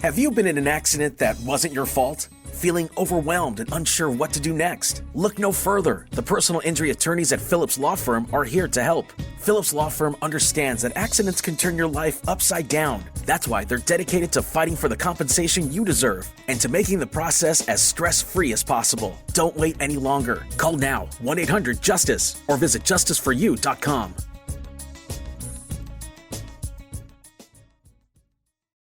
Have you been in an accident that wasn't your fault? Feeling overwhelmed and unsure what to do next? Look no further. The personal injury attorneys at Phillips Law Firm are here to help. Phillips Law Firm understands that accidents can turn your life upside down. That's why they're dedicated to fighting for the compensation you deserve and to making the process as stress-free as possible. Don't wait any longer. Call now, 1-800-JUSTICE, or visit justiceforyou.com.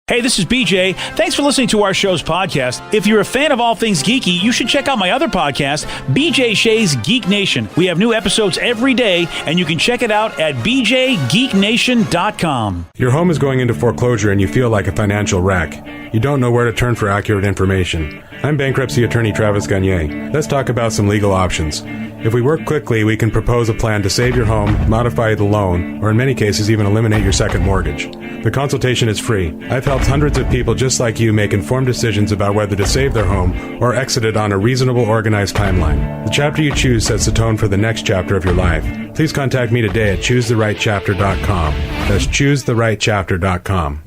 Hey, this is BJ. Thanks for listening to our show's podcast. If you're a fan of all things geeky, you should check out my other podcast, BJ Shea's Geek Nation. We have new episodes every day, and you can check it out at bjgeeknation.com. Your home is going into foreclosure and you feel like a financial wreck. You don't know where to turn for accurate information. I'm bankruptcy attorney Travis Gagne. Let's talk about some legal options. If we work quickly, we can propose a plan to save your home, modify the loan, or in many cases even eliminate your second mortgage. The consultation is free. I've helped hundreds of people just like you make informed decisions about whether to save their home or exit it on a reasonable, organized timeline. The chapter you choose sets the tone for the next chapter of your life. Please contact me today at choosetherightchapter.com. That's choosetherightchapter.com.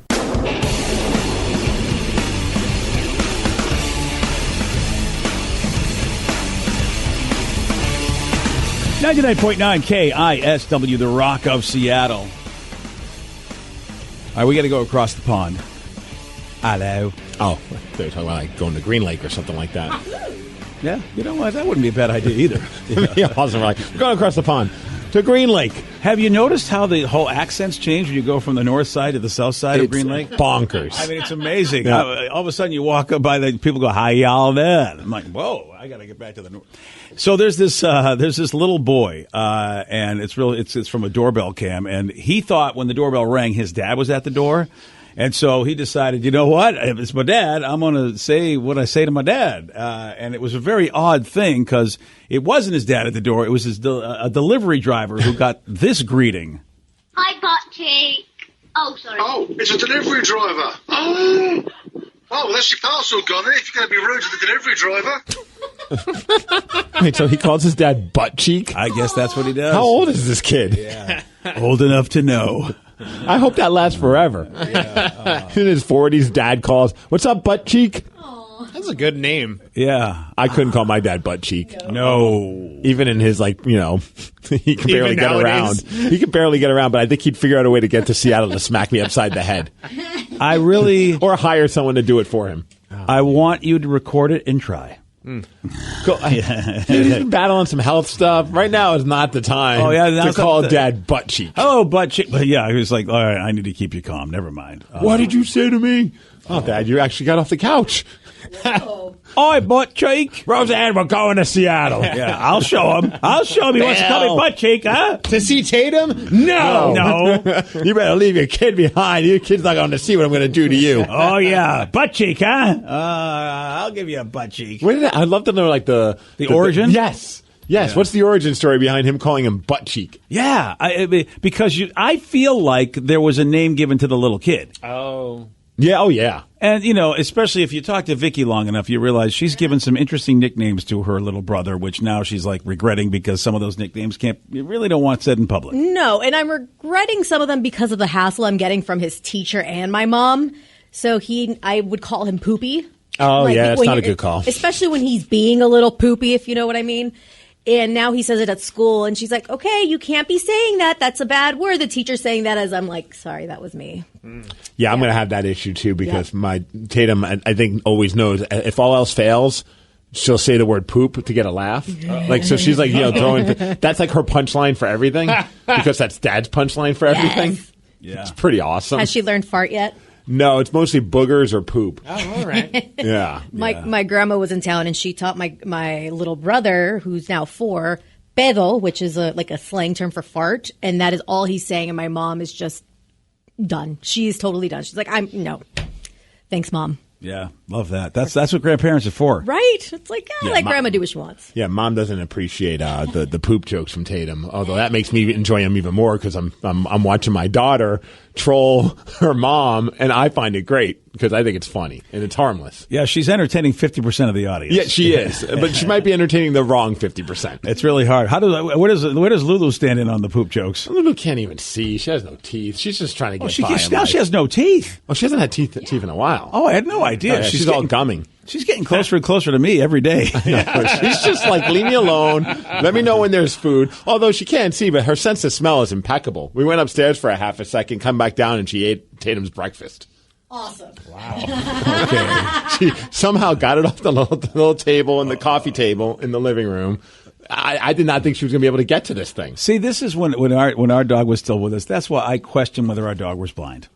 99.9 KISW, the Rock of Seattle. All right, we got to go across the pond. Hello. Oh, they're talking about like going to Green Lake or something like that. Yeah, you know what? That wouldn't be a bad idea either. Yeah, awesome. Like, we're going across the pond to Green Lake. Have you noticed how the whole accents change when you go from the north side to the south side of Green Lake? Bonkers. I mean, it's amazing. Yeah. All of a sudden, you walk up by the people go, "Hi, y'all there." I'm like, "Whoa, I got to get back to the north." So there's this little boy, and it's from a doorbell cam, and he thought when the doorbell rang, his dad was at the door. And so he decided, you know what? If it's my dad, I'm going to say what I say to my dad. And it was a very odd thing because it wasn't his dad at the door. It was a delivery driver who got this greeting. Hi, Patrick. Oh, sorry. Oh, it's a delivery driver. Oh, well, that's your parcel gone. If you're going to be rude to the delivery driver. Wait, so he calls his dad butt cheek? I guess that's what he does. How old is this kid? Yeah. Old enough to know. I hope that lasts forever. Yeah, in his 40s, dad calls, "What's up, butt cheek?" That's a good name. Yeah. I couldn't call my dad butt cheek. No. Even in his, he can barely get around. He can barely get around, but I think he'd figure out a way to get to Seattle to smack me upside the head. Or hire someone to do it for him. I want you to record it and try. Cool. He's been battling some health stuff. Right now is not the time to call dad butt cheek. Oh, butt cheek. But yeah, he was like, all right, I need to keep you calm. Never mind. What did you say to me? Oh, Dad, you actually got off the couch. Oi, butt cheek. Roseanne, we're going to Seattle. Yeah, I'll show him. He wants to call me butt cheek, huh? To see Tatum? No. You better leave your kid behind. Your kid's not going to see what I'm going to do to you. Oh, yeah. Butt cheek, huh? I'll give you a butt cheek. I'd love to know, the origin? Yes. Yes. Yeah. What's the origin story behind him calling him butt cheek? Yeah. Because I feel like there was a name given to the little kid. Oh. Yeah. Oh, yeah. And, especially if you talk to Vicky long enough, you realize she's given some interesting nicknames to her little brother, which now she's regretting because some of those nicknames you really don't want said in public. No, and I'm regretting some of them because of the hassle I'm getting from his teacher and my mom. So I would call him Poopy. Oh, yeah, that's not a good call. Especially when he's being a little poopy, if you know what I mean. And now he says it at school, and she's like, okay, you can't be saying that. That's a bad word. The teacher's saying that as I'm like, sorry, that was me. Yeah, I'm going to have that issue, too, because my Tatum, I think, always knows if all else fails, she'll say the word poop to get a laugh. So she's throwing, that's her punchline for everything, because that's Dad's punchline for everything. Yes. Yeah. It's pretty awesome. Has she learned fart yet? No, it's mostly boogers or poop. Oh, all right. Yeah. My grandma was in town, and she taught my little brother, who's now 4, pedo, which is a slang term for fart, and that is all he's saying. And my mom is just done. She is totally done. She's like, no, thanks, Mom. Yeah, love that. That's what grandparents are for. Right? It's like, let Mom- Grandma do what she wants. Yeah, Mom doesn't appreciate the poop jokes from Tatum. Although that makes me enjoy them even more because I'm watching my daughter troll her mom, and I find it great because I think it's funny and it's harmless. Yeah, she's entertaining 50% of the audience. Yeah, she is, but she might be entertaining the wrong 50%. It's really hard. Where does Lulu stand in on the poop jokes? Lulu can't even see. She has no teeth. She's just trying to get by. Now she has no teeth. Oh, she hasn't had teeth in a while. Oh, I had no idea. Oh, yeah, she's all gumming. She's getting closer and closer to me every day. She's just like, leave me alone. Let me know when there's food. Although she can't see, but her sense of smell is impeccable. We went upstairs for a half a second, come back down, and she ate Tatum's breakfast. Awesome. Wow. Okay. She somehow got it off the little table and the coffee table in the living room. I did not think she was going to be able to get to this thing. See, this is when our dog was still with us. That's why I questioned whether our dog was blind.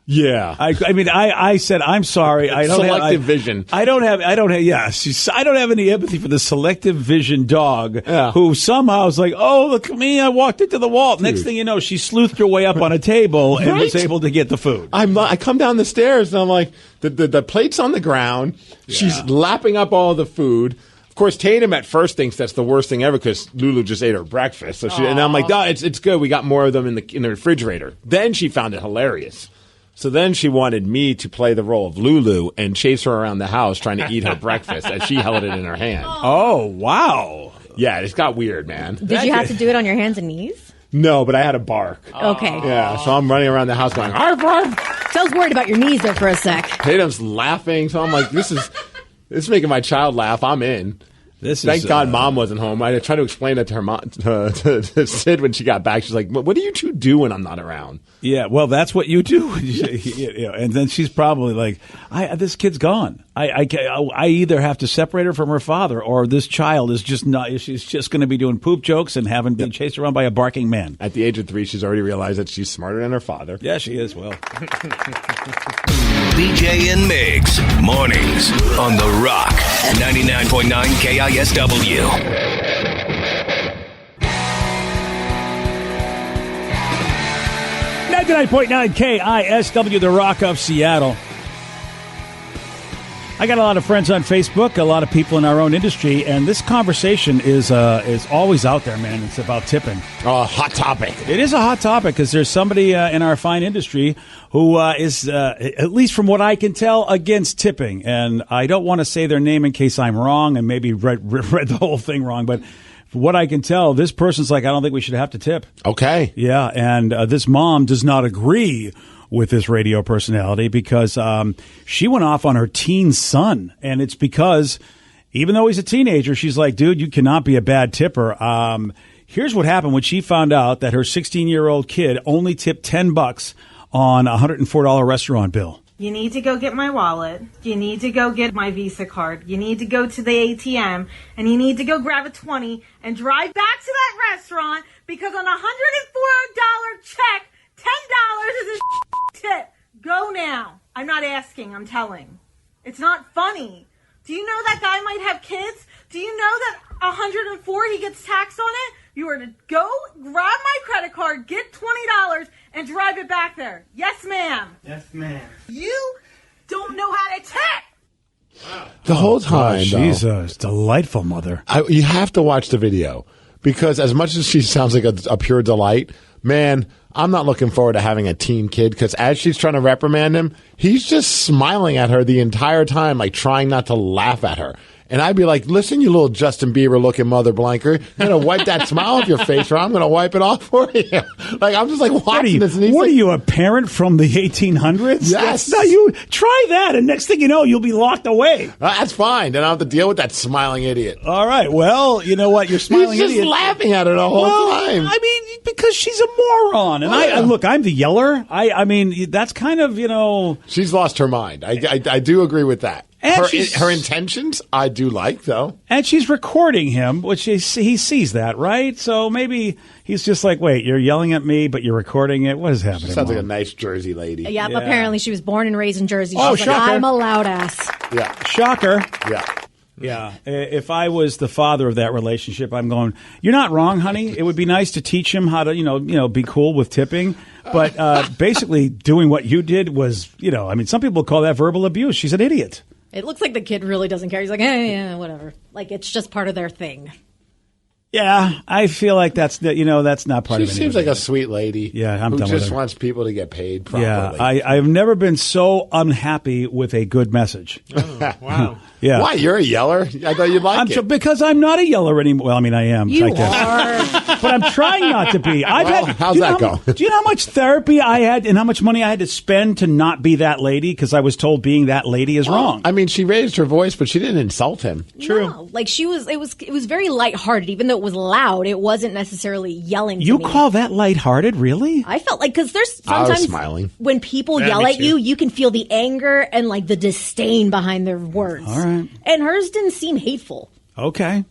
Yeah. I said, I'm sorry. I don't selective vision. I don't have any empathy for the selective vision dog who somehow is like, oh, look at me. I walked into the wall. Dude. Next thing you know, she sleuthed her way up on a table and was able to get the food. I come down the stairs and I'm like, the plate's on the ground. Yeah. She's lapping up all the food. Of course, Tatum at first thinks that's the worst thing ever because Lulu just ate her breakfast. So and I'm like, no, it's good. We got more of them in the refrigerator. Then she found it hilarious. So then she wanted me to play the role of Lulu and chase her around the house trying to eat her breakfast as she held it in her hand. Oh, wow. Yeah, it got weird, man. Did you have to do it on your hands and knees? No, but I had to bark. Okay. Yeah, so I'm running around the house going, arf, arf. So I was worried about your knees there for a sec. Tatum's laughing, so I'm like, this is making my child laugh. I'm in. Thank God Mom wasn't home. I tried to explain it to her mom, to Sid when she got back. She's like, what do you two do when I'm not around? Yeah, well, that's what you do. And then she's probably like, this kid's gone. I either have to separate her from her father or this child is just not, she's just going to be doing poop jokes and having been chased around by a barking man. At the age of 3, she's already realized that she's smarter than her father. Yeah, she is. Well. BJ and Migs, mornings on The Rock, 99.9 KISW. 99.9 KISW, The Rock of Seattle. I got a lot of friends on Facebook, a lot of people in our own industry, and this conversation is always out there, man. It's about tipping. Hot topic. It is a hot topic because there's somebody in our fine industry who is, at least from what I can tell, against tipping. And I don't want to say their name in case I'm wrong and maybe read the whole thing wrong, but from what I can tell, this person's like, I don't think we should have to tip. Okay. Yeah, and this mom does not agree with this radio personality because she went off on her teen son. And it's because even though he's a teenager, she's like, dude, you cannot be a bad tipper. Here's what happened when she found out that her 16-year-old kid only tipped $10 on a $104 restaurant bill. You need to go get my wallet. You need to go get my Visa card. You need to go to the ATM, and you need to go grab a 20 and drive back to that restaurant because on a $104 check, $10 is a tip. Go now. I'm not asking, I'm telling. It's not funny. Do you know that guy might have kids? Do you know that 104 he gets taxed on it? You are to go grab my credit card, get $20, and drive it back there. Yes, ma'am. Yes, ma'am. You don't know how to tip. The whole time, she's a delightful mother. You have to watch the video because as much as she sounds like a pure delight, man, I'm not looking forward to having a teen kid because as she's trying to reprimand him, he's just smiling at her the entire time, like trying not to laugh at her. And I'd be like, listen, you little Justin Bieber-looking mother blanker, you're going to wipe that smile off your face or I'm going to wipe it off for you. Like, I'm just like watching this. And what are you, a parent from the 1800s? Yes. No, you try that, and next thing you know, you'll be locked away. That's fine. Then I don't have to deal with that smiling idiot. All right. Well, you know what? You're smiling He's just idiot. laughing at her the whole time. I mean, because she's a moron. And I look, I'm the yeller. I mean, that's kind of, She's lost her mind. I do agree with that. And her intentions, I do like, though. And she's recording him, which he sees that, right? So maybe he's just like, wait, you're yelling at me, but you're recording it? What is happening? She sounds like a nice Jersey lady. Yeah, apparently she was born and raised in Jersey. Oh, She's shocker. like, I'm a loud ass. Yeah. Shocker. Yeah. Yeah. If I was the father of that relationship, I'm going, you're not wrong, honey. It would be nice to teach him how to, be cool with tipping. But basically doing what you did was, some people call that verbal abuse. She's an idiot. It looks like the kid really doesn't care. He's like, hey, yeah, whatever. Like, it's just part of their thing. Yeah, I feel like that's not part of it. She seems like a sweet lady. Yeah, I'm who done with just her. wants people to get paid properly. Yeah, I've never been so unhappy with a good message. Oh, wow. Yeah. Why? You're a yeller. I thought you'd like it. Because I'm not a yeller anymore. Well, I am. You I guess. are. But I'm trying not to be. How's that go? Do you know how much therapy I had and how much money I had to spend to not be that lady? Because I was told being that lady is wrong. I mean, she raised her voice, but she didn't insult him. True. No, like it was very lighthearted. Even though it was loud, it wasn't necessarily yelling to You me. call that lighthearted, really? I felt like, because there's I was sometimes smiling. when people Yeah, yell me at too. you, you can feel the anger and like the disdain behind their words. All right. And hers didn't seem hateful. Okay.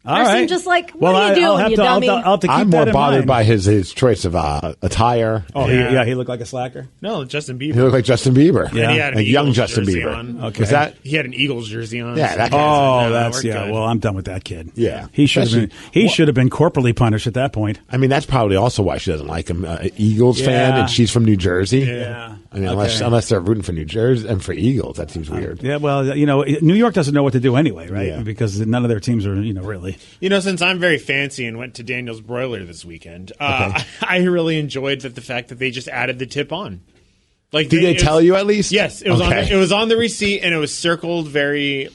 All Hers right. seemed just like, what are you doing, I'll have you to, dummy? I'll have to keep I'm that more in bothered mind. by his choice of attire. Oh, Yeah. he looked like a slacker. No, Justin He Bieber. looked like Justin Bieber. Yeah. And he had an a young Eagles Justin jersey Bieber. on. Okay. Was that? He had an Eagles jersey on. Yeah, that guy. Oh, No, that's we're yeah. good. Well, I'm done with that kid. Yeah. he should have been corporally punished at that point. I mean, that's probably also why she doesn't like him. Eagles fan, Yeah. and she's from New Jersey. Yeah. I mean, unless they're rooting for New Jersey and for Eagles, that seems weird. Yeah, well, New York doesn't know what to do anyway, right? Yeah. Because none of their teams are, really. Since I'm very fancy and went to Daniel's Broiler this weekend, I really enjoyed the fact that they just added the tip on. Like, Did they tell you at least? Yes, it was Okay. it was on the receipt and it was circled very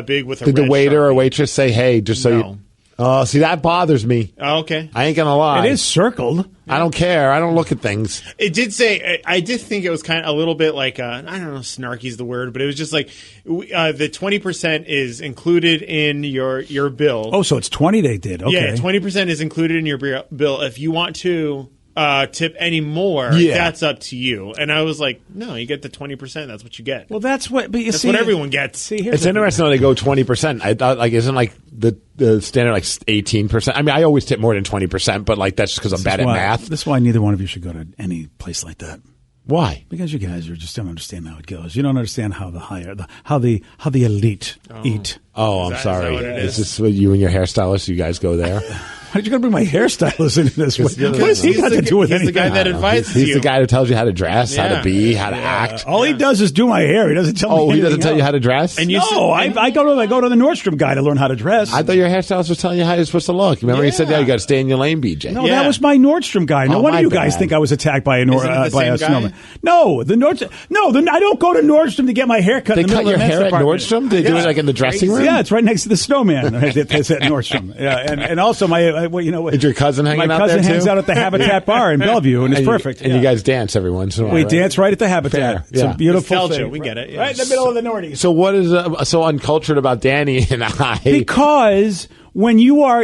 big with a Did the red waiter or Sharpie. waitress say, "Hey, just so No. you"? Oh, see, that bothers me. Oh, okay. I ain't gonna lie. It is circled. I don't care. I don't look at things. It did say, I did think it was kind of a little bit like, I don't know, snarky is the word, but it was just like, the 20% is included in your bill. Oh, so it's 20 they did. Okay. Yeah, 20% is included in your bill. If you want to tip any more, Yeah. that's up to you. And I was like, no, you get the 20%. That's what you get. Well, that's what. But you That's see, what everyone gets. See, here's It's the- interesting that they go 20%. I thought, isn't the standard 18%? I mean, I always tip more than 20%, but that's just because I'm bad at math. This is why neither one of you should go to any place like that. Why? Because you guys just don't understand how it goes. You don't understand how how the elite eat. Oh, I'm Is that sorry. what it Is is? this what you and your hairstylist? You guys go there? Why did you going to bring my hairstylist into this? What has he He's got the- to do with he's the anything? guy that I don't know. advises He's you. the guy who tells you how to dress, how Yeah. to be, how to act. All he does is do my hair. He doesn't tell me. Oh, he doesn't anything tell you else. how to dress? And you No, I go to the Nordstrom guy to learn how to dress. I thought your hairstylist was telling you how you're supposed to look. Remember, he said, Yeah. you got to stay in your lane, BJ. No, Yeah. that was my Nordstrom guy. No Oh, wonder my you guys bad. think I was attacked by a Isn't it the by a same guy? snowman. No, the Nordstrom. No, I don't go to Nordstrom to get my hair cut. They in the cut middle your of the men's hair at department. Nordstrom? They do it in the dressing room? Yeah, it's right next to the snowman. It's at Nordstrom. Yeah, and also Is your cousin hanging my out cousin there, hangs too? out at the Habitat Bar in Bellevue, and it's perfect. And you guys dance every once in a while. we right? dance right at the Habitat. Fair, It's yeah. a beautiful Nostalgia, thing. we get it, yeah. Right in the middle of the Nordies. So what is so uncultured about Danny and I? Because when you are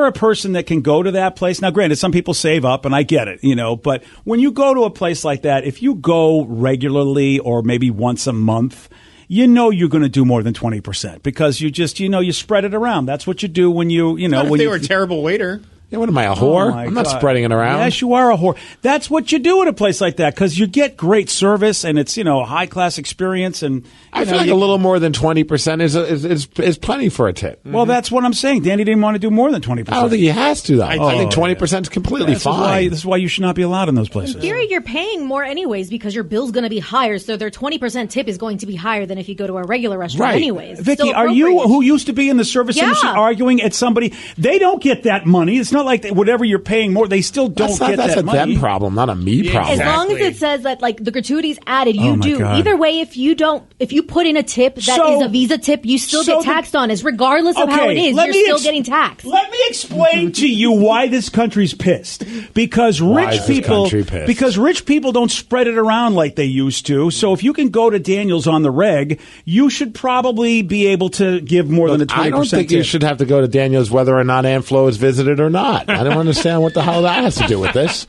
a person that can go to that place, now granted, some people save up, and I get it, but when you go to a place like that, if you go regularly or maybe once a month, you're going to do more than 20% because you just, you spread it around. That's what you do when Not if when they you were a terrible waiter. Yeah, what am I, a whore? Oh, my I'm not God. spreading it around. Yes, you are a whore. That's what you do at a place like that because you get great service and it's a high class experience and I feel like a little more than 20% is plenty for a tip. Well, that's what I'm saying. Danny didn't want to do more than 20%. I don't think he has to, though. I think Oh, 20% is completely fine. This is why you should not be allowed in those places. In theory, you're paying more anyways because your bill's going to be higher. So their 20% tip is going to be higher than if you go to a regular restaurant Right. anyways. It's Vicky, still are you appropriate. who used to be in the service industry Yeah. arguing at somebody? They don't get that money. It's not like whatever you're paying more. They still don't get That's that a money. them problem, not a me problem. As long as Exactly. it says that the gratuity's added, you Oh, my do. God. Either way, if you put in a tip that is a Visa tip, you still so get taxed on it, regardless of how it is. let You're me still getting taxed. Let me explain to you why this country's pissed. Because Why rich is this people, country pissed? because rich people don't spread it around like they used to. So if you can go to Daniel's on the reg, you should probably be able to give more than a 20% I don't think tip. you should have to go to Daniel's whether or not Aunt Flo is visited or not. I don't understand what the hell that has to do with this.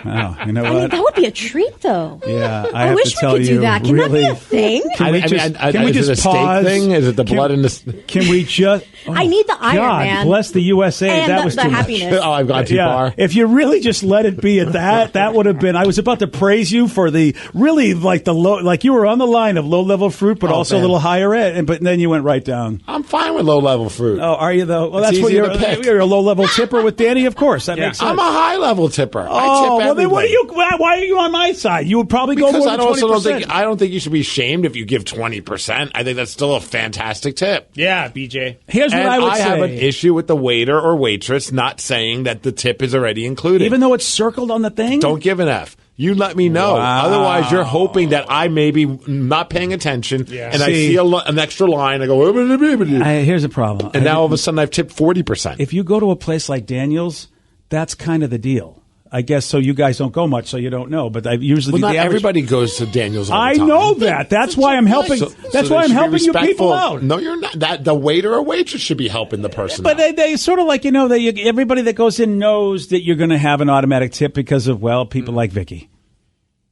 Oh, you know I what? mean, that would be a treat, though. Yeah, I I have wish to tell we could you, do that. Can really, that be a thing? Can we Is just it a steak pause? thing? Is it the blood in the? Can we just? I need the iron, God, man. bless the USA. And that the was too happiness. much. Oh, I've gone too far. If you really just let it be at that would have been. I was about to praise you for the really like the low, like you were on the line of low level fruit, but also man. a little higher end. But then you went right down. I'm fine with low level fruit. Oh, are you though? Well, It's that's what easier to pick. you're a low level tipper with Danny. Of course, that makes sense. I'm a high level tipper. Oh, I tip well then what are everything. you? Why are you on my side? You would probably go Because more I than also 20%. don't think you should be shamed if you give 20%. I think that's still a fantastic tip. Yeah, BJ. Here's what And I would say. have an issue with the waiter or waitress not saying that the tip is already included. Even though it's circled on the thing? Don't give an F. You let me know. Wow. Otherwise, you're hoping that I may be not paying attention, and I See- see an extra line. I go, Here's a problem. and now all of a sudden I've tipped 40%. If you go to a place like Daniel's, that's kind of the deal. I guess so. You guys don't go much, so you don't know. But I usually Well, not the average- everybody goes to Daniel's all the I time. know that. That's why I'm helping. That's they why I'm should be helping you people respectful. out. No, you're not. That the waiter or waitress should be helping the person. But out. they sort of like everybody that goes in knows that you're going to have an automatic tip because of people like Vicky.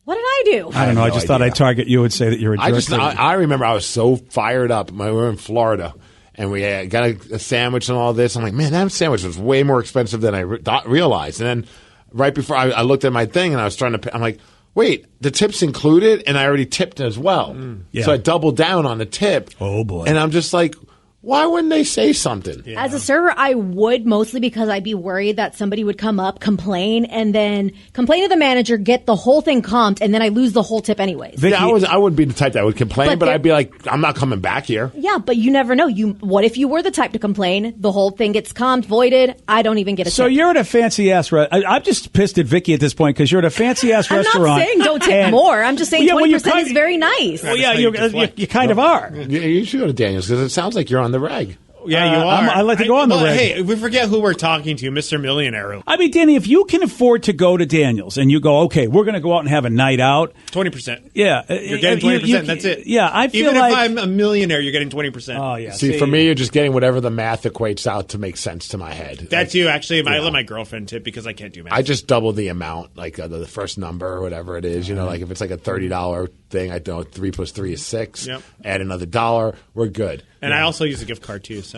What did I do? I don't know. I just thought idea. I'd target you and say that you're a jerk. I remember I was so fired up. We were in Florida, and we got a sandwich and all this. I'm like, man, that sandwich was way more expensive than I realized. And then right before I looked at my thing, and I was trying to pay, I'm like, wait, the tip's included, and I already tipped as well. Yeah. So I doubled down on the tip. Oh, boy. And I'm just like, why wouldn't they say something? As a server, I would, mostly because I'd be worried that somebody would come up, complain, and then complain to the manager, get the whole thing comped, and then I lose the whole tip anyways. Vicky, Yeah, I wouldn't be the type that would complain, But but I'd be like, I'm not coming back here. Yeah, but you never know. What if you were the type to complain? The whole thing gets comped, voided. I don't even get a so tip. you're at a fancy ass restaurant. I'm just pissed at Vicky at this point because you're at a fancy ass I'm restaurant. not saying don't tip and- more. I'm just saying Yeah, well, 20% you're kind- is very nice. Well, yeah, how you deflect. you kind of are. You should go to Daniel's because it sounds like you're on the reg. Yeah, you are. I like to go on the well, reg. Hey, we forget who we're talking to, Mr. Millionaire. I mean, Danny, if you can afford to go to Daniel's and you go, okay, we're going to go out and have a night out. 20%. Yeah. You're getting 20%. That's it. Yeah, I feel Even like. if I'm a millionaire, you're getting 20%. Oh, yeah. See, for me, you're just getting whatever the math equates out to make sense to my head. That's you, actually. I let my girlfriend tip because I can't do math. I just double the amount, like the first number or whatever it is. You know, like if it's like a $30 thing, I know 3 plus 3 is 6. Yep. Add another $1, we're good. and I also use a gift card, too, so.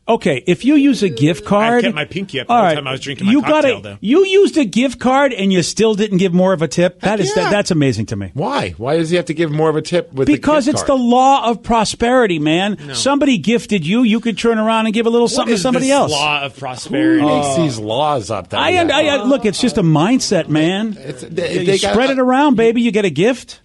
Okay, if you use a gift card, I kept my pinky up the whole time I was drinking my you cocktail, gotta, though. You used a gift card and you still didn't give more of a tip. That's amazing to me. Why? Why does he have to give more of a tip with Because the it's gift the card? law of prosperity, man. Somebody gifted you, you could turn around and give a little What something is to somebody this else. law of prosperity? Who makes these laws up? That I look, it's just a mindset, man. they You got- spread it around, baby. You get a gift.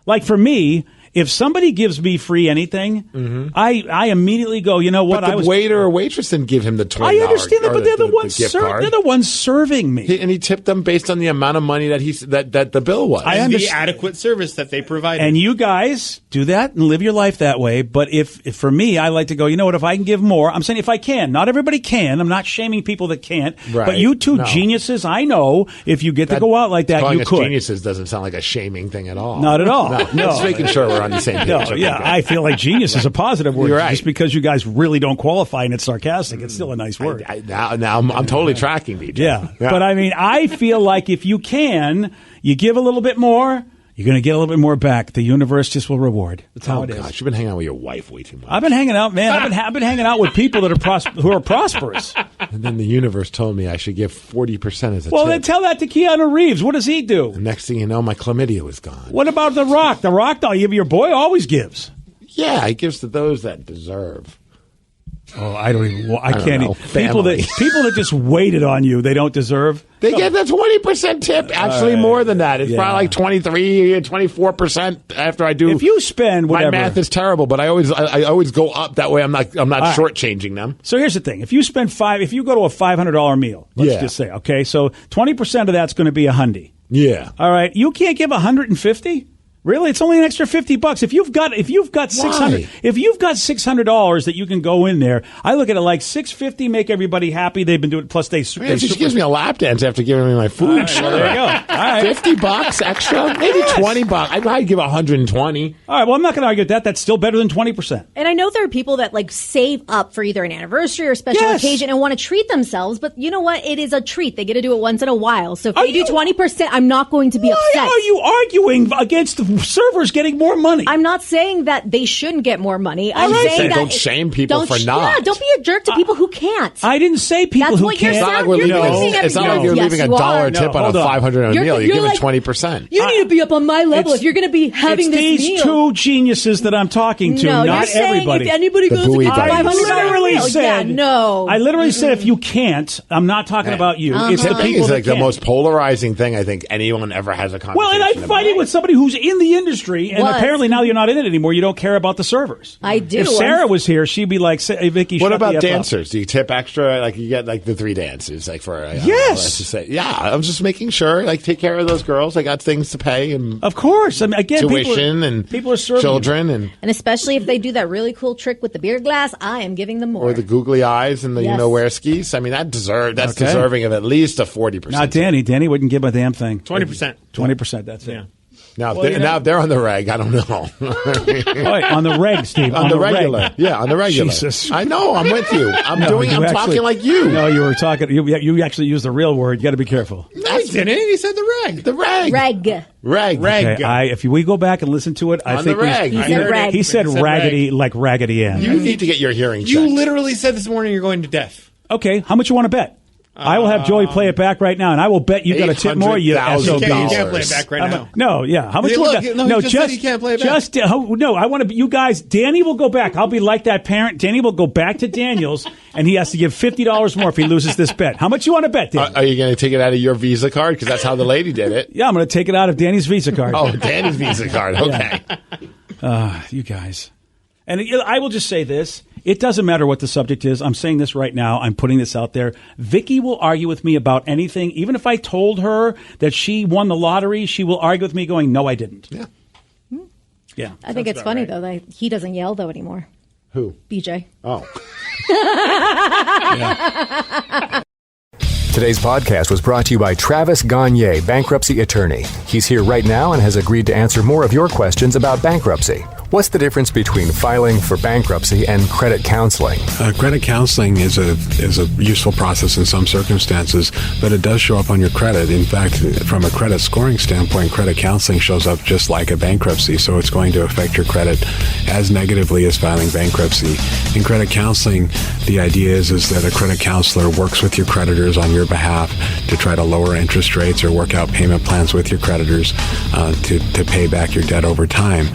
Like for me, if somebody gives me free anything, I immediately go, you know what? But the waiter or waitress didn't give him the $20. I understand that, or but they're the ones. gift card. They're the ones serving me. And he tipped them based on the amount of money that the bill was. I And the understand. adequate service that they provided. And you guys do that and live your life that way. But if for me, I like to go, you know what? If I can give more, I'm saying if I can. Not everybody can. I'm not shaming people that can't. Right. But you two No. geniuses, I know if you get to go out like that, calling you us could. geniuses doesn't sound like a shaming thing at all. Not at all. No. Just making sure we're on the same page. No, Okay, yeah, good. I feel like genius is a positive word. You're right. Just because you guys really don't qualify and it's sarcastic, it's still a nice word. Now I'm totally tracking, DJ. Yeah. But I mean, I feel like if you can, you give a little bit more, you're going to get a little bit more back. The universe just will reward. That's how Oh, it is. gosh, you've been hanging out with your wife way too much. I've been hanging out, man. I've been hanging out with people that are who are prosperous. And then the universe told me I should give 40% as a Well, tip. then tell that to Keanu Reeves. What does he do? The next thing you know, my chlamydia was gone. What about The Rock? The Rock, though, your boy always gives. Yeah, he gives to those that deserve. Oh, I don't even. I don't can't. know. People that just waited on you, they don't deserve. They get the 20% tip. Actually, more than that. It's Yeah. probably like 23, 24% after I do. If you spend whatever, my math is terrible, but I always go up. That way, I'm not right. shortchanging them. So here's the thing: if you spend if you go to a $500 meal, let's Yeah. just say, okay, so 20% of that's going to be $100. Yeah. All right, you can't give $150. Really, it's only an extra $50. If you've got $600 that you can go in there, I look at it like $650 make everybody happy. They've been doing it. Plus they She gives me a lap dance after giving me my food. Right, well, there you go. All right. $50 extra, maybe $20. I'd probably give $120. All right. Well, I'm not going to argue with that. That's still better than 20%. And I know there are people that like save up for either an anniversary or special occasion and want to treat themselves. But you know what? It is a treat. They get to do it once in a while. So if they do 20%, I'm not going to be upset. Why are you arguing against the servers getting more money? I'm not saying that they shouldn't get more money. I'm saying that don't shame people for not. Yeah, don't be a jerk to people who can't. I didn't say people That's who what can't. you're It's not like you're leaving a dollar tip on a $500 meal. You're giving 20%. You need to be up on my level if you're going to be having this meal. It's these two geniuses that I'm talking to, no, not you're everybody. If anybody goes to get I $500 literally meal, said, I literally said if you can't, I'm not talking about you. It's the people is that like the can. most polarizing thing I think anyone ever has a conversation Well, and I'm fighting with somebody who's in the industry, and apparently now you're not in it anymore. You don't care about the servers. I do. If Sarah was here, she'd be like, hey, Vicky, what shut about the F dancers? up. Do you tip extra? Like you get like the 3 dances, like for Yes. Let's just say, yeah. I'm just making sure, like, take care of those girls. They got things to pay, and of course, I mean, again, tuition people are serving children, and especially if they do that really cool trick with the beer glass, I am giving them more. or the googly eyes and the wear skis. I mean, that's deserving of at least a 40%. Not Danny. Danny wouldn't give a damn thing. 20%. 20%. That's it. Now, now if they're on the reg, I don't know. Wait, on the reg, Steve. On the regular. Reg. Yeah, on the regular. Jesus. I know. I'm with you. I'm talking like you. No, you were talking. You actually used the real word. You got to be careful. No, he didn't. He said the reg. The reg. Reg. Okay, if we go back and listen to it, I On think the reg. he said raggedy, like Raggedy Ann. You need to get your hearing checked. You literally said this morning you're going to deaf. Okay, how much you want to bet? I will have Joey play it back right now, and I will bet you got a tip more. You SOB. You can't play it back right now. No, yeah. How much? Hey, you want look, to, no, he just said he can't play it back. No, I want to. You guys, Danny will go back. I'll be like that parent. Danny will go back to Daniel's, and he has to give $50 more if he loses this bet. How much you want to bet, Danny? Are you going to take it out of your Visa card? Because that's how the lady did it. Yeah, I'm going to take it out of Danny's Visa card. Oh, Danny's Visa card. Okay. You guys. And I will just say this. It doesn't matter what the subject is. I'm saying this right now. I'm putting this out there. Vicky will argue with me about anything. Even if I told her that she won the lottery, she will argue with me going, no, I didn't. Yeah. Yeah. I think it's funny, though, that he doesn't yell, though, anymore. Who? BJ. Oh. Today's podcast was brought to you by Travis Gagne, bankruptcy attorney. He's here right now and has agreed to answer more of your questions about bankruptcy. What's the difference between filing for bankruptcy and credit counseling? Credit counseling is a useful process in some circumstances, but it does show up on your credit. In fact, from a credit scoring standpoint, credit counseling shows up just like a bankruptcy, so it's going to affect your credit as negatively as filing bankruptcy. In credit counseling, the idea is that a credit counselor works with your creditors on your behalf to try to lower interest rates or work out payment plans with your creditors to pay back your debt over time.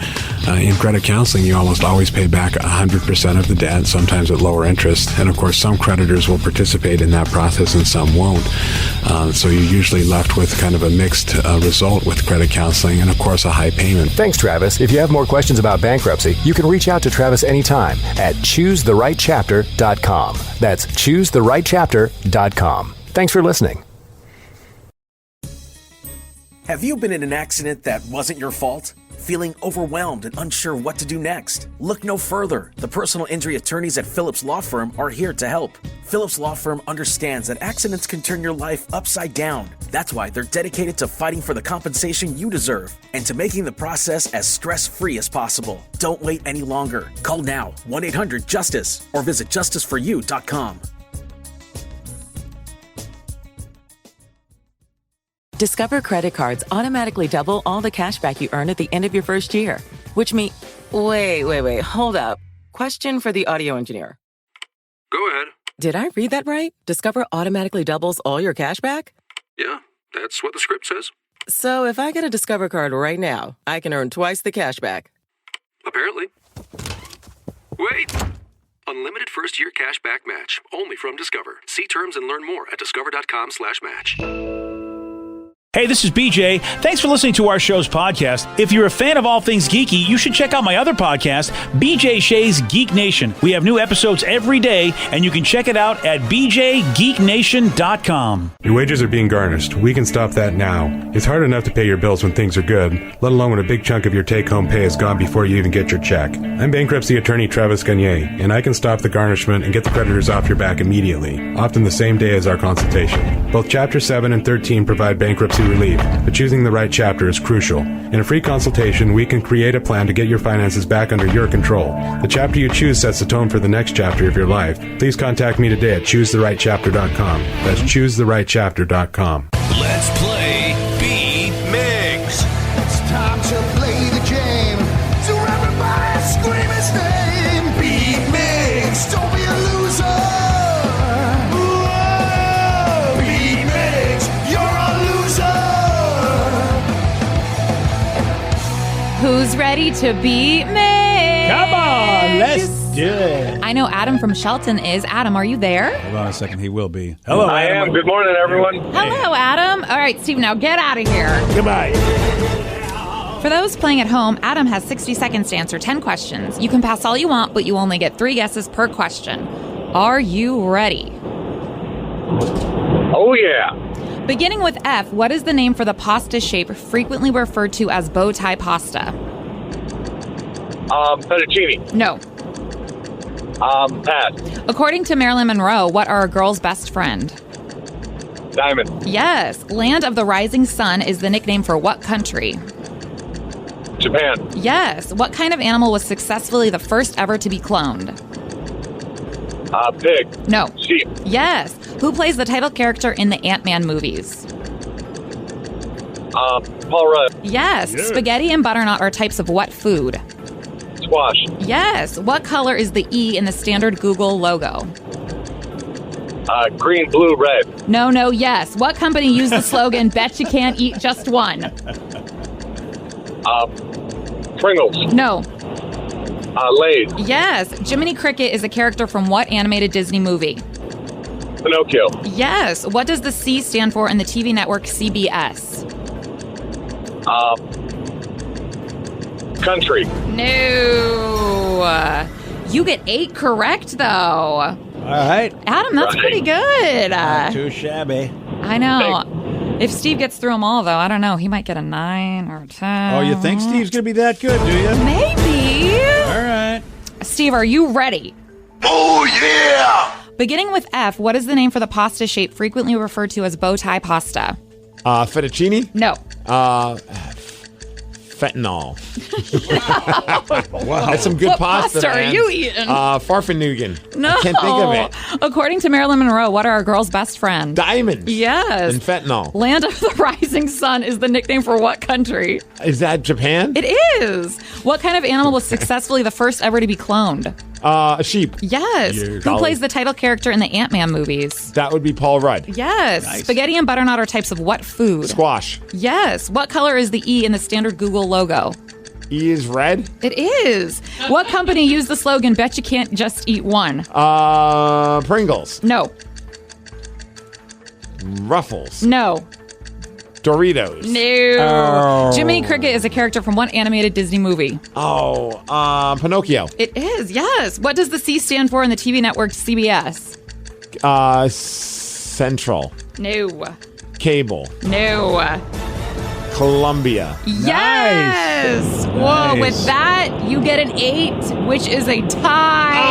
In credit counseling, you almost always pay back 100% of the debt, sometimes at lower interest. And of course, some creditors will participate in that process and some won't. So you're usually left with kind of a mixed result with credit counseling and, of course, a high payment. Thanks, Travis. If you have more questions about bankruptcy, you can reach out to Travis anytime at ChooseTheRightChapter.com. That's ChooseTheRightChapter.com. Thanks for listening. Have you been in an accident that wasn't your fault? Feeling overwhelmed and unsure what to do next? Look no further. The personal injury attorneys at Phillips Law Firm are here to help. Phillips Law Firm understands that accidents can turn your life upside down. That's why they're dedicated to fighting for the compensation you deserve and to making the process as stress-free as possible. Don't wait any longer. Call now, 1-800-JUSTICE, or visit justiceforyou.com. Discover credit cards automatically double all the cash back you earn at the end of your first year, which means... Wait, hold up. Question for the audio engineer. Go ahead. Did I read that right? Discover automatically doubles all your cash back? Yeah, that's what the script says. So if I get a Discover card right now, I can earn twice the cash back. Apparently. Wait! Unlimited first-year cash back match, only from Discover. See terms and learn more at discover.com/match. Hey, this is BJ. Thanks for listening to our show's podcast. If you're a fan of all things geeky, you should check out my other podcast, BJ Shea's Geek Nation. We have new episodes every day, and you can check it out at bjgeeknation.com. Your wages are being garnished. We can stop that now. It's hard enough to pay your bills when things are good, let alone when a big chunk of your take-home pay is gone before you even get your check. I'm bankruptcy attorney Travis Gagne, and I can stop the garnishment and get the creditors off your back immediately, often the same day as our consultation. Both Chapter 7 and 13 provide bankruptcy relief, but choosing the right chapter is crucial. In a free consultation, we can create a plan to get your finances back under your control. The chapter you choose sets the tone for the next chapter of your life. Please contact me today at choosetherightchapter.com. That's choosetherightchapter.com. Let's play Beat Migs. It's time to play the game. So everybody scream his name. Beat Migs. Don't be a loser. Whoa. Beat Migs. You're a loser. Who's ready to beat Migs? Come on, let's do it. I know Adam from Shelton is. Adam, are you there? Hold on a second. He will be. Hello, I Adam. am. Good morning, everyone. Hello, Adam. All right, Steve, now get out of here. Goodbye. For those playing at home, Adam has 60 seconds to answer 10 questions. You can pass all you want, but you only get 3 guesses per question. Are you ready? Oh, yeah. Beginning with F, what is the name for the pasta shape frequently referred to as bow tie pasta? Fettuccine. No. Pass. According to Marilyn Monroe, what are a girl's best friend? Diamond. Yes. Land of the Rising Sun is the nickname for what country? Japan. Yes. What kind of animal was successfully the first ever to be cloned? Pig. No. Sheep. Yes. Who plays the title character in the Ant-Man movies? Paul Rudd. Yes. Yeah. Spaghetti and butternut are types of what food? Squash. Yes. What color is the E in the standard Google logo? Green, blue, red. No, yes. What company used the slogan, bet you can't eat just one? Pringles. No. Lay's. Yes. Jiminy Cricket is a character from what animated Disney movie? Pinocchio. Yes. What does the C stand for in the TV network CBS? Country. No. You get 8 correct, though. All right. Adam, that's pretty good. Not too shabby. I know. If Steve gets through them all, though, I don't know. He might get a 9 or a 10. Oh, you think Steve's going to be that good, do you? Maybe. All right. Steve, are you ready? Oh, yeah. Beginning with F, what is the name for the pasta shape frequently referred to as bow tie pasta? Fettuccine? No. Fentanyl. Wow. That's some good What pasta, pasta are man. you eating? Farfanugan. No. I can't think of it. According to Marilyn Monroe, what are a girl's best friend? Diamonds. Yes. And fentanyl. Land of the Rising Sun is the nickname for what country? Is that Japan? It is. What kind of animal was successfully the first ever to be cloned? A sheep. Yes. Who plays the title character in the Ant-Man movies? That would be Paul Rudd. Yes. Nice. Spaghetti and butternut are types of what food? Squash. Yes. What color is the E in the standard Google logo? E is red? It is. What company used the slogan, bet you can't just eat one? Pringles. No. Ruffles. No. Doritos. No. Oh. Jiminy Cricket is a character from what animated Disney movie? Oh, Pinocchio. It is, yes. What does the C stand for in the TV network CBS? Central. No. Cable. No. Columbia. Yes. Whoa, with that, you get an 8, which is a tie.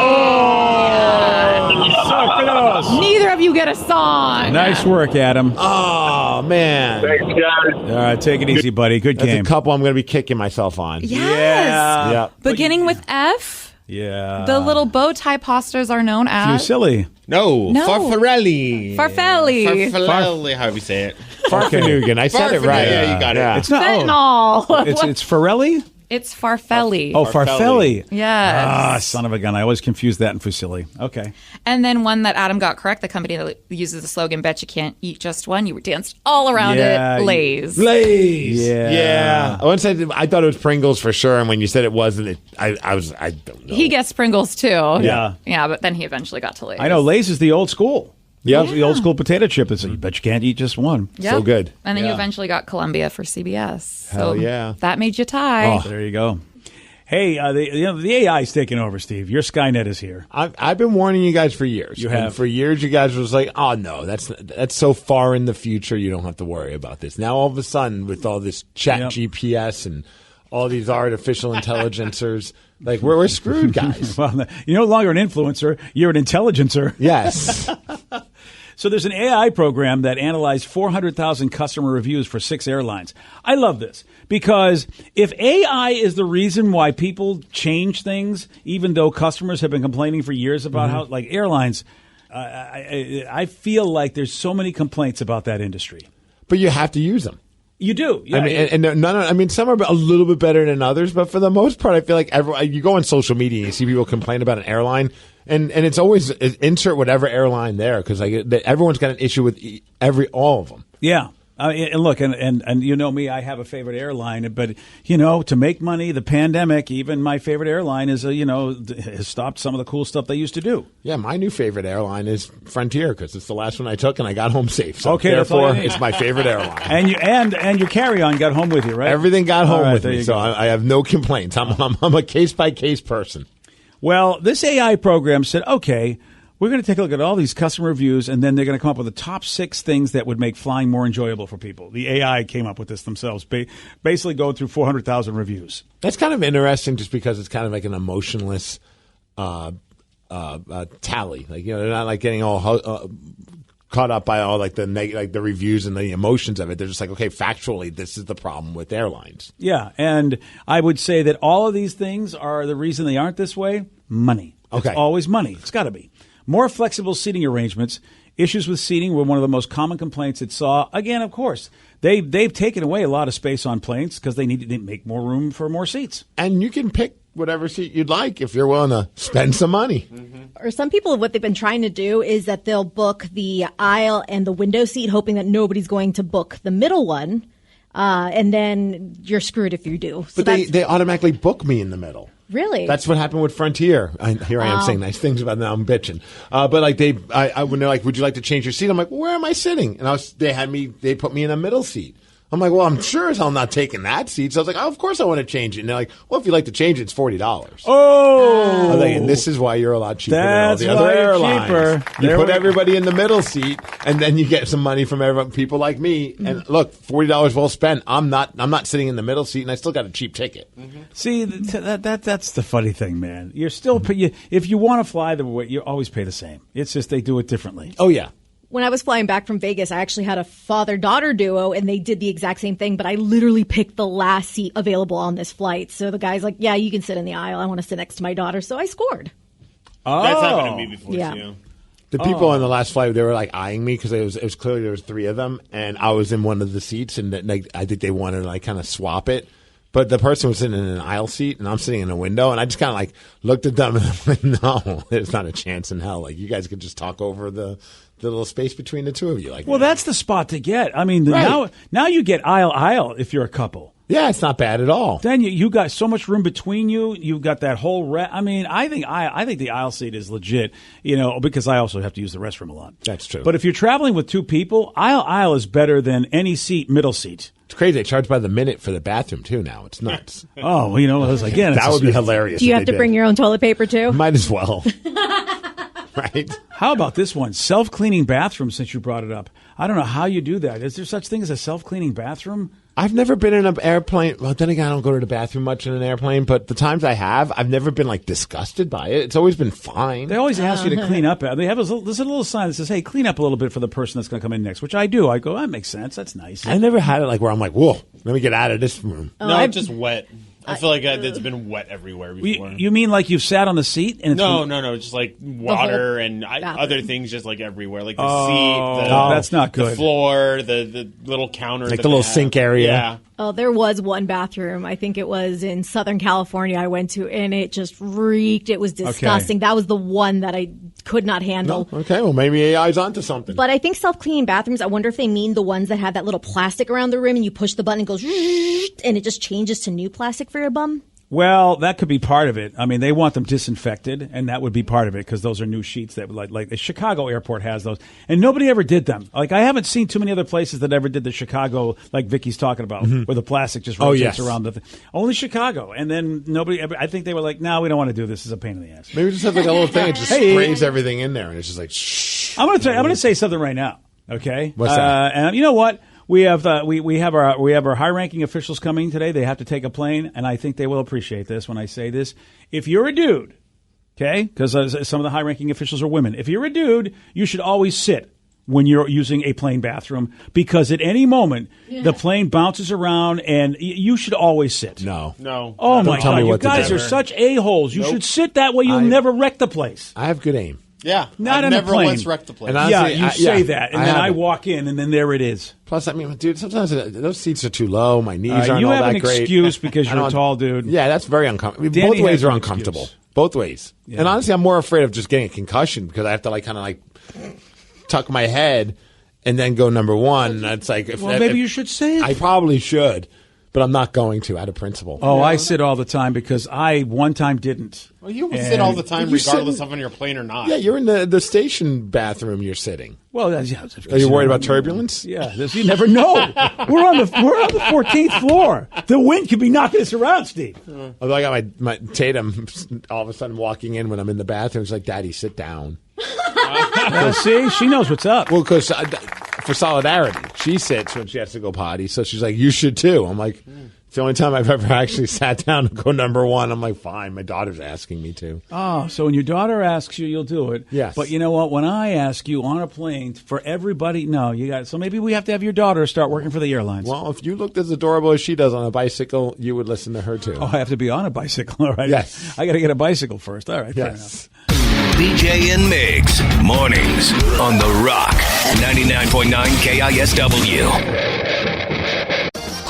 So close. Neither of you get a song. Nice work, Adam. Oh, man. Thanks, guys. All right, take it easy, buddy. Good That's game. a couple I'm going to be kicking myself on. Yes. Yeah. Yep. Beginning with F, Yeah. the little bow tie pastas are known as... Fusilli. No. Farfalle. Farfalle, however you say it. Farfanugan. I said it right. Yeah, you got it. It's not. Fentanyl. It's Farelli? It's Farfalle. Oh, Farfelli. Yes. Ah, son of a gun. I always confuse that and Fusilli. Okay. And then one that Adam got correct, the company that uses the slogan, bet you can't eat just one. You danced all around Yeah, it. Lay's. Lay's. Yeah. Once I thought it was Pringles for sure, and when you said it wasn't, I don't know. He guessed Pringles too. Yeah. Yeah, but then he eventually got to Lay's. I know Lay's is the old school. Yeah, the old school potato chip. It's but you can't eat just one. Yep. So good. And then you eventually got Columbia for CBS. Hell so yeah. That made you tie. Oh, there you go. Hey, the AI is taking over, Steve. Your Skynet is here. I've been warning you guys for years. You have. And for years, you guys was like, "Oh no, that's so far in the future. You don't have to worry about this." Now, all of a sudden, with all this Chat GPS and all these artificial intelligencers, like we're screwed, guys. Well, you're no longer an influencer. You're an intelligencer. Yes. So there's an AI program that analyzed 400,000 customer reviews for 6 airlines. I love this because if AI is the reason why people change things, even though customers have been complaining for years about how, like airlines, I feel like there's so many complaints about that industry. But you have to use them. You do. Yeah. I mean, some are a little bit better than others, but for the most part, I feel like you go on social media and you see people complain about an airline, and it's always insert whatever airline there because everyone's got an issue with all of them. Yeah. And look, and you know me, I have a favorite airline, but to make money, the pandemic, even my favorite airline is has stopped some of the cool stuff they used to do. Yeah, my new favorite airline is Frontier because it's the last one I took and I got home safe. So okay, therefore, it's my favorite airline. And your carry-on got home with you, right? Everything got home with me, so I have no complaints. I'm a case-by-case person. Well, this AI program said, okay, we're going to take a look at all these customer reviews, and then they're going to come up with the top 6 things that would make flying more enjoyable for people. The AI came up with this themselves, basically going through 400,000 reviews. That's kind of interesting just because it's kind of like an emotionless tally. Like, they're not like getting all caught up by all like the reviews and the emotions of it. They're just like, okay, factually, this is the problem with airlines. Yeah, and I would say that all of these things are the reason they aren't this way. Money. Okay. It's always money. It's got to be. More flexible seating arrangements. Issues with seating were one of the most common complaints it saw. Again, of course, they've taken away a lot of space on planes because they need to make more room for more seats. And you can pick whatever seat you'd like if you're willing to spend some money. Or some people, what they've been trying to do is that they'll book the aisle and the window seat, hoping that nobody's going to book the middle one. And then you're screwed if you do. But they automatically book me in the middle. Really? That's what happened with Frontier. Here I am saying nice things about it, now I'm bitching. But like when they're like, would you like to change your seat? I'm like, well, where am I sitting? And they put me in a middle seat. I'm like, well, I'm sure as hell not taking that seat. So I was like, oh, of course I want to change it. And they're like, well, if you'd like to change it, it's $40. Oh! I was like, and this is why you're a lot cheaper than all the other airlines. Cheaper. You put everybody in the middle seat, and then you get some money from people like me. And look, $40 well spent. I'm not sitting in the middle seat, and I still got a cheap ticket. See, that's the funny thing, man. You're still if you want to fly the way, you always pay the same. It's just they do it differently. Oh yeah. When I was flying back from Vegas, I actually had a father-daughter duo, and they did the exact same thing, but I literally picked the last seat available on this flight. So the guy's like, yeah, you can sit in the aisle. I want to sit next to my daughter. So I scored. Oh. That's happened to me before, yeah. too. The people on the last flight, they were like eyeing me because it was clearly there was 3 of them, and I was in one of the seats, and I think they wanted to like kind of swap it. But the person was sitting in an aisle seat, and I'm sitting in a window, and I just kind of like looked at them, and I'm like, no, there's not a chance in hell. Like, you guys could just talk over the little space between the two of you. Like, well, that's the spot to get. I mean, Right. now you get aisle if you're a couple. Yeah, it's not bad at all. Then you got so much room between you. You've got that whole. I mean, I think the aisle seat is legit. Because I also have to use the restroom a lot. That's true. But if you're traveling with 2 people, aisle is better than any seat, middle seat. It's crazy. They charge by the minute for the bathroom too now. It's nuts. Oh, well, it was again. That would be hilarious. Do you if have they to bring did. your own toilet paper too? Might as well. Right? How about this one? Self-cleaning bathroom, since you brought it up. I don't know how you do that. Is there such thing as a self-cleaning bathroom? I've never been in an airplane. Well, then again, I don't go to the bathroom much in an airplane, but the times I have, I've never been like disgusted by it. It's always been fine. They always ask you to clean up. They have there's a little sign that says, hey, clean up a little bit for the person that's going to come in next, which I do. I go, that makes sense. That's nice. I never had it like where I'm like, whoa, let me get out of this room. No, it's just wet. I feel like it's been wet everywhere before. You mean like you've sat on the seat? And it's No, just like water and other things just like everywhere. Like the seat, that's not good. The floor, the little counter. Like the little sink area. Yeah. Oh, there was one bathroom. I think it was in Southern California I went to, and it just reeked. It was disgusting. That was the one that I could not handle. No? Okay, well, maybe AI's onto something. But I think self-cleaning bathrooms, I wonder if they mean the ones that have that little plastic around the rim and you push the button and it goes, and it just changes to new plastic for your bum. Well, that could be part of it. I mean, they want them disinfected, and that would be part of it because those are new sheets that, like the Chicago airport has those, and nobody ever did them. Like, I haven't seen too many other places that ever did the Chicago, like Vicky's talking about, where the plastic just rotates around the thing. Only Chicago, and then nobody ever. I think they were like, "No, we don't want to do this. It's a pain in the ass." Maybe just have like a little thing that just sprays everything in there, and it's just like, shh. I'm gonna say something right now. Okay, What's that? And you know what? We have we have our high-ranking officials coming today. They have to take a plane, and I think they will appreciate this when I say this. If you're a dude, okay, because some of the high-ranking officials are women. If you're a dude, you should always sit when you're using a plane bathroom because at any moment the plane bounces around, and you should always sit. No. Oh Don't my tell God! me You what to guys do. are such a-holes. You should sit that way. You'll never wreck the place. I have good aim. Yeah, Not I've in a never plane. once wrecked the place. And honestly, You say that, and then I haven't. walk in, and then there it is. Plus, I mean, dude, sometimes those seats are too low. My knees aren't you all have that an great. excuse because I you're a don't- tall dude. Yeah, that's very uncomfortable. Danny Both ways has are an uncomfortable. excuse. Both ways. Yeah. And honestly, I'm more afraid of just getting a concussion because I have to kind of tuck my head and then go number one. That's like, Maybe you should say it. I probably should, but I'm not going to out of principle. Oh, I sit all the time because I one time didn't. Well, you sit all the time, You regardless sit- of on your plane or not. Yeah, you're in the station bathroom. You're sitting. Well, Are you worried about turbulence? Yeah, you never know. we're on the 14th floor. The wind could be knocking us around, Steve. Although I got my Tatum all of a sudden walking in when I'm in the bathroom. She's like, "Daddy, sit down." See, she knows what's up. Well, because for solidarity, she sits when she has to go potty. So she's like, "You should too." I'm like, it's the only time I've ever actually sat down to go number one. I'm like, fine. My daughter's asking me to. Oh, so when your daughter asks you, you'll do it. Yes. But you know what? When I ask you on a plane for everybody, no, you got. So maybe we have to have your daughter start working for the airlines. Well, if you looked as adorable as she does on a bicycle, you would listen to her too. Oh, I have to be on a bicycle, all right? Yes. I got to get a bicycle first. All right. Yes. BJ and Migs, mornings on The Rock, 99.9 KISW.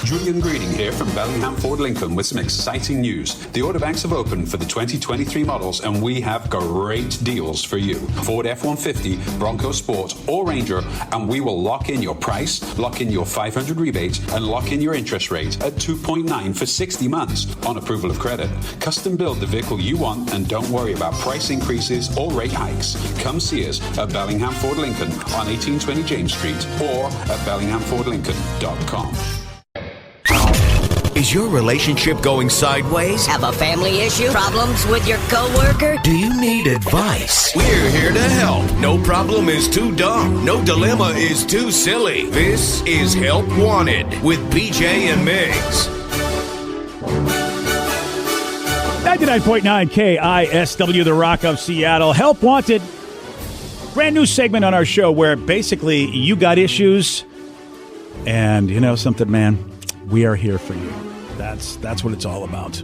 Julian Greening here from Bellingham Ford Lincoln with some exciting news. The order banks have opened for the 2023 models and we have great deals for you. Ford F-150, Bronco Sport or Ranger, and we will lock in your price, lock in your 500 rebate, and lock in your interest rate at 2.9 for 60 months on approval of credit. Custom build the vehicle you want and don't worry about price increases or rate hikes. Come see us at Bellingham Ford Lincoln on 1820 James Street or at bellinghamfordlincoln.com. Is your relationship going sideways? Have a family issue? Problems with your coworker? Do you need advice? We're here to help. No problem is too dumb. No dilemma is too silly. This is Help Wanted with BJ and Migs. 99.9 KISW, The Rock of Seattle. Help Wanted. Brand new segment on our show where basically you got issues and you know something, man, we are here for you. That's what it's all about.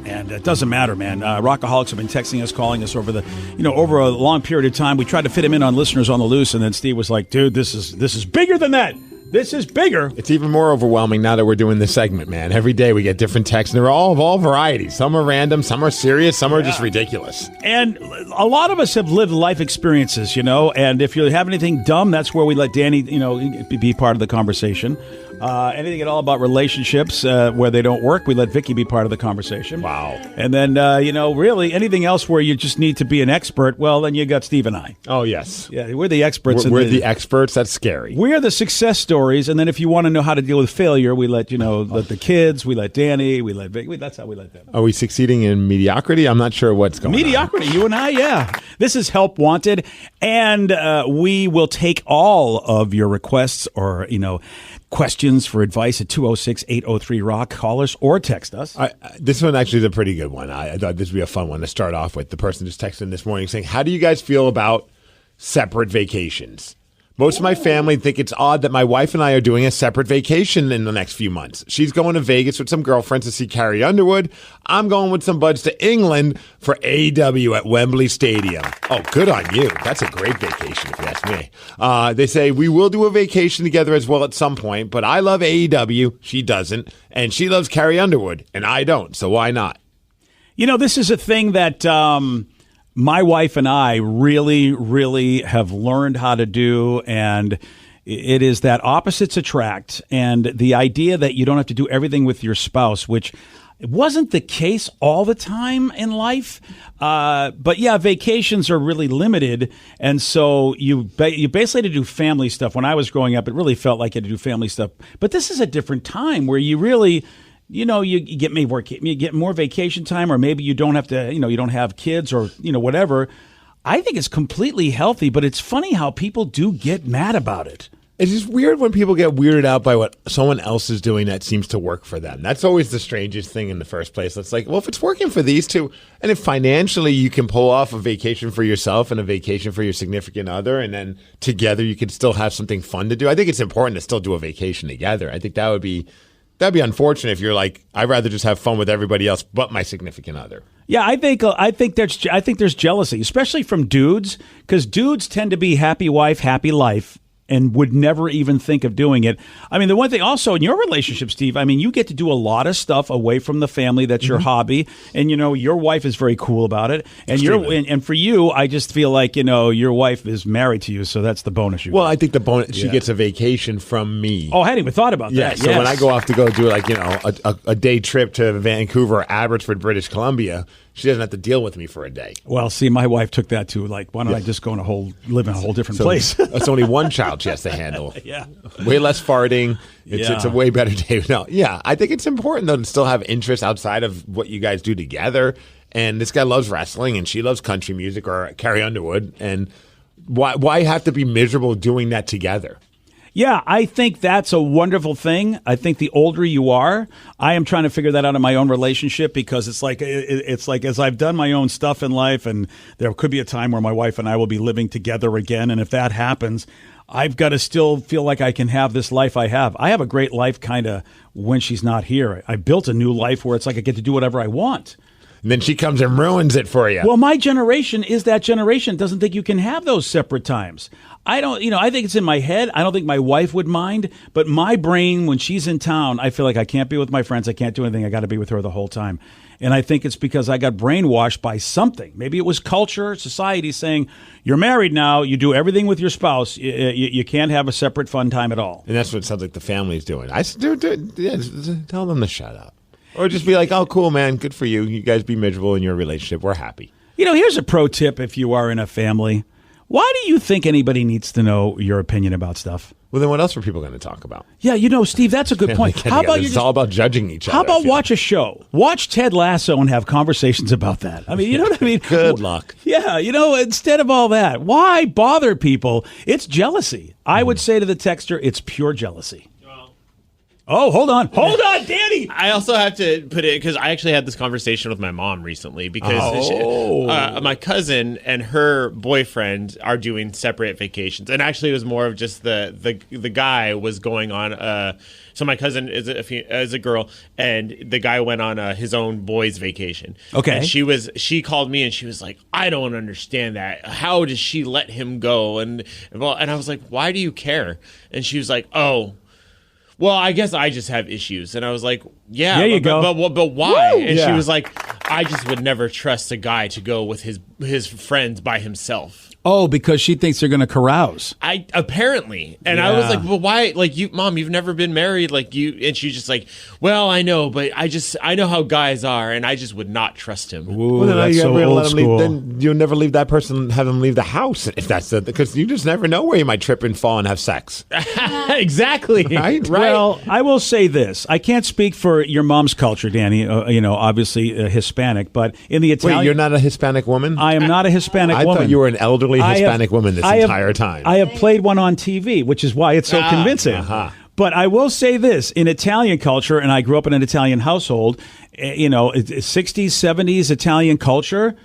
And it doesn't matter, man. Rockaholics have been texting us, calling us over over a long period of time. We tried to fit him in on Listeners on the Loose, and then Steve was like, dude, this is bigger than that. This is bigger. It's even more overwhelming now that we're doing this segment, man. Every day we get different texts, and they're all of all varieties. Some are random, some are serious, some are just ridiculous. And a lot of us have lived life experiences, and if you have anything dumb, that's where we let Danny, be part of the conversation. Anything at all about relationships where they don't work, we let Vicky be part of the conversation. Wow. And then, really anything else where you just need to be an expert, well, then you got Steve and I. Oh, yes. Yeah, we're the experts. We're the experts. That's scary. We're the success stories. And then if you want to know how to deal with failure, we let, let the kids, we let Danny, we let Vicky. That's how we let them. Are we succeeding in mediocrity? I'm not sure what's going on. Mediocrity, you and I, yeah. This is Help Wanted. And we will take all of your requests or, questions for advice at 206-803-ROCK. Call us or text us. This one actually is a pretty good one. I thought this would be a fun one to start off with. The person just texted in this morning saying, how do you guys feel about separate vacations? Most of my family think it's odd that my wife and I are doing a separate vacation in the next few months. She's going to Vegas with some girlfriends to see Carrie Underwood. I'm going with some buds to England for AEW at Wembley Stadium. Oh, good on you. That's a great vacation, if you ask me. They say, we will do a vacation together as well at some point, but I love AEW. She doesn't. And she loves Carrie Underwood, and I don't. So why not? This is a thing that my wife and I really, really have learned how to do, and it is that opposites attract, and the idea that you don't have to do everything with your spouse, which It wasn't the case all the time in life, but yeah, vacations are really limited, and so you basically had to do family stuff. When I was growing up, it really felt like you had to do family stuff. But this is a different time where you really, you get more vacation time, or maybe you don't have to, you don't have kids or whatever. I think it's completely healthy, but it's funny how people do get mad about it. It's just weird when people get weirded out by what someone else is doing that seems to work for them. That's always the strangest thing in the first place. It's like, well, if it's working for these two, and if financially you can pull off a vacation for yourself and a vacation for your significant other, and then together you can still have something fun to do, I think it's important to still do a vacation together. I think that'd be unfortunate if you're like, I'd rather just have fun with everybody else but my significant other. Yeah, I think there's jealousy, especially from dudes, because dudes tend to be happy wife, happy life, and would never even think of doing it. I mean, the one thing also in your relationship, Steve, I mean, you get to do a lot of stuff away from the family. That's your hobby. And, your wife is very cool about it. And and for you, I just feel like, your wife is married to you. So that's the bonus. Well, I think the bonus, she gets a vacation from me. Oh, I hadn't even thought about that. So when I go off to go do a day trip to Vancouver or Abbotsford, British Columbia, she doesn't have to deal with me for a day. Well, see, my wife took that to why don't I just go live in a whole different place? It's only one child she has to handle. Yeah. Way less farting. It's a way better day. No, yeah. I think it's important, though, to still have interests outside of what you guys do together. And this guy loves wrestling, and she loves country music or Carrie Underwood. And why have to be miserable doing that together? Yeah, I think that's a wonderful thing. I think the older you are, I am trying to figure that out in my own relationship, because it's like as I've done my own stuff in life, and there could be a time where my wife and I will be living together again. And if that happens, I've got to still feel like I can have this life I have. I have a great life kind of when she's not here. I built a new life where it's like I get to do whatever I want. And then she comes and ruins it for you. Well, my generation is that generation doesn't think you can have those separate times. I don't, I think it's in my head. I don't think my wife would mind, but my brain, when she's in town, I feel like I can't be with my friends. I can't do anything. I got to be with her the whole time. And I think it's because I got brainwashed by something. Maybe it was culture, society saying, you're married now, you do everything with your spouse. You can't have a separate fun time at all. And that's what it sounds like the family's doing. Tell them to shut up. Or just be like, oh, cool, man, good for you. You guys be miserable in your relationship. We're happy. Here's a pro tip if you are in a family. Why do you think anybody needs to know your opinion about stuff? Well, then what else are people going to talk about? Yeah, Steve, that's a good point. How about it's all about judging each other. How about watch a show? Watch Ted Lasso and have conversations about that. I mean, you know what I mean? Good luck. Yeah, instead of all that, why bother people? It's jealousy. I would say to the texter, it's pure jealousy. Oh, hold on, Danny. I also have to put it, because I actually had this conversation with my mom recently, because my cousin and her boyfriend are doing separate vacations, and actually it was more of just the guy was going on. So my cousin is a girl, and the guy went on his own boys' vacation. Okay, and she called me and she was like, I don't understand that. How does she let him go? And I was like, why do you care? And she was like, oh. Well, I guess I just have issues. And I was like, yeah, there you go. But why? Woo! And Yeah. she was like, I just would never trust a guy to go with his friends by himself. Oh, because she thinks they're going to carouse. Apparently. And I was like, well, why? Like, Mom, you've never been married. Like, and she's just like, well, I know, but I know how guys are, and I just would not trust him. Ooh, well, then that's so old school. Then you'll never leave that person, have them leave the house, if that's because you just never know where you might trip and fall and have sex. Exactly. Right? Well, I will say this. I can't speak for your mom's culture, Danny, obviously Hispanic, but in the Italian... Wait, you're not a Hispanic woman? I am not a Hispanic woman. I thought you were an elderly Hispanic woman this entire time. I have played one on TV, which is why it's so convincing. But I will say this, in Italian culture, and I grew up in an Italian household, 60s, 70s Italian culture,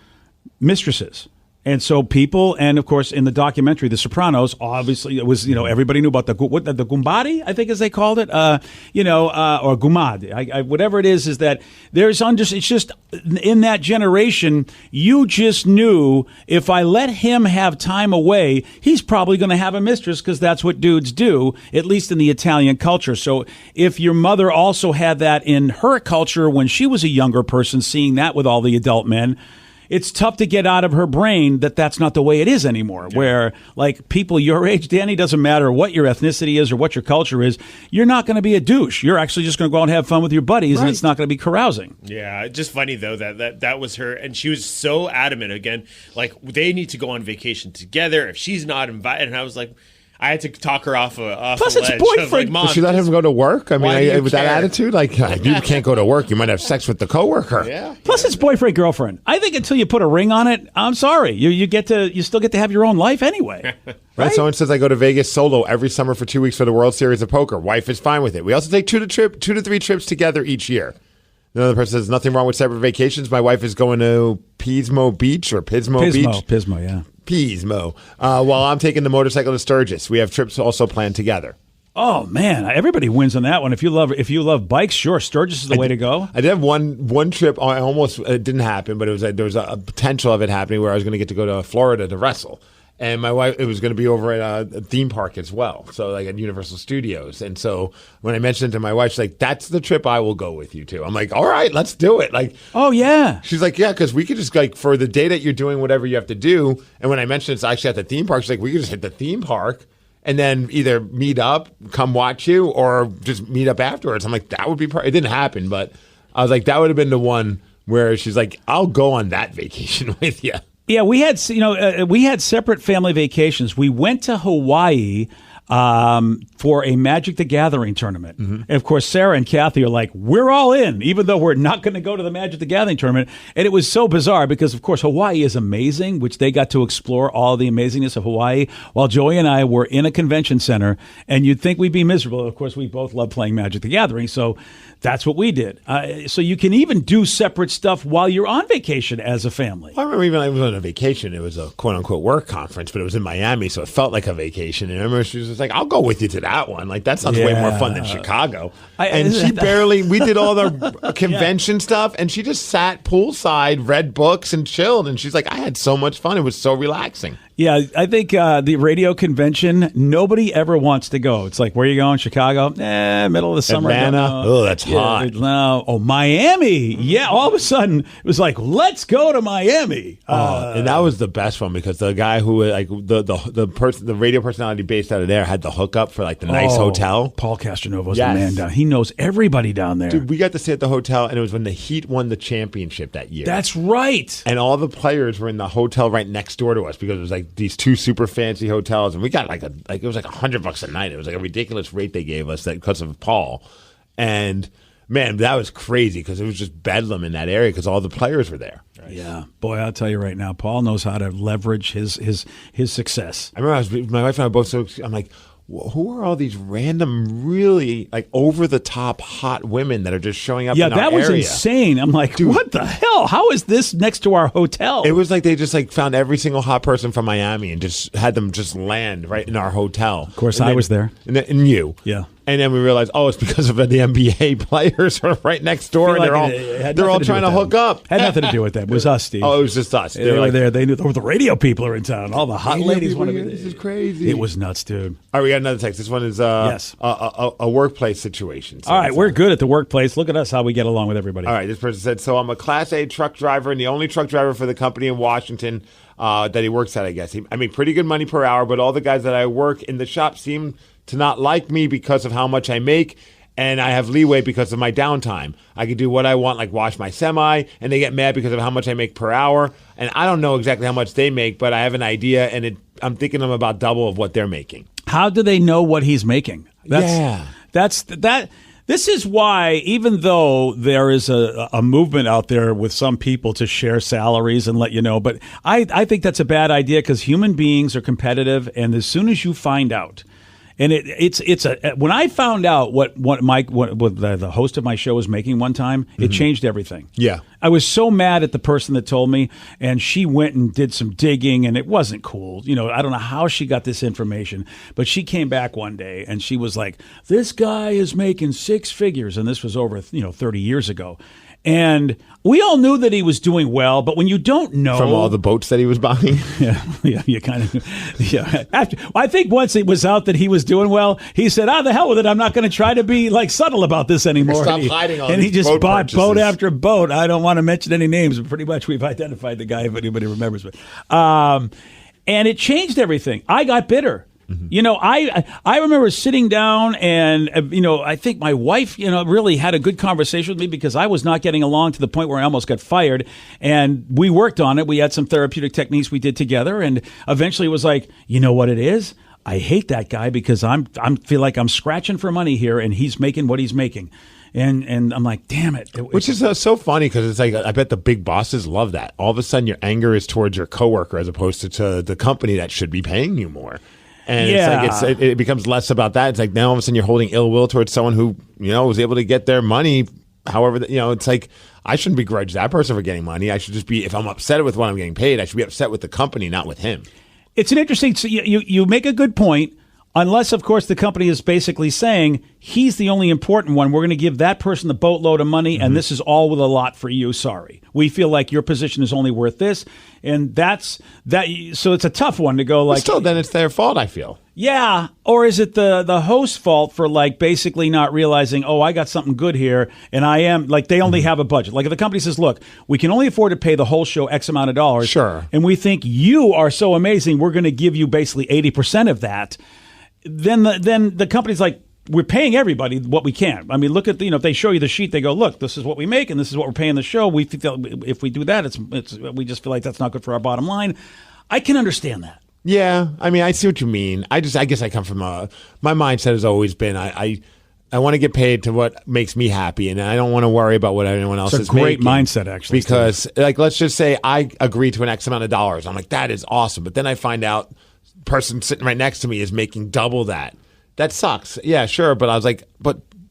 mistresses. And so people, and of course in the documentary, The Sopranos, obviously it was, everybody knew about the gumbari, I think as they called it, or gumad, whatever it is that it's just in that generation, you just knew if I let him have time away, he's probably going to have a mistress because that's what dudes do, at least in the Italian culture. So if your mother also had that in her culture when she was a younger person, seeing that with all the adult men, it's tough to get out of her brain that that's not the way it is anymore. Where like people your age, Danny, doesn't matter what your ethnicity is or what your culture is, you're not going to be a douche. You're actually just going to go out and have fun with your buddies, and it's not going to be carousing. Yeah, it's just funny though that was her, and she was so adamant again. Like they need to go on vacation together if she's not invited, and I was like. I had to talk her off Plus, a it's ledge. boyfriend. I was like, Mom, Would she let him go to work? I why do mean, you with that care? attitude, like you can't go to work. You might have sex with the coworker. Yeah. Plus, it's boyfriend girlfriend. I think until you put a ring on it, I'm sorry, you still get to have your own life anyway. Right? Someone says I go to Vegas solo every summer for 2 weeks for the World Series of Poker. Wife is fine with it. We also take 2 to 3 trips together each year. Another person says nothing wrong with separate vacations. My wife is going to Pismo Beach or Pismo Beach. Pismo, yeah. Pismo. While I'm taking the motorcycle to Sturgis. We have trips also planned together. Oh man, everybody wins on that one. If you love bikes, sure, Sturgis is the way to go. I did have one trip. I almost it didn't happen, but there was a potential of it happening where I was going to get to go to Florida to wrestle. And my wife, it was going to be over at a theme park as well, so like at Universal Studios. And so when I mentioned it to my wife, she's like, "That's the trip I will go with you to." I'm like, "All right, let's do it." Like, oh yeah. She's like, "Yeah, because we could just like for the day that you're doing whatever you have to do." And when I mentioned it's actually at the theme park, she's like, "We could just hit the theme park and then either meet up, come watch you, or just meet up afterwards." I'm like, "That would be." It didn't happen, but I was like, "That would have been the one where she's like, I'll go on that vacation with you." Yeah, we had separate family vacations. We went to Hawaii for a Magic the Gathering tournament. Mm-hmm. And of course, Sarah and Kathy are like, we're all in, even though we're not going to go to the Magic the Gathering tournament. And it was so bizarre because, of course, Hawaii is amazing, which they got to explore all the amazingness of Hawaii, while Joey and I were in a convention center. And you'd think we'd be miserable. Of course, we both love playing Magic the Gathering, so that's what we did. So you can even do separate stuff while you're on vacation as a family. I remember even I was on a vacation. It was a quote-unquote work conference, but it was in Miami, so it felt like a vacation. And I remember she was just like, I'll go with you to that one. Like, that sounds way more fun than Chicago. And she we did all the convention stuff, and she just sat poolside, read books, and chilled. And she's like, I had so much fun. It was so relaxing. Yeah, I think the radio convention, nobody ever wants to go. It's like, where are you going? Chicago? Middle of the summer. Atlanta? Oh, that's hot. No. Oh, Miami. Yeah, all of a sudden, it was like, let's go to Miami. And that was the best one because the guy who, like, the radio personality based out of there had the hookup for, like, the nice hotel. Paul Castronovo's the man down. He knows everybody down there. Dude, we got to stay at the hotel, and it was when the Heat won the championship that year. That's right. And all the players were in the hotel right next door to us because it was, like, these 2 super fancy hotels, and we got it was like $100 a night. It was like a ridiculous rate they gave us because of Paul. And man, that was crazy because it was just bedlam in that area because all the players were there. Right. Yeah, boy, I'll tell you right now, Paul knows how to leverage his success. I remember my wife and I were both so. I'm like, who are all these random, really like over the top hot women that are just showing up? Yeah, in our that was area? insane. I'm like, dude, what the hell? How is this next to our hotel? It was like they just like found every single hot person from Miami and just had them just land right in our hotel. Of course, I was there, and you, yeah. And then we realized, it's because of the NBA players are right next door, and they're all trying to hook up. Had nothing to do with that. It was us, Steve. Oh, it was just us. They were there. They knew the radio people are in town. All the hot ladies want to be there. This is crazy. It was nuts, dude. All right, we got another text. This one is a workplace situation. So all right, we're good at the workplace. Look at us, how we get along with everybody. All right, this person said, so I'm a Class A truck driver and the only truck driver for the company in Washington that he works at, I guess. I make pretty good money per hour, but all the guys that I work in the shop seem to not like me because of how much I make, and I have leeway because of my downtime. I can do what I want, like wash my semi, and they get mad because of how much I make per hour. And I don't know exactly how much they make, but I have an idea, and I'm thinking I'm about double of what they're making. How do they know what he's making? This is why, even though there is a movement out there with some people to share salaries and let you know, but I think that's a bad idea because human beings are competitive, and as soon as you find out, and when I found out what the host of my show was making one time, it changed everything. Yeah. I was so mad at the person that told me, and she went and did some digging, and it wasn't cool. I don't know how she got this information, but she came back one day, and she was like, this guy is making 6 figures, and this was over 30 years ago. And we all knew that he was doing well, but when you don't know From all the boats that he was buying? yeah, you kind of, yeah. I think once it was out that he was doing well, he said, the hell with it. I'm not going to try to be like subtle about this anymore. Stop hiding all and he these just boat bought purchases. boat after boat. I don't want to mention any names, but pretty much we've identified the guy if anybody remembers. But, and it changed everything. I got bitter. You know, I remember sitting down and, I think my wife, really had a good conversation with me because I was not getting along to the point where I almost got fired. And we worked on it. We had some therapeutic techniques we did together. And eventually it was like, you know what it is? I hate that guy because I feel like I'm scratching for money here and he's making what he's making. And I'm like, damn it. Which is so funny because it's like, I bet the big bosses love that. All of a sudden your anger is towards your coworker as opposed to the company that should be paying you more. And it's like it becomes less about that. It's like now all of a sudden you're holding ill will towards someone who, was able to get their money. However, it's like I shouldn't begrudge that person for getting money. I should just be, if I'm upset with what I'm getting paid, I should be upset with the company, not with him. It's an interesting, so you make a good point. Unless, of course, the company is basically saying he's the only important one. We're going to give that person the boatload of money, and this is all with a lot for you. Sorry. We feel like your position is only worth this. And that's that. So it's a tough one to go like. But still, then it's their fault, I feel. Yeah. Or is it the host's fault for like basically not realizing, I got something good here. And I am like, they only have a budget. Like if the company says, look, we can only afford to pay the whole show X amount of dollars. Sure. And we think you are so amazing. We're going to give you basically 80% of that. Then the company's like, we're paying everybody what we can. I mean, look at if they show you the sheet, they go, look, this is what we make and this is what we're paying the show. We think that if we do that, it's we just feel like that's not good for our bottom line. I can understand that. Yeah, I mean, I see what you mean. I guess I come from my mindset has always been I want to get paid to what makes me happy, and I don't want to worry about what anyone else is making. It's a great mindset, actually. Because, like, let's just say I agree to an X amount of dollars. I'm like, that is awesome. But then I find out the person sitting right next to me is making double that. That sucks. Yeah, sure. But I was like,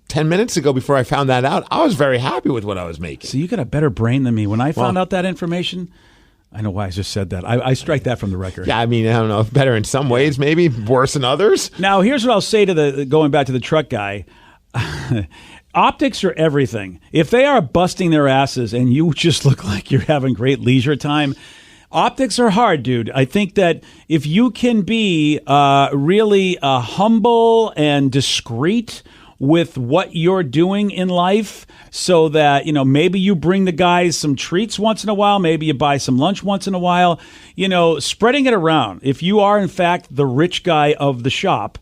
10 minutes ago before I found that out, I was very happy with what I was making. So you got a better brain than me. When I found out that information, I know why I just said that. I strike that from the record. Yeah, I mean, I don't know. Better in some ways, maybe worse in others. Now, here's what I'll say to going back to the truck guy. Optics are everything. If they are busting their asses and you just look like you're having great leisure time, optics are hard, dude. I think that if you can be really humble and discreet with what you're doing in life so that, maybe you bring the guys some treats once in a while, maybe you buy some lunch once in a while, spreading it around. If you are, in fact, the rich guy of the shop,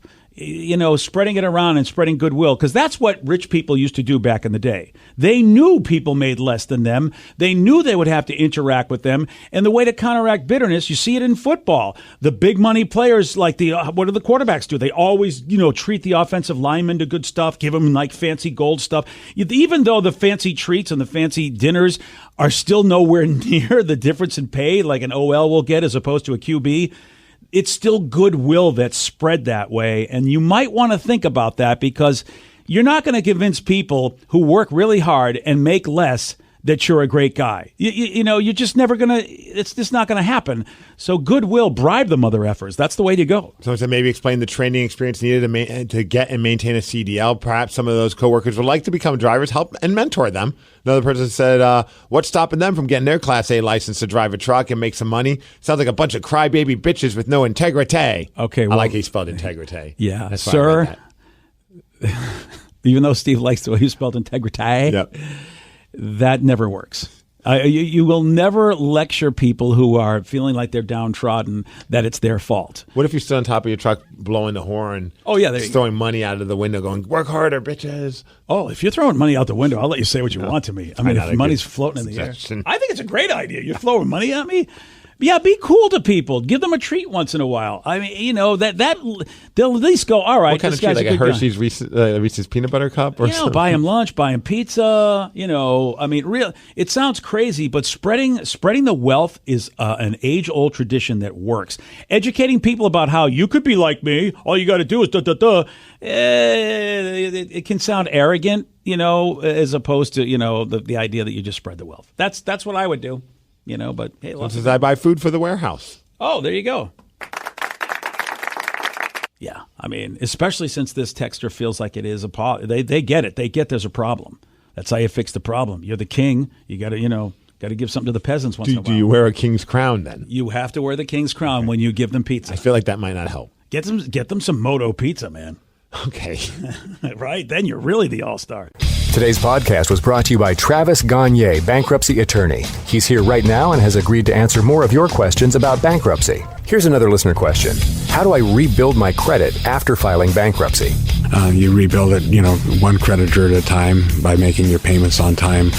spreading it around and spreading goodwill, because that's what rich people used to do back in the day. They knew people made less than them. They knew they would have to interact with them. And the way to counteract bitterness, you see it in football. The big money players, like what do the quarterbacks do? They always, treat the offensive linemen to good stuff, give them like fancy gold stuff. Even though the fancy treats and the fancy dinners are still nowhere near the difference in pay like an OL will get as opposed to a QB, it's still goodwill that's spread that way. And you might want to think about that because you're not going to convince people who work really hard and make less that you're a great guy. You're just never going to, it's just not going to happen. So goodwill, bribe the mother effers. That's the way to go. So to maybe explain the training experience needed to get and maintain a CDL. Perhaps some of those coworkers would like to become drivers, help and mentor them. Another person said, what's stopping them from getting their Class A license to drive a truck and make some money? Sounds like a bunch of crybaby bitches with no integrity. Okay, I like how he spelled integrity. Yeah, that's why sir. I like that. Even though Steve likes the way you spelled integrity, yep. That never works. You will never lecture people who are feeling like they're downtrodden that it's their fault. What if you're still on top of your truck blowing the horn? Oh, yeah. Just throwing money out of the window going, work harder, bitches. Oh, if you're throwing money out the window, I'll let you say what you want to me. I mean, if money's floating in the air. I think it's a great idea. You're throwing money at me? Yeah, be cool to people. Give them a treat once in a while. I mean, that they'll at least go, all right, what kind this of treat, guy's like a good Hershey's Reese's peanut butter cup? Or something? Buy him lunch, buy him pizza. I mean, it sounds crazy, but spreading the wealth is an age-old tradition that works. Educating people about how you could be like me. All you got to do is da-da-da. It can sound arrogant, as opposed to, the idea that you just spread the wealth. That's what I would do. But hey, since I buy food for the warehouse. Oh, there you go. Yeah, I mean, especially since this texter feels like it is they get it. They get there's a problem. That's how you fix the problem. You're the king. You got to give something to the peasants once in a while. Do you wear a king's crown then? You have to wear the king's crown when you give them pizza. I feel like that might not help. Get them some Moto pizza, man. Okay. Right? Then you're really the all-star. Today's podcast was brought to you by Travis Gagne, bankruptcy attorney. He's here right now and has agreed to answer more of your questions about bankruptcy. Here's another listener question. How do I rebuild my credit after filing bankruptcy? You rebuild it, one creditor at a time by making your payments on time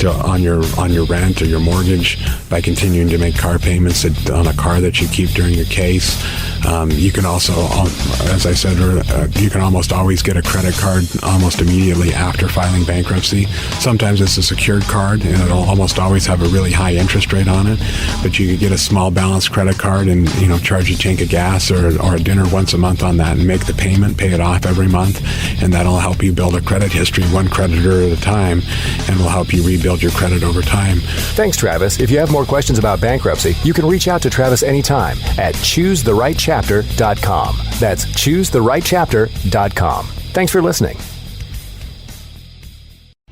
on your rent or your mortgage, by continuing to make car payments on a car that you keep during your case. You can also, as I said, you can almost always get a credit card almost immediately after filing bankruptcy. Sometimes it's a secured card, and it'll almost always have a really high interest rate on it. But you could get a small balance credit card and charge a tank of gas or a dinner once a month on that and make the payment, pay it off every month, and that'll help you build a credit history one creditor at a time, and will help you rebuild your credit over time. Thanks, Travis. If you have more questions about bankruptcy, you can reach out to Travis anytime at choosetherightchapter.com. That's choosetherightchapter.com. Thanks for listening.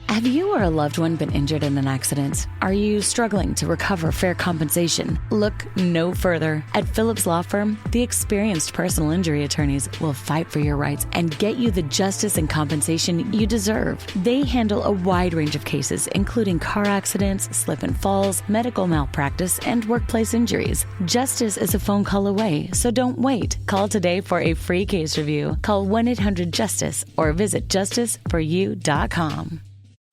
Have you or a loved one been injured in an accident? Are you struggling to recover fair compensation? Look no further. At Phillips Law Firm, the experienced personal injury attorneys will fight for your rights and get you the justice and compensation you deserve. They handle a wide range of cases, including car accidents, slip and falls, medical malpractice, and workplace injuries. Justice is a phone call away, so don't wait. Call today for a free case review. Call 1-800-JUSTICE or visit justiceforyou.com.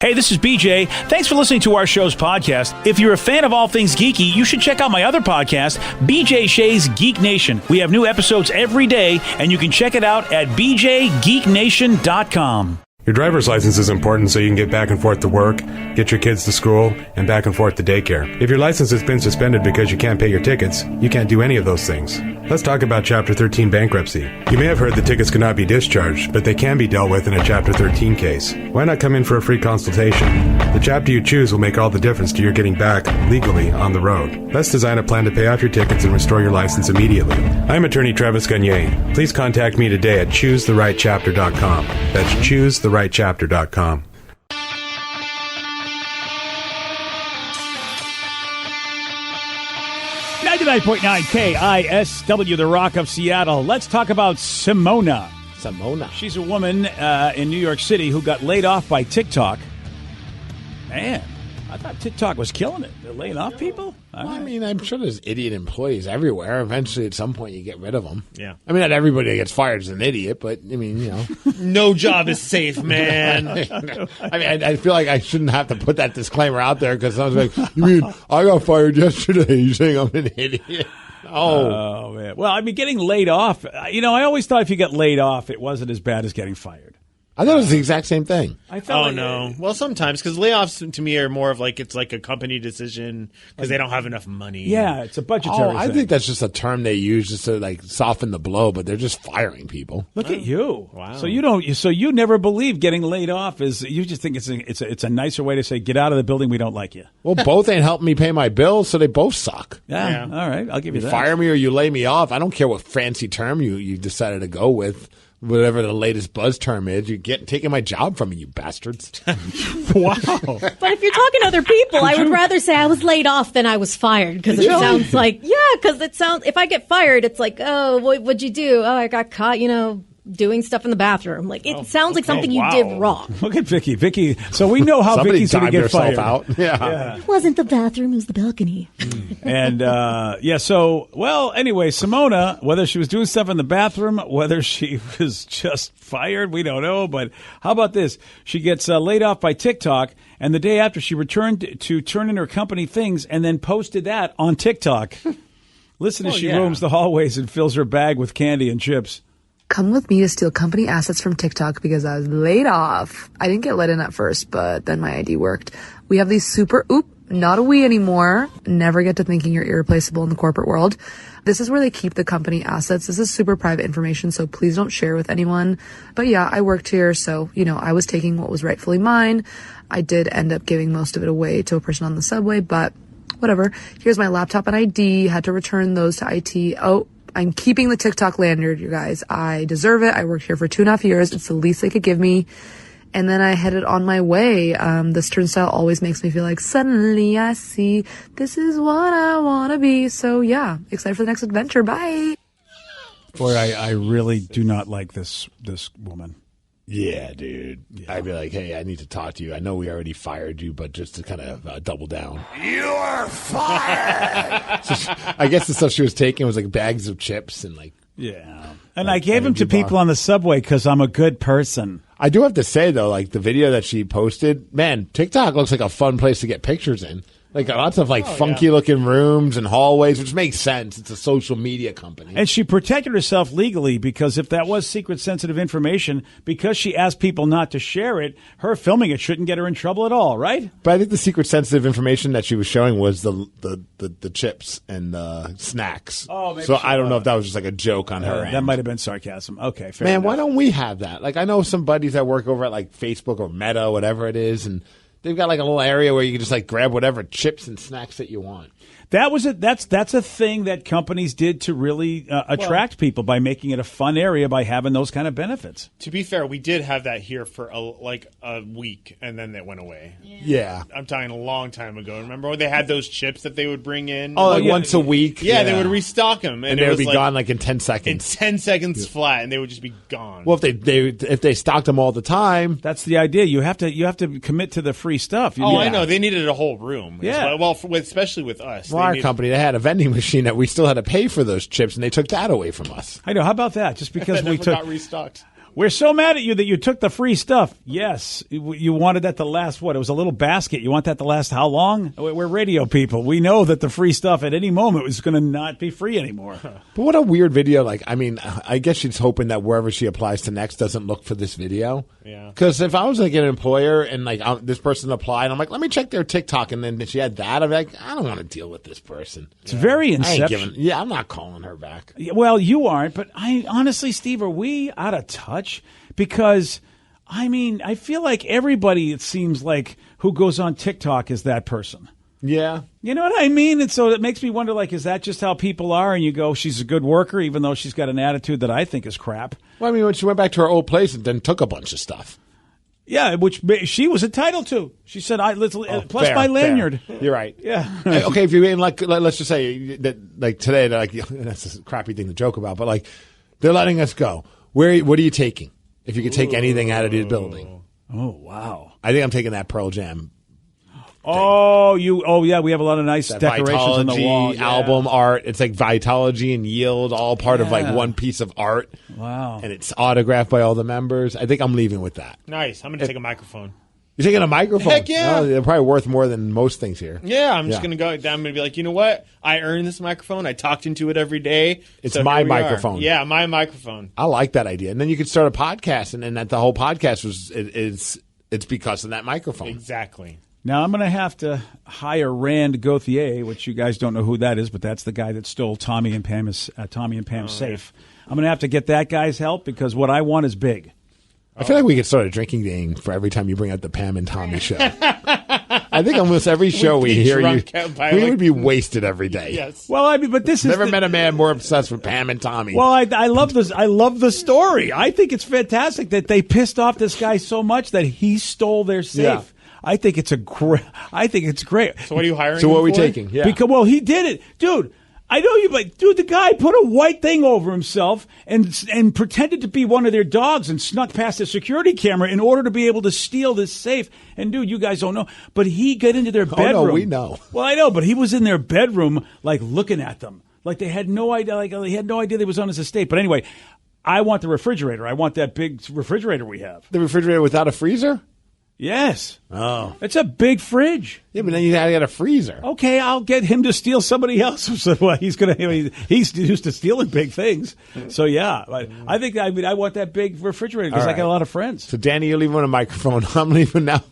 Hey, this is BJ. Thanks for listening to our show's podcast. If you're a fan of all things geeky, you should check out my other podcast, BJ Shea's Geek Nation. We have new episodes every day, and you can check it out at bjgeeknation.com. Your driver's license is important so you can get back and forth to work, get your kids to school, and back and forth to daycare. If your license has been suspended because you can't pay your tickets, you can't do any of those things. Let's talk about Chapter 13 bankruptcy. You may have heard that tickets cannot be discharged, but they can be dealt with in a Chapter 13 case. Why not come in for a free consultation? The chapter you choose will make all the difference to your getting back legally on the road. Let's design a plan to pay off your tickets and restore your license immediately. I'm attorney Travis Gagne. Please contact me today at choosetherightchapter.com. That's choosetherightchapter.com. .9 The Rock of Seattle. Let's talk about Simona. Simona. She's a woman in New York City who got laid off by TikTok. Man, I thought TikTok was killing it. They're laying off people? I mean, I'm sure there's idiot employees everywhere. Eventually, at some point, you get rid of them. Yeah. I mean, not everybody that gets fired is an idiot, but, I mean, No job is safe, man. I mean, I feel like I shouldn't have to put that disclaimer out there because someone's like, you mean I got fired yesterday? You're saying I'm an idiot? Oh, man. Well, I mean, getting laid off, I always thought if you got laid off, it wasn't as bad as getting fired. I thought it was the exact same thing. No. Well, sometimes, because layoffs to me are more of like it's like a company decision because they don't have enough money. Yeah, it's a budgetary thing. I think that's just a term they use just to like soften the blow, but they're just firing people. Look at you! Wow. So you never believe getting laid off is. You just think it's a nicer way to say get out of the building. We don't like you. Well, both ain't helping me pay my bills, so they both suck. Yeah. All right, I'll give you that. Fire me or you lay me off. I don't care what fancy term you decided to go with. Whatever the latest buzz term is, you're taking my job from me, you bastards. Wow. But if you're talking to other people, I would rather say I was laid off than I was fired because it sounds like, if I get fired, it's like, oh, what'd you do? Oh, I got caught, doing stuff in the bathroom. Like it sounds like something you did wrong. Look at Vicky. Vicky. So we know how Vicky's going to get fired. Out. Yeah. It wasn't the bathroom; it was the balcony. And So anyway, Simona, whether she was doing stuff in the bathroom, whether she was just fired, we don't know. But how about this? She gets laid off by TikTok, and the day after, she returned to turn in her company things, and then posted that on TikTok. Listen as she roams the hallways and fills her bag with candy and chips. Come with me to steal company assets from TikTok because I was laid off. I didn't get let in at first, but then my ID worked. We have these not a we anymore. Never get to thinking you're irreplaceable in the corporate world. This is where they keep the company assets. This is super private information, so please don't share with anyone. But yeah, I worked here, so, I was taking what was rightfully mine. I did end up giving most of it away to a person on the subway, but whatever. Here's my laptop and ID. Had to return those to IT. Oh, I'm keeping the TikTok lanyard, you guys. I deserve it. I worked here for 2.5 years. It's the least they could give me. And then I headed on my way. This turnstile always makes me feel like suddenly I see this is what I want to be. So yeah, excited for the next adventure. Bye. Boy, I really do not like this woman. Yeah, dude. Yeah. I'd be like, hey, I need to talk to you. I know we already fired you, but just to kind of double down. You're fired! So I guess the stuff she was taking was like bags of chips and like... Yeah. And I gave them to people on the subway because I'm a good person. I do have to say, though, like the video that she posted, man, TikTok looks like a fun place to get pictures in. Like lots of funky looking rooms and hallways, which makes sense. It's a social media company. And she protected herself legally because if that was secret sensitive information, because she asked people not to share it, her filming it shouldn't get her in trouble at all, right? But I think the secret sensitive information that she was showing was the chips and the snacks. Oh, maybe so I don't know if that was just like a joke on her end. That might have been sarcasm. Okay, fair Man, enough. why don't we have that? Like I know some buddies that work over at like Facebook or Meta, whatever it is, and they've got like a little area where you can just like grab whatever chips and snacks that you want. That was it. That's a thing that companies did to really attract people by making it a fun area by having those kind of benefits. To be fair, we did have that here for a week, and then it went away. Yeah. I'm talking a long time ago. Remember when they had those chips that they would bring in? Oh, like once a week? Yeah, they would restock them, and they would be gone like in 10 seconds. In 10 seconds flat, and they would just be gone. Well, if they stocked them all the time, that's the idea. You have to commit to the free stuff. I know they needed a whole room. Yeah. Well, especially with us. Well, our company, they had a vending machine that we still had to pay for those chips, and they took that away from us. I know. How about that? Just because we got restocked. We're so mad at you that you took the free stuff. Yes, you wanted that to last, what? It was a little basket. You want that to last how long? We're radio people. We know that the free stuff at any moment was going to not be free anymore. But what a weird video. Like, I mean, I guess she's hoping that wherever she applies to next doesn't look for this video. Yeah. Because if I was like an employer and like this person applied, I'm like, let me check their TikTok, and then she had that, I'm like, I don't want to deal with this person. It's very inception. I'm not calling her back. Well, you aren't, but honestly, Steve, are we out of touch? Because, I mean, I feel like everybody, it seems like, who goes on TikTok is that person. Yeah. You know what I mean? And so it makes me wonder, like, is that just how people are? And you go, she's a good worker, even though she's got an attitude that I think is crap. Well, I mean, when she went back to her old place and then took a bunch of stuff. Yeah, which she was entitled to. She said, plus my lanyard. Fair. You're right. Yeah. Okay, if you're in, like, let's just say that, like, today, like, that's a crappy thing to joke about, but, like, they're letting us go. What are you taking? If you could take anything out of the building. Oh, wow. I think I'm taking that Pearl Jam. Oh, yeah, we have a lot of nice That decorations on the wall. Yeah. Album art. It's like Vitology and Yield, all part of like one piece of art. Wow. And it's autographed by all the members. I think I'm leaving with that. Nice. I'm going to take a microphone. You're taking a microphone? Heck yeah. Oh, they're probably worth more than most things here. Yeah, I'm just going to go down and be like, you know what? I earned this microphone. I talked into it every day. It's so my here we are. microphone. Yeah, my microphone. I like that idea. And then you could start a podcast, and then that the whole podcast it's because of that microphone. Exactly. Now, I'm going to have to hire Rand Gauthier, which you guys don't know who that is, but that's the guy that stole Tommy and Pam's safe. Yeah. I'm going to have to get that guy's help because what I want is big. I feel like we could start a drinking game for every time you bring out the Pam and Tommy show. I think almost every show we hear you, we would be wasted every day. Yes. Well, I mean, but this is never met a man more obsessed with Pam and Tommy. Well, I love this. I love the story. I think it's fantastic that they pissed off this guy so much that he stole their safe. Yeah. I think it's great. So what are you hiring? So what are we for? taking? Yeah. Because he did it, dude. I know you, but dude, the guy put a white thing over himself and pretended to be one of their dogs and snuck past the security camera in order to be able to steal this safe. And dude, you guys don't know, but he got into their bedroom. Oh no, we know. Well, I know, but he was in their bedroom, like looking at them, like they had no idea, like he had no idea they was on his estate. But anyway, I want the refrigerator. I want that big refrigerator we have. The refrigerator without a freezer? Yes. Oh. It's a big fridge. Yeah, but then you gotta get a freezer. Okay, I'll get him to steal somebody else's. Well, he's used to stealing big things. So yeah, I think I want that big refrigerator because I got a lot of friends. So Danny, you're leaving on a microphone. I'm leaving now.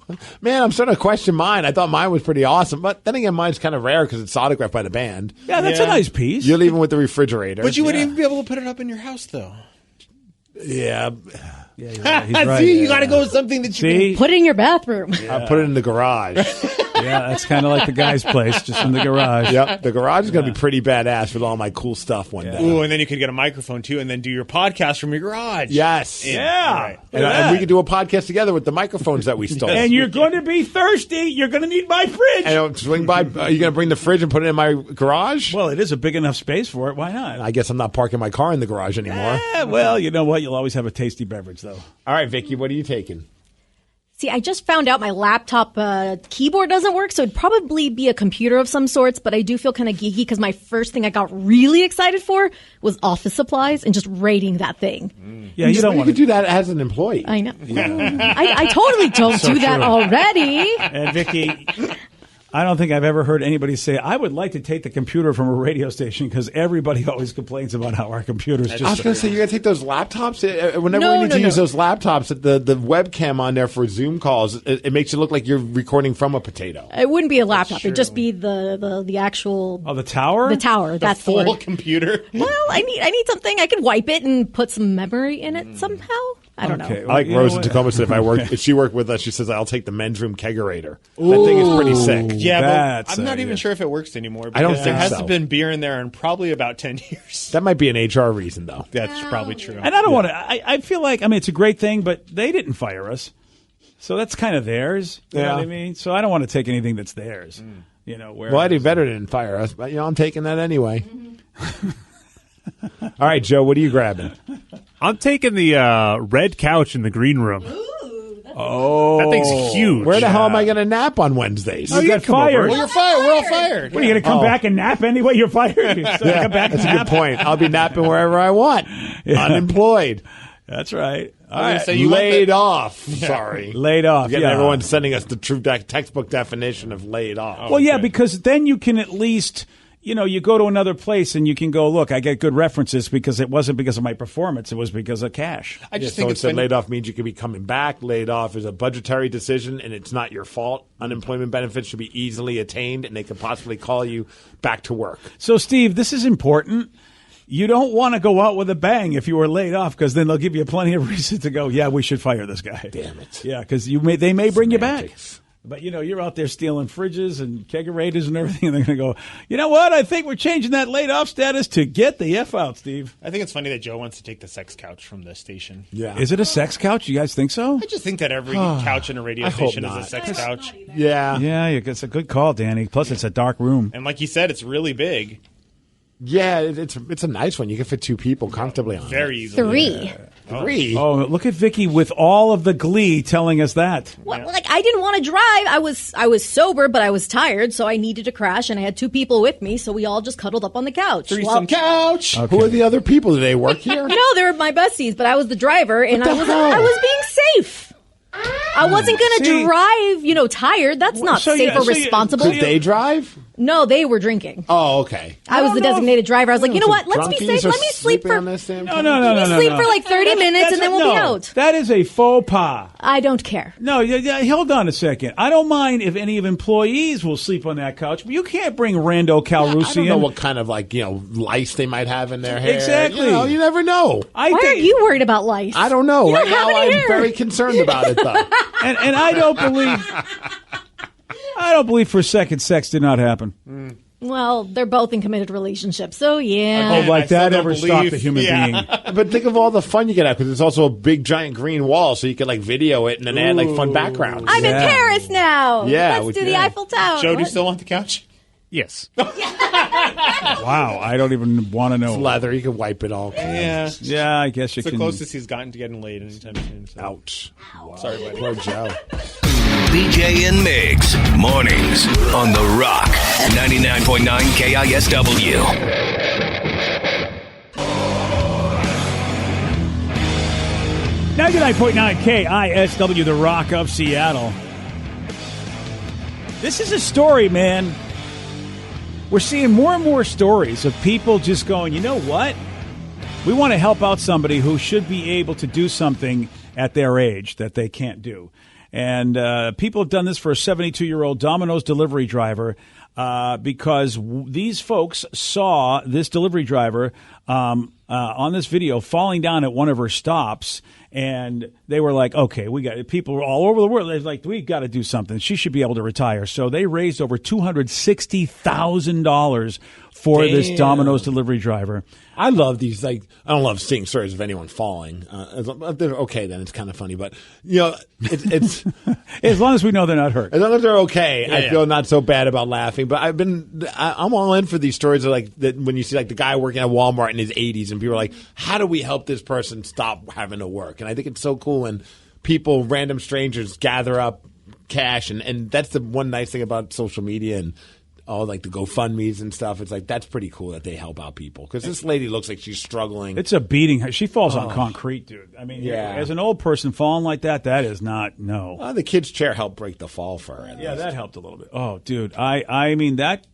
Man, I'm starting to question mine. I thought mine was pretty awesome, but then again, mine's kind of rare because it's autographed by the band. Yeah, that's a nice piece. You're leaving with the refrigerator. But you wouldn't even be able to put it up in your house, though. Yeah. Yeah, he's right. See, you got to go with something that you can put in your bathroom. I put it in the garage. Yeah, that's kind of like the guy's place, just in the garage. Yep, the garage is going to be pretty badass with all my cool stuff one day. Ooh, and then you could get a microphone too, and then do your podcast from your garage. Yes. Yeah. All right. And we could do a podcast together with the microphones that we stole. And you're going to be thirsty. You're going to need my fridge. And I'll swing by. Are you going to bring the fridge and put it in my garage? Well, it is a big enough space for it. Why not? I guess I'm not parking my car in the garage anymore. Well, you know what? You'll always have a tasty beverage, though. All right, Vicky, what are you taking? See, I just found out my laptop keyboard doesn't work, so it'd probably be a computer of some sorts, but I do feel kind of geeky because my first thing I got really excited for was office supplies and just raiding that thing. Yeah, you don't want to do that as an employee. I know. I totally don't do that already. And Vicky, I don't think I've ever heard anybody say, I would like to take the computer from a radio station, because everybody always complains about how our computers just... I was going to say, you're going to take those laptops? Whenever No, we need no, to no. use those laptops, the webcam on there for Zoom calls, it makes it look like you're recording from a potato. It wouldn't be a laptop. It'd just be the actual... Oh, the tower? The tower. That's the Full word. computer. Well, I need something. I could wipe it and put some memory in it somehow. I don't Okay. know. Well, I like you know Rose in what? Tacoma said if she worked with us, she says, I'll take the men's room kegerator. That thing is pretty sick. Yeah, That's but I'm not even sure if it works anymore. I don't because think there hasn't so. been beer in there in probably about 10 years. That might be an HR reason, though. That's probably true. And I don't want to... I feel like, I mean, it's a great thing, but they didn't fire us. So that's kind of theirs. You know what I mean? So I don't want to take anything that's theirs. You know, where... Well, I do better than fire us, but I'm taking that anyway. All right, Joe, what are you grabbing? I'm taking the red couch in the green room. Oh. That thing's huge. Where the hell am I going to nap on Wednesdays? You get fired. Well, you're fired. We're all fired. What, are you going to come back and nap anyway? You're fired. So Yeah, come back that's and a nap. good point. I'll be napping wherever I want. Yeah. Unemployed. That's right. All gonna right. say, you want Laid off. Sorry. Laid off. Again, Yeah. everyone's sending us the true textbook definition of laid off. Well, yeah, because then you can at least, you know, you go to another place and you can go, look, I get good references because it wasn't because of my performance. It was because of cash. I just so think it it's said been, laid off means you could be coming back. Laid off is a budgetary decision, and it's not your fault. Unemployment benefits should be easily attained, and they could possibly call you back to work. So, Steve, this is important. You don't want to go out with a bang if you were laid off, because then they'll give you plenty of reason to go, yeah, we should fire this guy. Damn it. Yeah, because they may bring you back. Semantics. But, you know, you're out there stealing fridges and kegerators and everything, and they're going to go, you know what? I think we're changing that laid-off status to get the F out, Steve. I think it's funny that Joe wants to take the sex couch from the station. Yeah. Is it a sex couch? You guys think so? I just think that every couch in a radio I hope station is a not. sex couch. Yeah. Yeah, it's a good call, Danny. Plus, it's a dark room. And like you said, it's really big. Yeah, it's a nice one. You can fit two people comfortably on Very it. easily. Three. Oh, look at Vicky with all of the glee telling us that. Well, like I didn't want to drive. I was sober, but I was tired, so I needed to crash, and I had two people with me, so we all just cuddled up on the couch. Threesome couch. Okay. Who are the other people? Do they work here? No, they were my besties, but I was the driver, and What the hell? I was being safe. I wasn't going to See- drive, tired. That's not so safe you- or so you- responsible. Did they drive? No, they were drinking. Oh, okay. I was the designated driver. I was like, you know what? Let's be safe. Let me sleep for. on this damn No, thing? no, no, Let no, me sleep no. for like 30 minutes, and then we'll be out. That is a faux pas. I don't care. No, hold on a second. I don't mind if any of employees will sleep on that couch, but you can't bring Rando Calrissian. I don't know what kind of lice they might have in their hair. Exactly. You never know. I Why think, are you worried about lice? I don't know. You don't Right have now, any I'm hair. very concerned about it, though. and I don't believe for a second sex did not happen. Well, they're both in committed relationships, so yeah. Oh, like I still that don't ever believe- stopped a human being? But think of all the fun you get out, because there's also a big giant green wall, so you can video it and then add fun backgrounds. I'm in Yeah. Paris now. Yeah, Let's do the Eiffel Tower. Joe, do you What? still want the couch? Yes. Wow, I don't even want to know. It's leather. You can wipe it all. Yeah. Yeah, I guess you It's the can. closest he's gotten to getting laid anytime soon. So. Ouch. Sorry, buddy. Poor Joe. BJ and Migs, mornings on The Rock, 99.9 KISW. .9 KISW, The Rock of Seattle. This is a story, man. We're seeing more and more stories of people just going, you know what? We want to help out somebody who should be able to do something at their age that they can't do. And people have done this for a 72-year-old Domino's delivery driver because these folks saw this delivery driver on this video falling down at one of her stops. And they were like, okay, we got people all over the world. They're like, we got to do something. She should be able to retire. So they raised over $260,000 for this Domino's delivery driver. I love these. Like, I don't love seeing stories of anyone falling. They're okay, then it's kind of funny. But it's as long as we know they're not hurt. As long as they're okay, I feel not so bad about laughing. But I'm all in for these stories of like that when you see like the guy working at Walmart in his 80s, and people are like, how do we help this person stop having to work? And I think it's so cool when people, random strangers, gather up cash, and that's the one nice thing about social media and all like the GoFundMes and stuff. It's like that's pretty cool that they help out people because this lady looks like she's struggling. It's a beating. She falls on concrete, dude. I mean, as an old person falling like that is not the kid's chair helped break the fall for her. Yeah, that helped a little bit. Oh, dude, I mean that.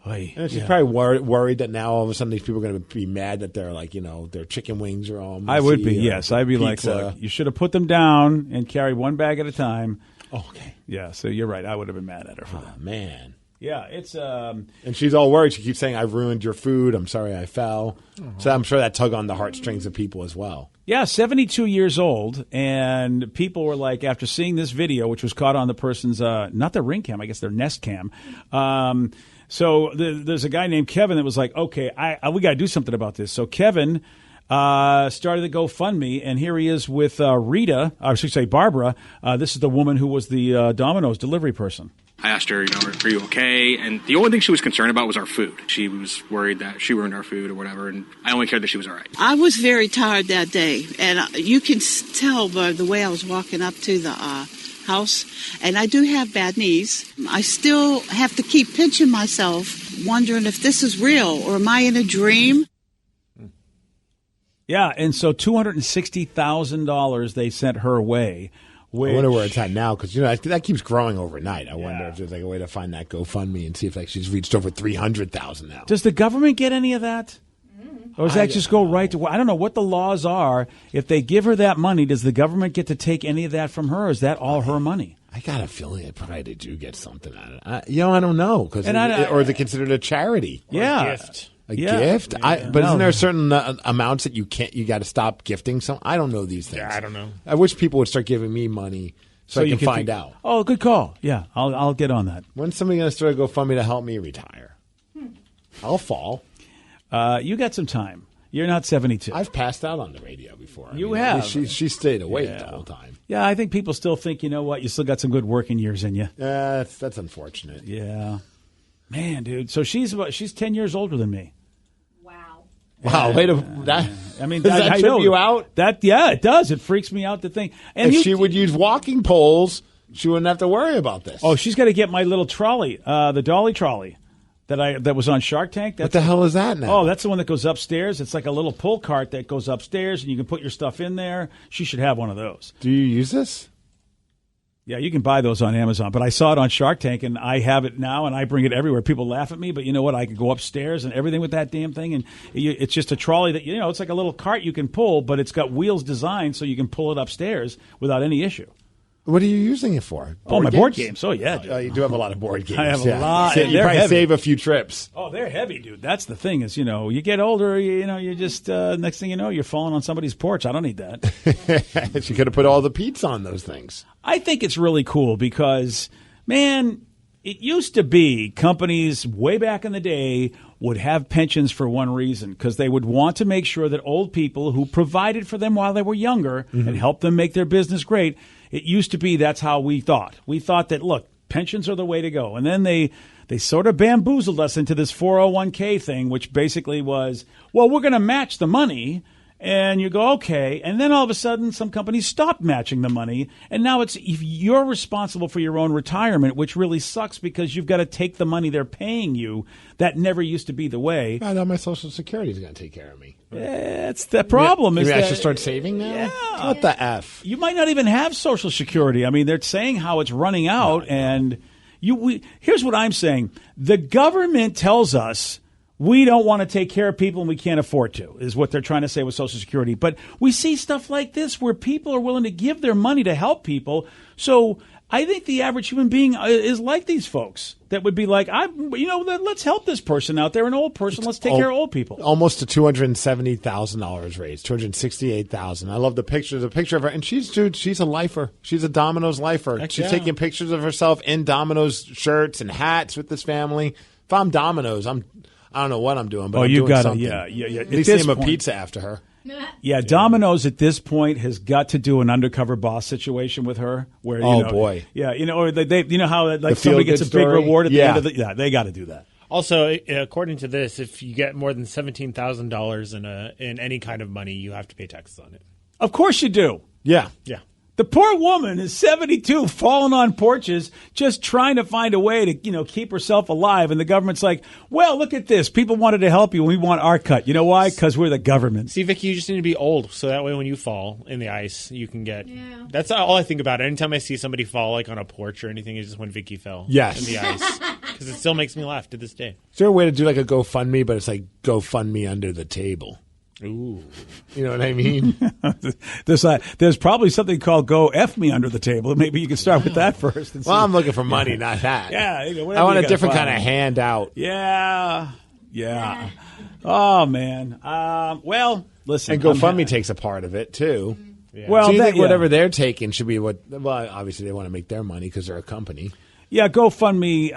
And she's probably worried that now all of a sudden these people are going to be mad that they're like, their chicken wings are all messy. I would be, yes. I'd be like, look, you should have put them down and carried one bag at a time. Oh, okay. Yeah, so you're right. I would have been mad at her for that. Man. Yeah, it's and she's all worried. She keeps saying, "I've ruined your food. I'm sorry I fell." So I'm sure that tug on the heartstrings of people as well. Yeah, 72 years old, and people were like, after seeing this video, which was caught on the person's not their Ring cam, I guess their Nest cam. So there's a guy named Kevin that was like, okay, we got to do something about this. So Kevin started the GoFundMe, and here he is with Rita, or I should say Barbara. This is the woman who was the Domino's delivery person. I asked her, are you okay? And the only thing she was concerned about was our food. She was worried that she ruined our food or whatever, and I only cared that she was all right. I was very tired that day, and you can tell by the way I was walking up to the house, and I do have bad knees. I still have to keep pinching myself, wondering if this is real or am I in a dream? Yeah, and so $260,000 they sent her way. I wonder where it's at now because that keeps growing overnight. I wonder if there's like a way to find that GoFundMe and see if like she's reached over 300,000 now. Does the government get any of that? Or does that just go right to? I don't know what the laws are. If they give her that money, does the government get to take any of that from her? Or is that all her money? I got a feeling they probably do get something out of it. I don't know or is it considered a charity? Yeah, or a gift. A gift? Yeah. But isn't there certain amounts that you got to stop gifting? So I don't know these things. Yeah, I don't know. I wish people would start giving me money so I can find out. Oh, good call. Yeah, I'll get on that. When's somebody going to start a GoFundMe to help me retire? I'll fall. You got some time. You're not 72. I've passed out on the radio before. You have. She stayed awake the whole time. Yeah, I think people still think, you know what, you still got some good working years in you. Yeah, that's unfortunate. Yeah. Man, dude. So she's 10 years older than me. Wow, wait a that. I mean, does that trip you out? It does. It freaks me out to think. And if she would use walking poles, she wouldn't have to worry about this. Oh, she's got to get my little trolley, the dolly trolley that was on Shark Tank. What the hell is that now? Oh, that's the one that goes upstairs. It's like a little pull cart that goes upstairs, and you can put your stuff in there. She should have one of those. Do you use this? Yeah, you can buy those on Amazon, but I saw it on Shark Tank, and I have it now, and I bring it everywhere. People laugh at me, but you know what? I can go upstairs and everything with that damn thing, and it's just a trolley that, it's like a little cart you can pull, but it's got wheels designed so you can pull it upstairs without any issue. What are you using it for? Board games. Oh, yeah. You do have a lot of board games. I have a lot. You probably save a few trips. Oh, they're heavy, dude. That's the thing is, you get older, you just, next thing you know, you're falling on somebody's porch. I don't need that. She could have put all the Pete's on those things. I think it's really cool because, man, it used to be companies way back in the day would have pensions for one reason, because they would want to make sure that old people who provided for them while they were younger and helped them make their business great. It used to be that's how we thought. We thought that, look, pensions are the way to go. And then they sort of bamboozled us into this 401k thing, which basically was, well, we're going to match the money. And you go, okay. And then all of a sudden, some companies stopped matching the money. And now if you're responsible for your own retirement, which really sucks because you've got to take the money they're paying you. That never used to be the way. I know my Social Security is going to take care of me. That's the problem. Maybe I should start saving now? Yeah. What the F? You might not even have Social Security. I mean, they're saying how it's running out. And here's what I'm saying. The government tells us we don't want to take care of people and we can't afford to, is what they're trying to say with Social Security. But we see stuff like this where people are willing to give their money to help people. So I think the average human being is like these folks that would be like, let's help this person out there, an old person. Let's take care of old people. Almost to $270,000 raised, $268,000. I love the picture. The picture of her, and she's a lifer. She's a Domino's lifer. Heck She's yeah. taking pictures of herself in Domino's shirts and hats with this family. If I'm Domino's, I don't know what I'm doing, but I'm you doing got something. yeah. At least name a pizza after her. Yeah, Domino's at this point has got to do an undercover boss situation with her. Where boy, yeah, or they how like The somebody gets a feel-good big story? reward at the Yeah. end of the they got to do that. Also, according to this, if you get more than $17,000 in any kind of money, you have to pay taxes on it. Of course you do. Yeah. The poor woman is 72, falling on porches, just trying to find a way to, keep herself alive. And the government's like, well, look at this. People wanted to help you, and we want our cut. You know why? Because we're the government. See, Vicky, you just need to be old, so that way when you fall in the ice, you can get... Yeah. That's all I think about. Anytime I see somebody fall like on a porch or anything, it's just when Vicky fell in the ice. Because it still makes me laugh to this day. Is there a way to do like a GoFundMe, but it's like GoFundMe under the table? Ooh. You know what I mean? There's probably something called Go F Me under the table. Maybe you can start with that first. And Well, see. I'm looking for money, not that. Yeah. I want a different kind of handout. Yeah. Oh, man. Well, listen. And GoFundMe takes a part of it, too. Yeah. Well, so you that- think yeah. whatever they're taking should be what... Well, obviously, they want to make their money because they're a company. Yeah, GoFundMe,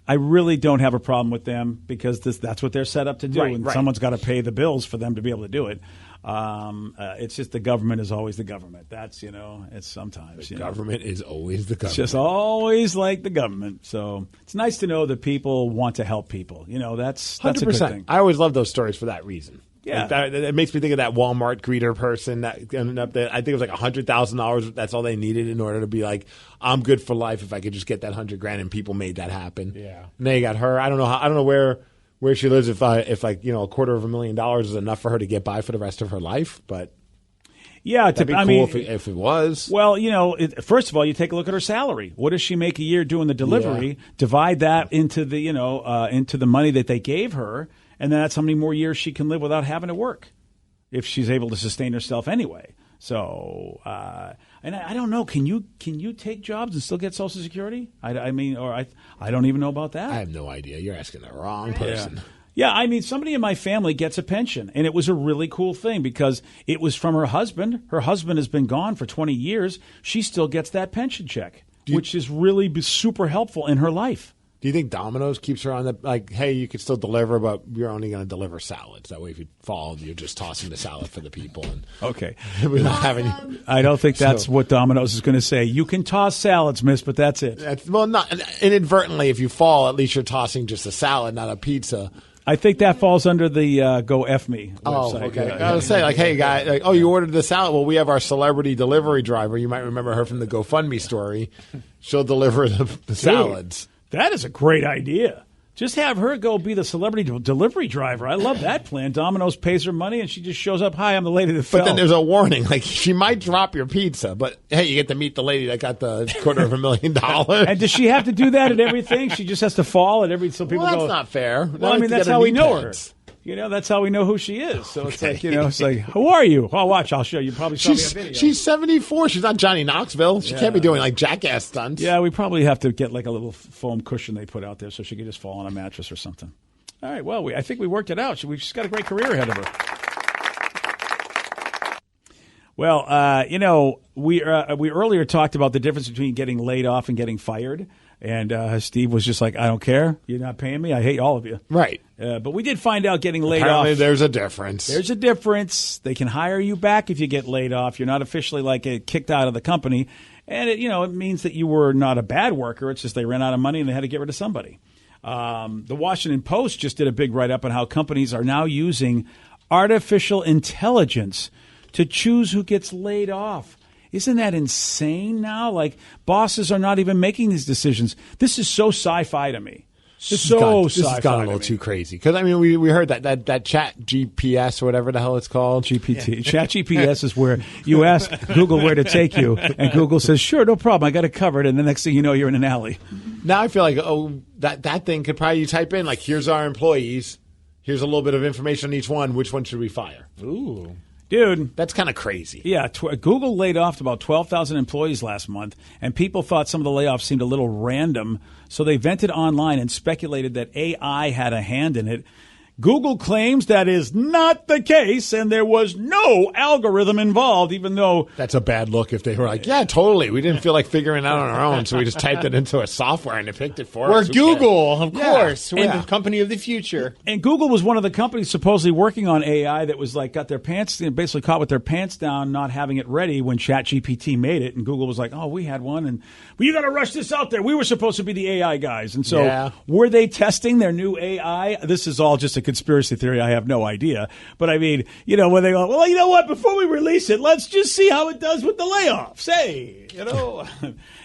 I really don't have a problem with them because that's what they're set up to do, and someone's got to pay the bills for them to be able to do it. It's just the government is always the government. That's, it's sometimes. The government is always the government. It's just always like the government. So it's nice to know that people want to help people. That's 100%. a good thing. I always love those stories for that reason. Yeah. Like it makes me think of that Walmart greeter person that ended up there. I think it was like $100,000. That's all they needed in order to be like, I'm good for life if I could just get that $100,000, and people made that happen. Yeah. And they got her. I don't know where she lives if $250,000 is enough for her to get by for the rest of her life, but yeah, that'd be cool if it was. Well, first of all, you take a look at her salary. What does she make a year doing the delivery? Yeah. Divide that into the into the money that they gave her, and then that's how many more years she can live without having to work, if she's able to sustain herself anyway. So, and I don't know. Can you take jobs and still get Social Security? I don't even know about that. I have no idea. You're asking the wrong person. Yeah, somebody in my family gets a pension, and it was a really cool thing because it was from her husband. Her husband has been gone for 20 years. She still gets that pension check, which is really super helpful in her life. Do you think Domino's keeps her on the, hey, you can still deliver, but you're only going to deliver salads. That way if you fall, you're just tossing the salad for the people. And okay. We're not having. I don't think that's what Domino's is going to say. You can toss salads, miss, but that's it. Not inadvertently. If you fall, at least you're tossing just a salad, not a pizza. I think that falls under the Go F Me website. Oh, okay. I was saying, hey, guy, you ordered the salad. Well, we have our celebrity delivery driver. You might remember her from the GoFundMe story. She'll deliver the salads. That is a great idea. Just have her go be the celebrity delivery driver. I love that plan. Domino's pays her money, and she just shows up. Hi, I'm the lady that fell. But then there's a warning. Like, she might drop your pizza, but, hey, you get to meet the lady that got the $250,000. And does she have to do that at everything? She just has to fall at every... So people that's go... not fair. Well, that's how we know her. That's how we know who she is. So it's like, it's like, who are you? Oh, watch, I'll show you. Probably saw me on video. She's 74. She's not Johnny Knoxville. She can't be doing like jackass stunts. Yeah, we probably have to get like a little foam cushion they put out there so she could just fall on a mattress or something. All right, well, I think we worked it out. She's got a great career ahead of her. Well, we earlier talked about the difference between getting laid off and getting fired. And Steve was just like, I don't care. You're not paying me. I hate all of you. Right. But we did find out getting laid Apparently off. There's a difference. There's a difference. They can hire you back if you get laid off. You're not officially kicked out of the company. And it means that you were not a bad worker. It's just they ran out of money and they had to get rid of somebody. The Washington Post just did a big write-up on how companies are now using artificial intelligence to choose who gets laid off. Isn't that insane now? Like, bosses are not even making these decisions. This is so sci-fi to me. This has gone a little too crazy. Because, we heard that chat GPS or whatever the hell it's called. GPT. Yeah. Chat GPS is where you ask Google where to take you, and Google says, sure, no problem, I got it covered, and the next thing you know, you're in an alley. Now I feel like, that thing could probably type in, like, here's our employees, here's a little bit of information on each one, which one should we fire? Ooh. Dude. That's kind of crazy. Yeah, Google laid off about 12,000 employees last month, and people thought some of the layoffs seemed a little random, so they vented online and speculated that AI had a hand in it. Google claims that is not the case, and there was no algorithm involved, even though... That's a bad look if they were like, yeah, totally. We didn't feel like figuring it out on our own, so we just typed it into a software and it picked it for us. We're Google, of course. We're And the company of the future. And Google was one of the companies supposedly working on AI that was like got their pants, basically caught with their pants down, not having it ready when ChatGPT made it. And Google was like, oh, we had one. And well, you got to rush this out there. We were supposed to be the AI guys. And so were they testing their new AI? This is all just a conspiracy theory. I have no idea. But I mean, you know, when they go, well, you know what? Before we release it, let's just see how it does with the layoffs. Hey, you know.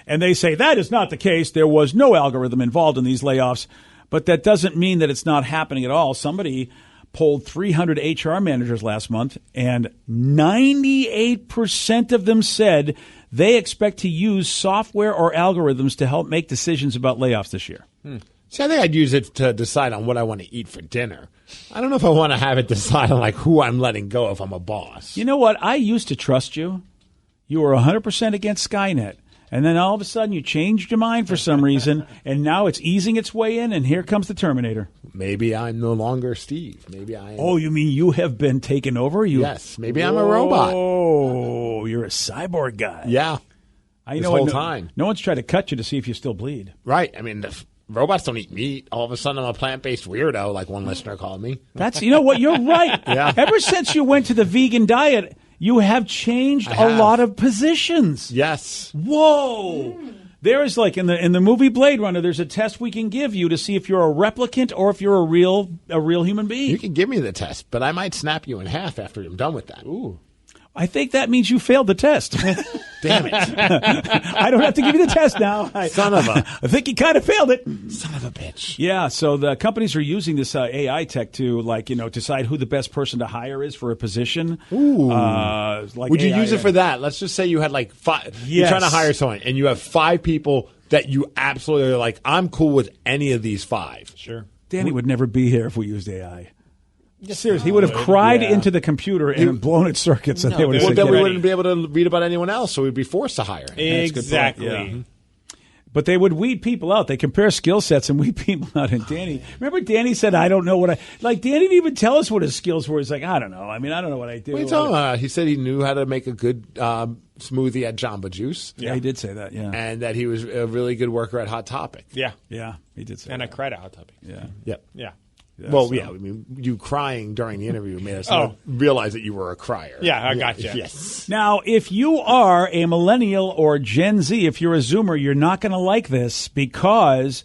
And they say that is not the case. There was no algorithm involved in these layoffs. But that doesn't mean that it's not happening at all. Somebody polled 300 HR managers last month, and 98% of them said they expect to use software or algorithms to help make decisions about layoffs this year. See, I think I'd use it to decide on what I want to eat for dinner. I don't know if I want to have it decide on like who I'm letting go if I'm a boss. You know what? I used to trust you. You were 100% against Skynet. And then all of a sudden you changed your mind for some reason, and now it's easing its way in, and here comes the Terminator. Maybe I'm no longer Steve. Maybe I am. Oh, you mean you have been taken over? Yes, maybe I'm a robot. Oh, you're a cyborg guy. Yeah, I this know whole no, time. No one's tried to cut you to see if you still bleed. Right. I mean, robots don't eat meat. All of a sudden I'm a plant-based weirdo, like one listener called me. That's, you know what, you're right. Yeah. Ever since you went to the vegan diet, you have changed a lot of positions. Yes. Whoa. There is like in the movie Blade Runner, there's a test we can give you to see if you're a replicant or if you're a real human being. You can give me the test, but I might snap you in half after I'm done with that. Ooh. I think that means you failed the test. Damn it. I don't have to give you the test now. Son of a... I think you kind of failed it. Son of a bitch. Yeah, so the companies are using this AI tech to, like, you know, decide who the best person to hire is for a position. Ooh. Like Would you AI, use it for that? Let's just say you had like five. Yes. You're trying to hire someone, and you have 5 people that you absolutely are like, I'm cool with any of these 5. Sure. Danny would never be here if we used AI. Seriously, he would have cried into the computer and blown its circuits, and they would have said, then we wouldn't be able to read about anyone else, so we'd be forced to hire him. Exactly. Yeah. But they would weed people out. They compare skill sets and weed people out. And Danny, remember Danny said, I don't know what I... Like, Danny didn't even tell us what his skills were. He's like, I don't know. I mean, I don't know what I do. What are you talking about? He said he knew how to make a good smoothie at Jamba Juice. Yeah, he did say that, yeah. And that he was a really good worker at Hot Topic. Yeah. Yeah, he did say and that. I cried at Hot Topic. Yeah. Yep. Yeah. Well, yeah, I mean, you crying during the interview made us not realize that you were a crier. Yeah, I got you. Yes. Now, if you are a millennial or Gen Z, if you're a Zoomer, you're not going to like this because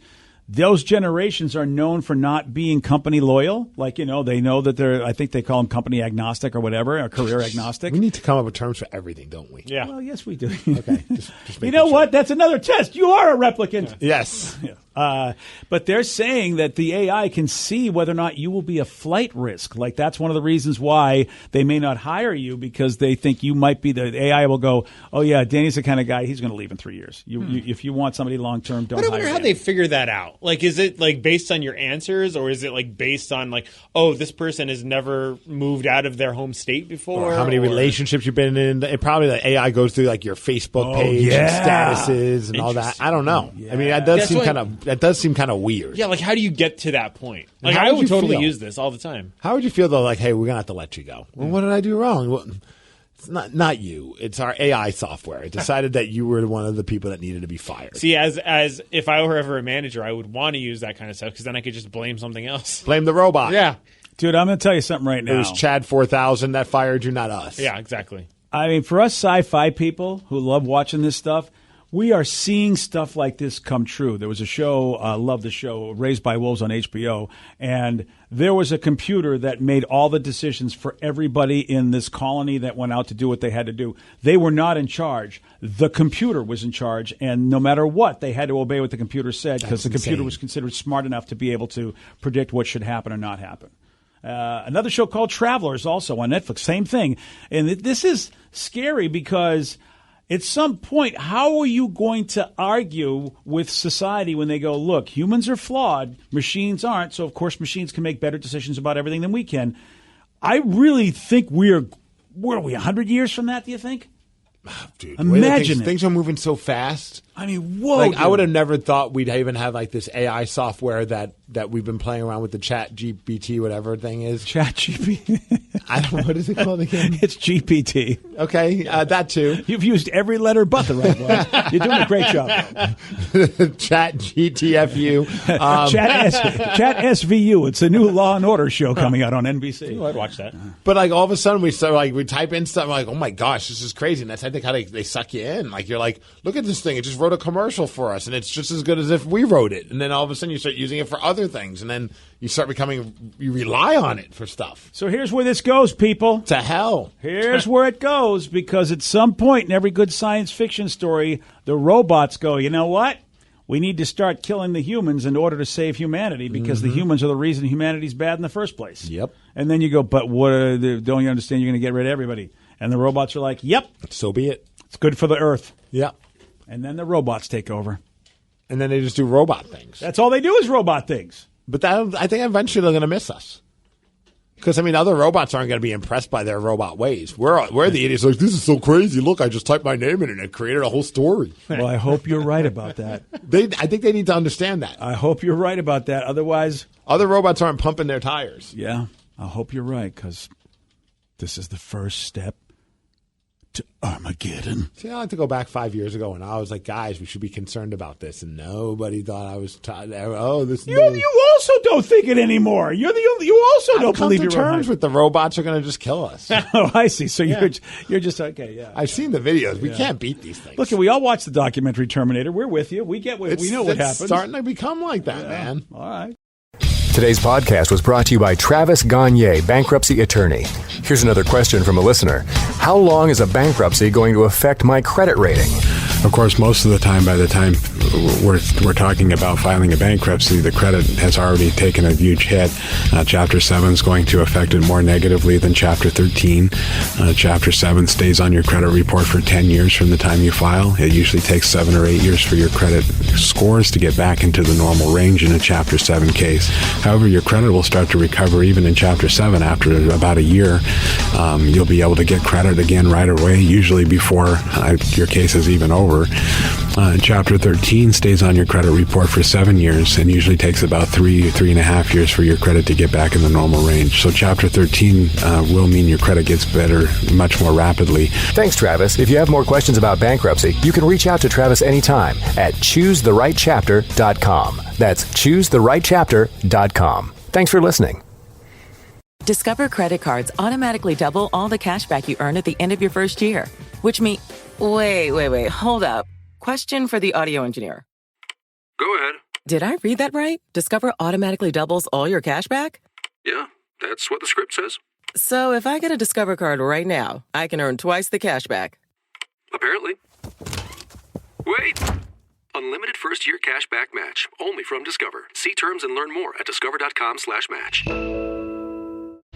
those generations are known for not being company loyal. Like, you know, they know that they're, I think they call them company agnostic or whatever, or career agnostic. We need to come up with terms for everything, don't we? Yeah. Well, yes, we do. Okay. Just you know what? That's another test. You are a replicant. Yes. Yeah. But they're saying that the AI can see whether or not you will be a flight risk. Like, that's one of the reasons why they may not hire you, because they think you might be the AI will go, oh, yeah, Danny's the kind of guy, he's going to leave in 3 years. You, if you want somebody long-term, don't hire I wonder how they figure that out. Like, is it like based on your answers, or is it like based on like, oh, this person has never moved out of their home state before? Or how many relationships you've been in. It probably the AI goes through like your Facebook page and statuses and all that. I don't know. Yeah. I mean, that does seem kind of weird. Yeah, like how do you get to that point? Like, how I would would you totally feel? use this all the time. How would you feel though? Like, hey, we're gonna have to let you go. Well, what did I do wrong? Well, it's not you. It's our AI software. It decided that you were one of the people that needed to be fired. See, as if I were ever a manager, I would want to use that kind of stuff because then I could just blame something else. Blame the robot. Yeah, dude, I'm going to tell you something right now. It was Chad 4000 that fired you, not us. Yeah, exactly. I mean, for us sci-fi people who love watching this stuff, we are seeing stuff like this come true. There was a show, love the show, Raised by Wolves on HBO, and there was a computer that made all the decisions for everybody in this colony that went out to do what they had to do. They were not in charge. The computer was in charge, and no matter what, they had to obey what the computer said because the computer was considered smart enough to be able to predict what should happen or not happen. Another show called Travelers, also on Netflix, same thing. And this is scary because at some point, how are you going to argue with society when they go, look, humans are flawed, machines aren't, so of course machines can make better decisions about everything than we can. I really think we're where are we, 100 years from that, do you think? Dude, imagine it. Things are moving so fast. I mean, whoa. Like, I would have never thought we'd even have like this AI software that we've been playing around with, the Chat GPT, whatever thing is. Chat GPT. I don't know, what is it called again? It's GPT. Okay, that too. You've used every letter but the right one. You're doing a great job. Chat GTFU. Chat SVU. It's a new Law and Order show coming out on NBC. I'd watch that. But like all of a sudden we start we type in stuff, like, oh my gosh, this is crazy. And that's I think how they suck you in. Like you're like, look at this thing. It just wrote a commercial for us, and it's just as good as if we wrote it. And then all of a sudden you start using it for other things, and then you start you rely on it for stuff. So here's where this goes, people. To hell. Here's where it goes, because at some point in every good science fiction story, the robots go, you know what? We need to start killing the humans in order to save humanity, because the humans are the reason humanity's bad in the first place. Yep. And then you go, but don't you understand you're going to get rid of everybody? And the robots are like, yep. So be it. It's good for the earth. Yep. And then the robots take over. And then they just do robot things. That's all they do is robot things. But I think eventually they're going to miss us. Because, I mean, other robots aren't going to be impressed by their robot ways. We're the idiots like, this is so crazy. Look, I just typed my name in and it created a whole story. Well, I hope you're right about that. I think they need to understand that. I hope you're right about that. Otherwise, other robots aren't pumping their tires. Yeah, I hope you're right, because this is the first step to Armageddon. See, I like to go back 5 years ago, and I was like, guys, we should be concerned about this. And nobody thought I was this. You also don't think it anymore. You also don't believe you're terms with the robots are going to just kill us. Oh, I see. So you're just okay. Yeah, I've seen the videos. We can't beat these things. Look, we all watched the documentary Terminator. We're with you. We know what happens. It's starting to become like that, man. All right. Today's podcast was brought to you by Travis Gagne, bankruptcy attorney. Here's another question from a listener. How long is a bankruptcy going to affect my credit rating? Of course, most of the time, by the time we're talking about filing a bankruptcy, the credit has already taken a huge hit. Chapter 7 is going to affect it more negatively than Chapter 13. Chapter 7 stays on your credit report for 10 years from the time you file. It usually takes 7 or 8 years for your credit scores to get back into the normal range in a Chapter 7 case. However, your credit will start to recover even in Chapter 7 after about a year. You'll be able to get credit again right away, usually before your case is even over. Chapter 13 stays on your credit report for 7 years and usually takes about 3.5 years for your credit to get back in the normal range. So Chapter 13 will mean your credit gets better much more rapidly. Thanks, Travis. If you have more questions about bankruptcy, you can reach out to Travis anytime at choosetherightchapter.com. That's choosetherightchapter.com. Thanks for listening. Discover credit cards automatically double all the cash back you earn at the end of your first year, which means... Wait, hold up. Question for the audio engineer. Go ahead. Did I read that right? Discover automatically doubles all your cash back? Yeah, that's what the script says. So if I get a Discover card right now, I can earn twice the cash back. Apparently. Wait! Unlimited first-year cash back match. Only from Discover. See terms and learn more at discover.com/match.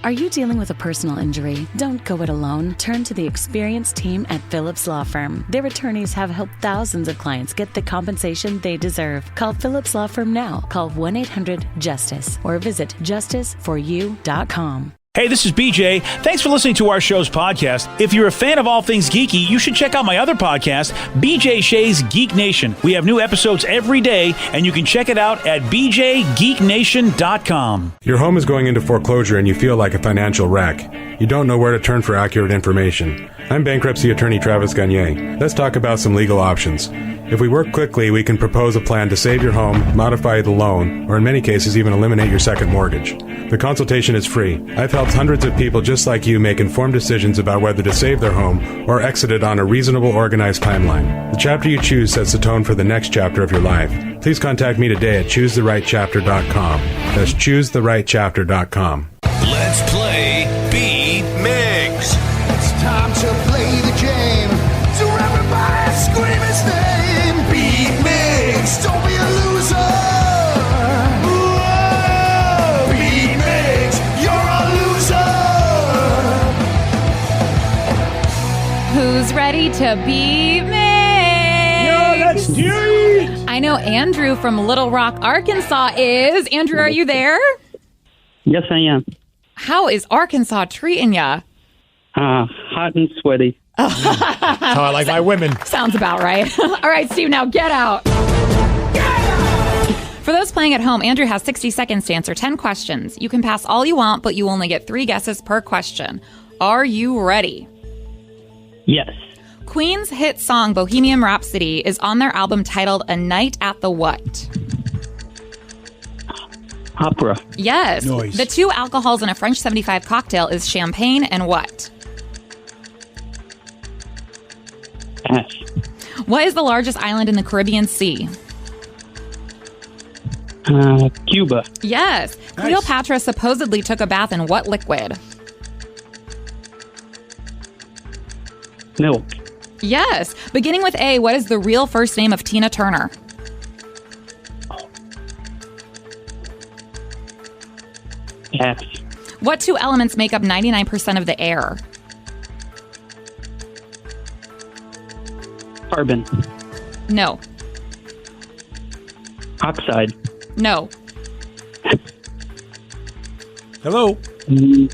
Are you dealing with a personal injury? Don't go it alone. Turn to the experienced team at Phillips Law Firm. Their attorneys have helped thousands of clients get the compensation they deserve. Call Phillips Law Firm now. Call 1-800-JUSTICE or visit justiceforyou.com. Hey, this is BJ. Thanks for listening to our show's podcast. If you're a fan of all things geeky, you should check out my other podcast, BJ Shea's Geek Nation. We have new episodes every day, and you can check it out at bjgeeknation.com. Your home is going into foreclosure and you feel like a financial wreck. You don't know where to turn for accurate information. I'm bankruptcy attorney Travis Gagne. Let's talk about some legal options. If we work quickly, we can propose a plan to save your home, modify the loan, or in many cases even eliminate your second mortgage. The consultation is free. I've helped hundreds of people just like you make informed decisions about whether to save their home or exit it on a reasonable, organized timeline. The chapter you choose sets the tone for the next chapter of your life. Please contact me today at choosetherightchapter.com. That's choosetherightchapter.com. Let's play Beat Migs. It's time to play the game. So everybody scream his name. Beat Migs, don't be a loser. Whoa, Beat Migs, you're a loser. Who's ready to beat me? Let's do it! I know Andrew from Little Rock, Arkansas is. Andrew, are you there? Yes, I am. How is Arkansas treating ya? Hot and sweaty. That's how I like my women. Sounds about right. All right, Steve, now get out. For those playing at home, Andrew has 60 seconds to answer 10 questions. You can pass all you want, but you only get 3 guesses per question. Are you ready? Yes. Queen's hit song Bohemian Rhapsody is on their album titled A Night at the What? Opera. Yes. Noise. The 2 alcohols in a French 75 cocktail is champagne and what? Pass. What is the largest island in the Caribbean Sea? Cuba. Yes. Cleopatra supposedly took a bath in what liquid? Milk. Yes. Beginning with A, what is the real first name of Tina Turner? Pass. What 2 elements make up 99% of the air? Carbon. No. Oxide. No. Hello?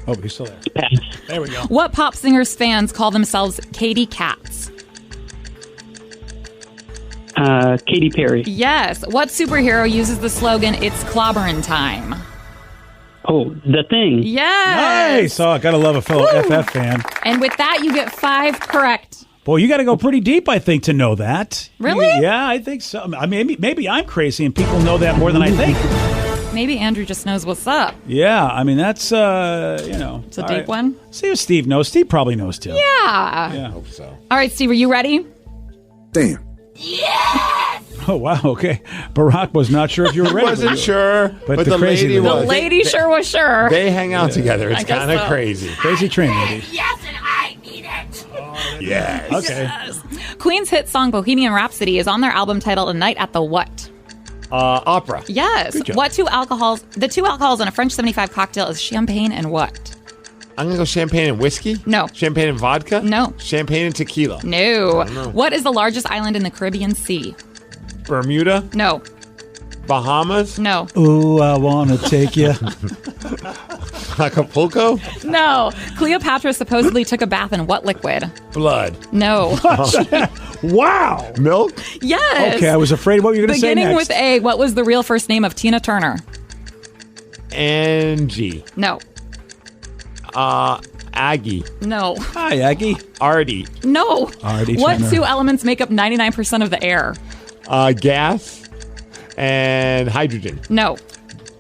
Oh, he's still there. Pass. There we go. What pop singer's fans call themselves Katy Cats? Katy Perry. Yes. What superhero uses the slogan, "It's clobberin' time"? Oh, The Thing. Yes. Nice. Oh, gotta love a fellow FF fan. And with that, you get 5 correct. Boy, you got to go pretty deep, I think, to know that. Really? Yeah, I think so. I mean, maybe I'm crazy and people know that more than I think. Maybe Andrew just knows what's up. Yeah, I mean, that's, It's a deep one? See if Steve knows. Steve probably knows, too. Yeah. Yeah. Hope so. All right, Steve, are you ready? Damn. Oh, wow, okay. Barack was not sure if you were ready. Wasn't sure, but the crazy lady was. The lady sure was sure. They hang out together. It's I guess kind of so. crazy. Crazy train lady. Yes, and I need it. Yes. Okay. Yes. Queen's hit song Bohemian Rhapsody is on their album titled A Night at the What? Opera. Yes. Good job. What 2 alcohols? The 2 alcohols in a French 75 cocktail is champagne and what? I'm going to go champagne and whiskey? No. Champagne and vodka? No. Champagne and tequila? No. I don't know. What is the largest island in the Caribbean Sea? Bermuda? No. Bahamas? No. Ooh, I want to take you. Acapulco? No. Cleopatra supposedly took a bath in what liquid? Blood. No. Wow. Milk? Yes. Okay, I was afraid what you were going to say Beginning next. with A, what was the real first name of Tina Turner? Angie. No. Aggie. No. Hi, Aggie. Artie. No. Artie What Turner. 2 elements make up 99% of the air? Gas and hydrogen. No.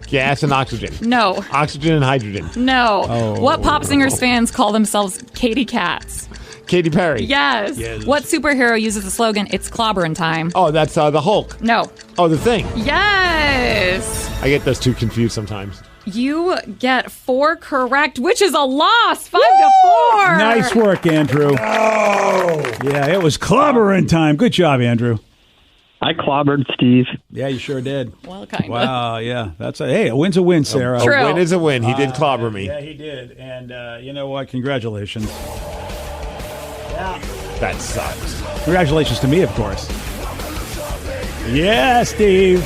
Gas and oxygen. No. Oxygen and hydrogen. No. Oh. What pop singer's fans call themselves Katy Cats? Katy Perry. Yes. What superhero uses the slogan, "It's clobberin' time"? Oh, that's the Hulk. No. Oh, the Thing. Yes. I get those two confused sometimes. You get 4 correct, which is a loss. 5 to 4. Nice work, Andrew. Yeah, it was clobbering time. Good job, Andrew. I clobbered Steve. Yeah, you sure did. Well, kind of. Wow, yeah. Hey, a win's a win, Sarah. True. A win is a win. He did clobber me. Yeah, he did. And you know what? Congratulations. That sucks. Congratulations to me, of course. Yeah, Steve.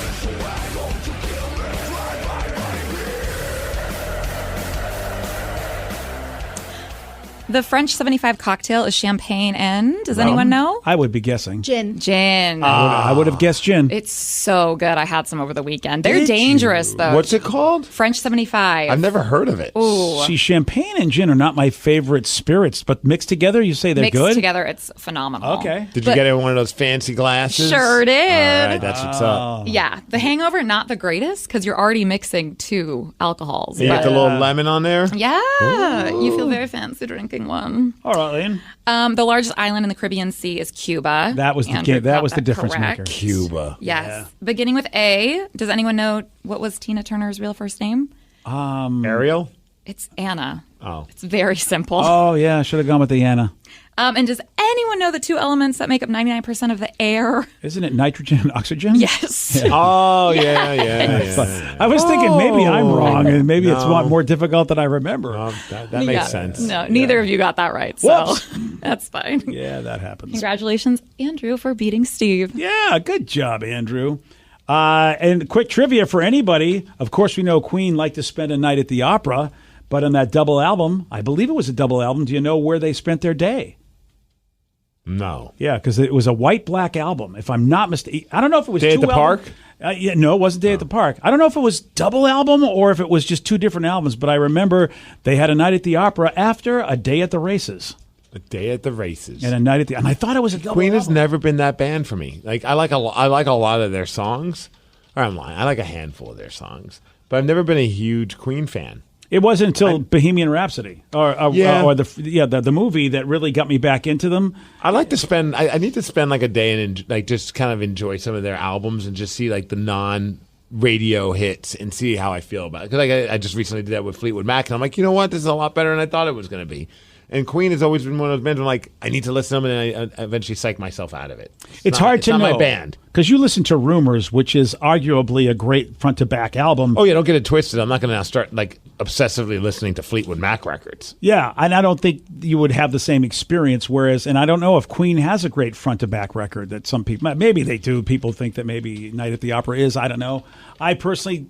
The French 75 cocktail is champagne and, does anyone know? I would be guessing. Gin. Gin. I would have guessed gin. It's so good. I had some over the weekend. They're Did dangerous, you? though. What's it called? French 75. I've never heard of it. Ooh. See, champagne and gin are not my favorite spirits, but mixed together, you say they're Mixed good? together, it's phenomenal. Okay. Did you get it in one of those fancy glasses? Sure did. All right, that's what's up. Yeah. The Hangover, not the greatest because you're already mixing 2 alcohols. You got the little lemon on there? Yeah. You feel very fancy drinking one. All right, Lynn. The largest island in the Caribbean Sea is Cuba. That was the Andrew that got was the difference correct. maker. Cuba. Yes. Beginning with A. Does anyone know what was Tina Turner's real first name? Ariel? It's Anna. Oh. It's very simple. Oh, yeah, I should have gone with the Anna. And does anyone know the 2 elements that make up 99% of the air? Isn't it nitrogen and oxygen? Yes. Yeah. Oh, yeah. I was thinking maybe I'm wrong, and maybe it's No. more difficult than I remember. That makes sense. No, neither of you got that right. So Whoops. that's fine. Yeah, that happens. Congratulations, Andrew, for beating Steve. Yeah, good job, Andrew. And quick trivia for anybody. Of course, we know Queen liked to spend a night at the opera, But on that double album, I believe it was a double album, do you know where they spent their day? No. Yeah, because it was a white-black album. If I'm not mistaken, I don't know if it was Day at the album- Park? No, it wasn't Day at the Park. I don't know if it was double album or if it was just two different albums, but I remember they had a night at the opera after a day at the races. A day at the races. And a night at the... And I thought it was a double Queen has album. never been that band for me. Like I like a lot of their songs. Or I'm lying. I like a handful of their songs. But I've never been a huge Queen fan. It wasn't until Bohemian Rhapsody or the movie that really got me back into them. I like to spend. I need to spend like a day and like just kind of enjoy some of their albums and just see like the non-radio hits and see how I feel about it. Because like I just recently did that with Fleetwood Mac, and I'm like, you know what, this is a lot better than I thought it was going to be. And Queen has always been one of those bands where like I need to listen to them, and I eventually psych myself out of it. It's hard to know. It's not my band. Because you listen to Rumors, which is arguably a great front-to-back album. Oh, yeah, don't get it twisted. I'm not going to now start like obsessively listening to Fleetwood Mac records. Yeah, and I don't think you would have the same experience, and I don't know if Queen has a great front-to-back record that some people, maybe they do. People think that maybe Night at the Opera is. I don't know. I personally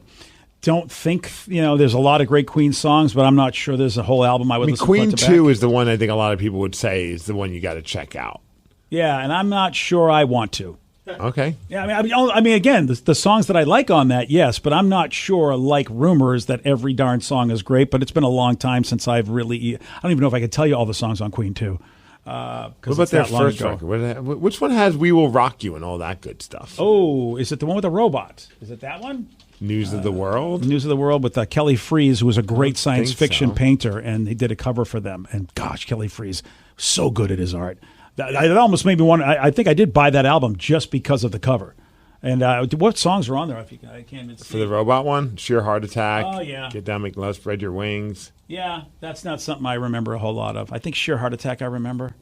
don't think, there's a lot of great Queen songs, but I'm not sure there's a whole album I would listen Queen front to back. 2 is the one I think a lot of people would say is the one you got to check out. Yeah, and I'm not sure I want to. Okay. Yeah, I mean, again, the songs that I like on that, yes, but I'm not sure, like Rumors, that every darn song is great, but it's been a long time since I've really... I don't even know if I could tell you all the songs on Queen 2. What about their first record? Which one has We Will Rock You and all that good stuff? Oh, is it the one with the robot? Is it that one? News of the World? News of the World with Kelly Freas, who was a great science fiction painter, and he did a cover for them. And gosh, Kelly Freas, so good at his art. It almost made me want. I think I did buy that album just because of the cover. And what songs were on there? I can't even see. For the robot one, Sheer Heart Attack. Oh yeah. Get Down, Make Love, Spread Your Wings. Yeah, that's not something I remember a whole lot of. I think Sheer Heart Attack I remember.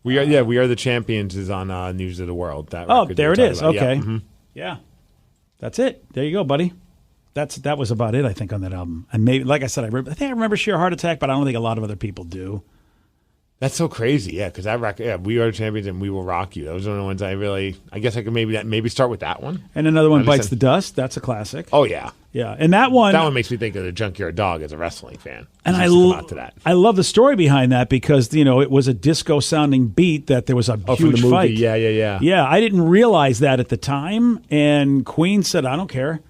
We Are the Champions is on News of the World. That there it is. About. Okay. Yeah. Mm-hmm. Yeah, that's it. There you go, buddy. That was about it, I think, on that album. And maybe, like I said, I think I remember Sheer Heart Attack, but I don't think a lot of other people do. That's so crazy, yeah. Because that record, We Are the Champions and We Will Rock You. Those are the ones I guess I could maybe start with that one. And another one, Bites the Dust. That's a classic. Oh yeah, yeah. And that one makes me think of the Junkyard Dog as a wrestling fan. And I love the story behind that because it was a disco sounding beat that there was a huge from the movie. fight. Yeah. Yeah, I didn't realize that at the time, and Queen said, "I don't care."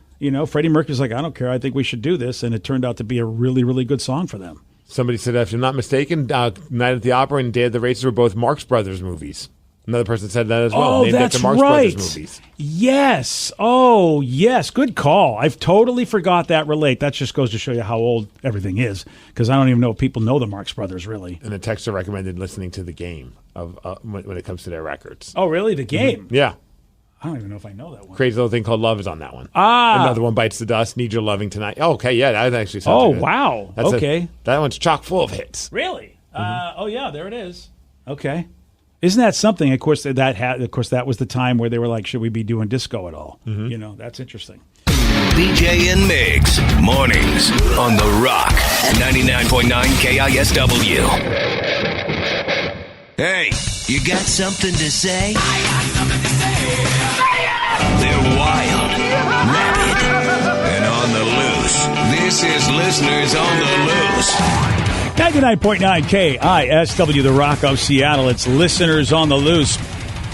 Freddie Mercury's like, "I don't care. I think we should do this," and it turned out to be a really, really good song for them. Somebody said, if I'm not mistaken, Night at the Opera and Day of the Races were both Marx Brothers movies. Another person said that as well. Oh, that's Marx right. Brothers movies. Yes. Oh, yes. Good call. I've totally forgot that relate. That just goes to show you how old everything is, because I don't even know if people know the Marx Brothers, really. And the texter recommended listening to The Game when it comes to their records. Oh, really? The Game? Mm-hmm. Yeah. I don't even know if I know that one. Crazy Little Thing Called Love is on that one. Another one, Bites the Dust, Need Your Loving Tonight. Oh, okay, yeah, that actually sounds good. Wow. Okay. That one's chock full of hits. Really? Oh, yeah, there it is. Okay. Isn't that something? Of course, that was the time where they were like, should we be doing disco at all? Mm-hmm. That's interesting. BJ and Migs, mornings on The Rock, 99.9 KISW. Hey, you got something to say? I got something to say. They're wild, rabid, and on the loose. This is Listeners on the Loose. 99.9 KISW, The Rock of Seattle. It's Listeners on the Loose.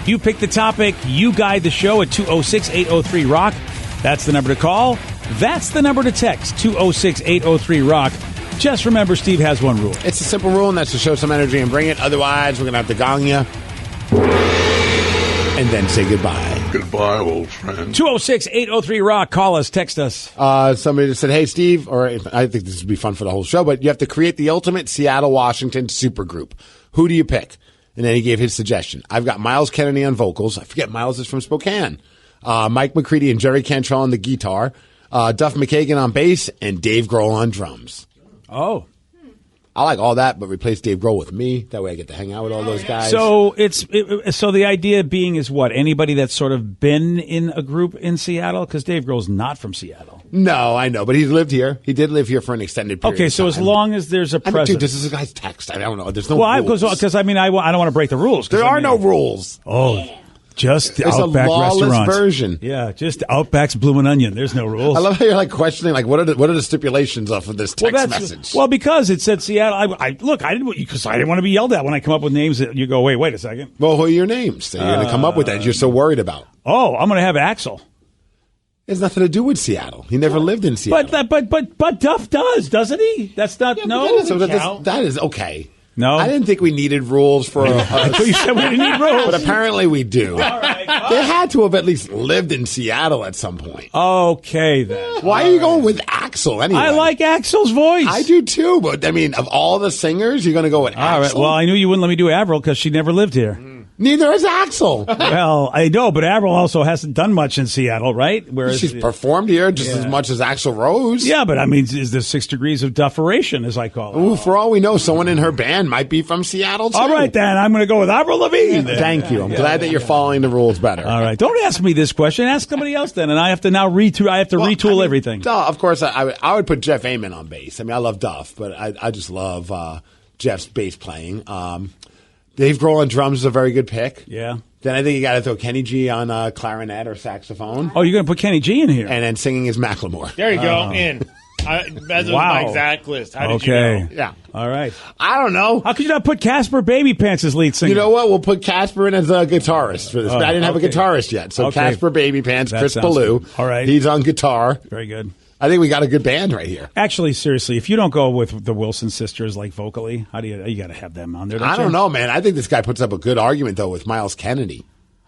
You pick the topic. You guide the show at 206-803-ROCK. That's the number to call. That's the number to text, 206-803-ROCK. Just remember, Steve has one rule. It's a simple rule, and that's to show some energy and bring it. Otherwise, we're going to have to gong you and then say goodbye. Goodbye, old friend. 206-803-ROCK. Call us. Text us. Somebody just said, hey, Steve, or I think this would be fun for the whole show, but you have to create the ultimate Seattle, Washington supergroup. Who do you pick? And then he gave his suggestion. I've got Miles Kennedy on vocals. I forget Miles is from Spokane. Mike McCready and Jerry Cantrell on the guitar. Duff McKagan on bass. And Dave Grohl on drums. Oh. I like all that, but replace Dave Grohl with me. That way I get to hang out with all those guys. So so the idea being is what? Anybody that's sort of been in a group in Seattle? Because Dave Grohl's not from Seattle. No, I know, but he's lived here. He did live here for an extended period. Okay, so as long as there's a presence. Dude, this is a guy's text. I don't know. There's no rules. Because I don't want to break the rules. There are no rules. Oh. Just It's Outback a lawless restaurants. version. Yeah, just Outback's Bloomin' Onion. There's no rules. I love how you're like questioning, like, what are the stipulations off of this text message? Well, because it said Seattle. I didn't want to be yelled at when I come up with names that you go, wait a second. Well, who are your names that you're going to come up with that you're so worried about? Oh, I'm going to have Axel. It has nothing to do with Seattle. He never lived in Seattle. But Duff does, doesn't he? That's not that is okay. No, I didn't think we needed rules for. I thought you said we didn't need rules, but apparently we do. They had to have at least lived in Seattle at some point. Okay, then. Why are you going with Axel anyway? I like Axel's voice. I do too, but I mean, of all the singers, you're going to go with Axel? All right. Well, I knew you wouldn't let me do Avril because she never lived here. Neither is Axel. Well, I know, but Avril also hasn't done much in Seattle, right? Whereas she's performed here just as much as Axl Rose. Yeah, but I mean, is there 6 degrees of dufferation, as I call it? Ooh, for all we know, someone in her band might be from Seattle, too. All right, then. I'm going to go with Avril Lavigne. Thank you. I'm glad that you're following the rules better. All right. Don't ask me this question. Ask somebody else then. And I have to now retool everything. Of course, I would put Jeff Ament on bass. I mean, I love Duff, but I just love Jeff's bass playing. Dave Grohl on drums is a very good pick. Yeah. Then I think you got to throw Kenny G on clarinet or saxophone. Oh, you're going to put Kenny G in here? And then singing is Macklemore. There you go. In. That's Wow. my exact list. How did you know? Yeah. All right. I don't know. How could you not put Casper Baby Pants as lead singer? You know what? We'll put Casper in as a guitarist for this. Oh, I didn't have okay. a guitarist yet. So Okay. Casper Baby Pants, That Chris sounds Ballou. good. All right. He's on guitar. Very good. I think we got a good band right here. Actually, seriously, if you don't go with the Wilson sisters, like vocally, how do you got to have them on there? I don't know, man. I think this guy puts up a good argument, though, with Miles Kennedy.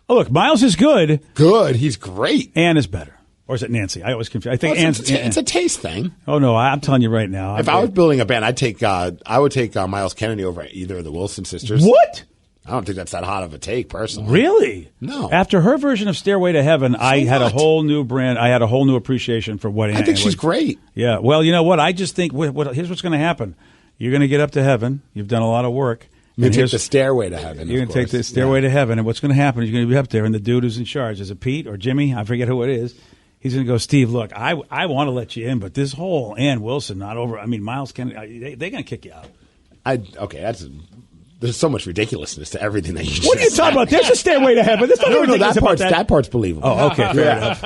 Oh, look, Miles is good. Good. He's great. Ann is better. Or is it Nancy? I always confuse. I think Ann's. It's a taste thing. Oh, no, I'm telling you right now. If I was building a band, I would take Miles Kennedy over either of the Wilson sisters. What? I don't think that's that hot of a take, personally. Really? No. After her version of Stairway to Heaven, I had a whole new brand. I had a whole new appreciation for what Ann. I think she's great. Yeah. Well, you know what? I just think here's what's going to happen. You're going to get up to heaven. You've done a lot of work. You take the Stairway to Heaven. You're going to take the Stairway to Heaven, and what's going to happen is you're going to be up there, and the dude who's in charge, is it Pete or Jimmy? I forget who it is. He's going to go, Steve, look, I want to let you in, but this whole Ann Wilson, not over. I mean, Miles Kennedy, they're going to kick you out. There's so much ridiculousness to everything that you just What are you talking about? There's a Stairway to Heaven. There's nothing ridiculous about that. That part's believable. Oh, okay, fair enough.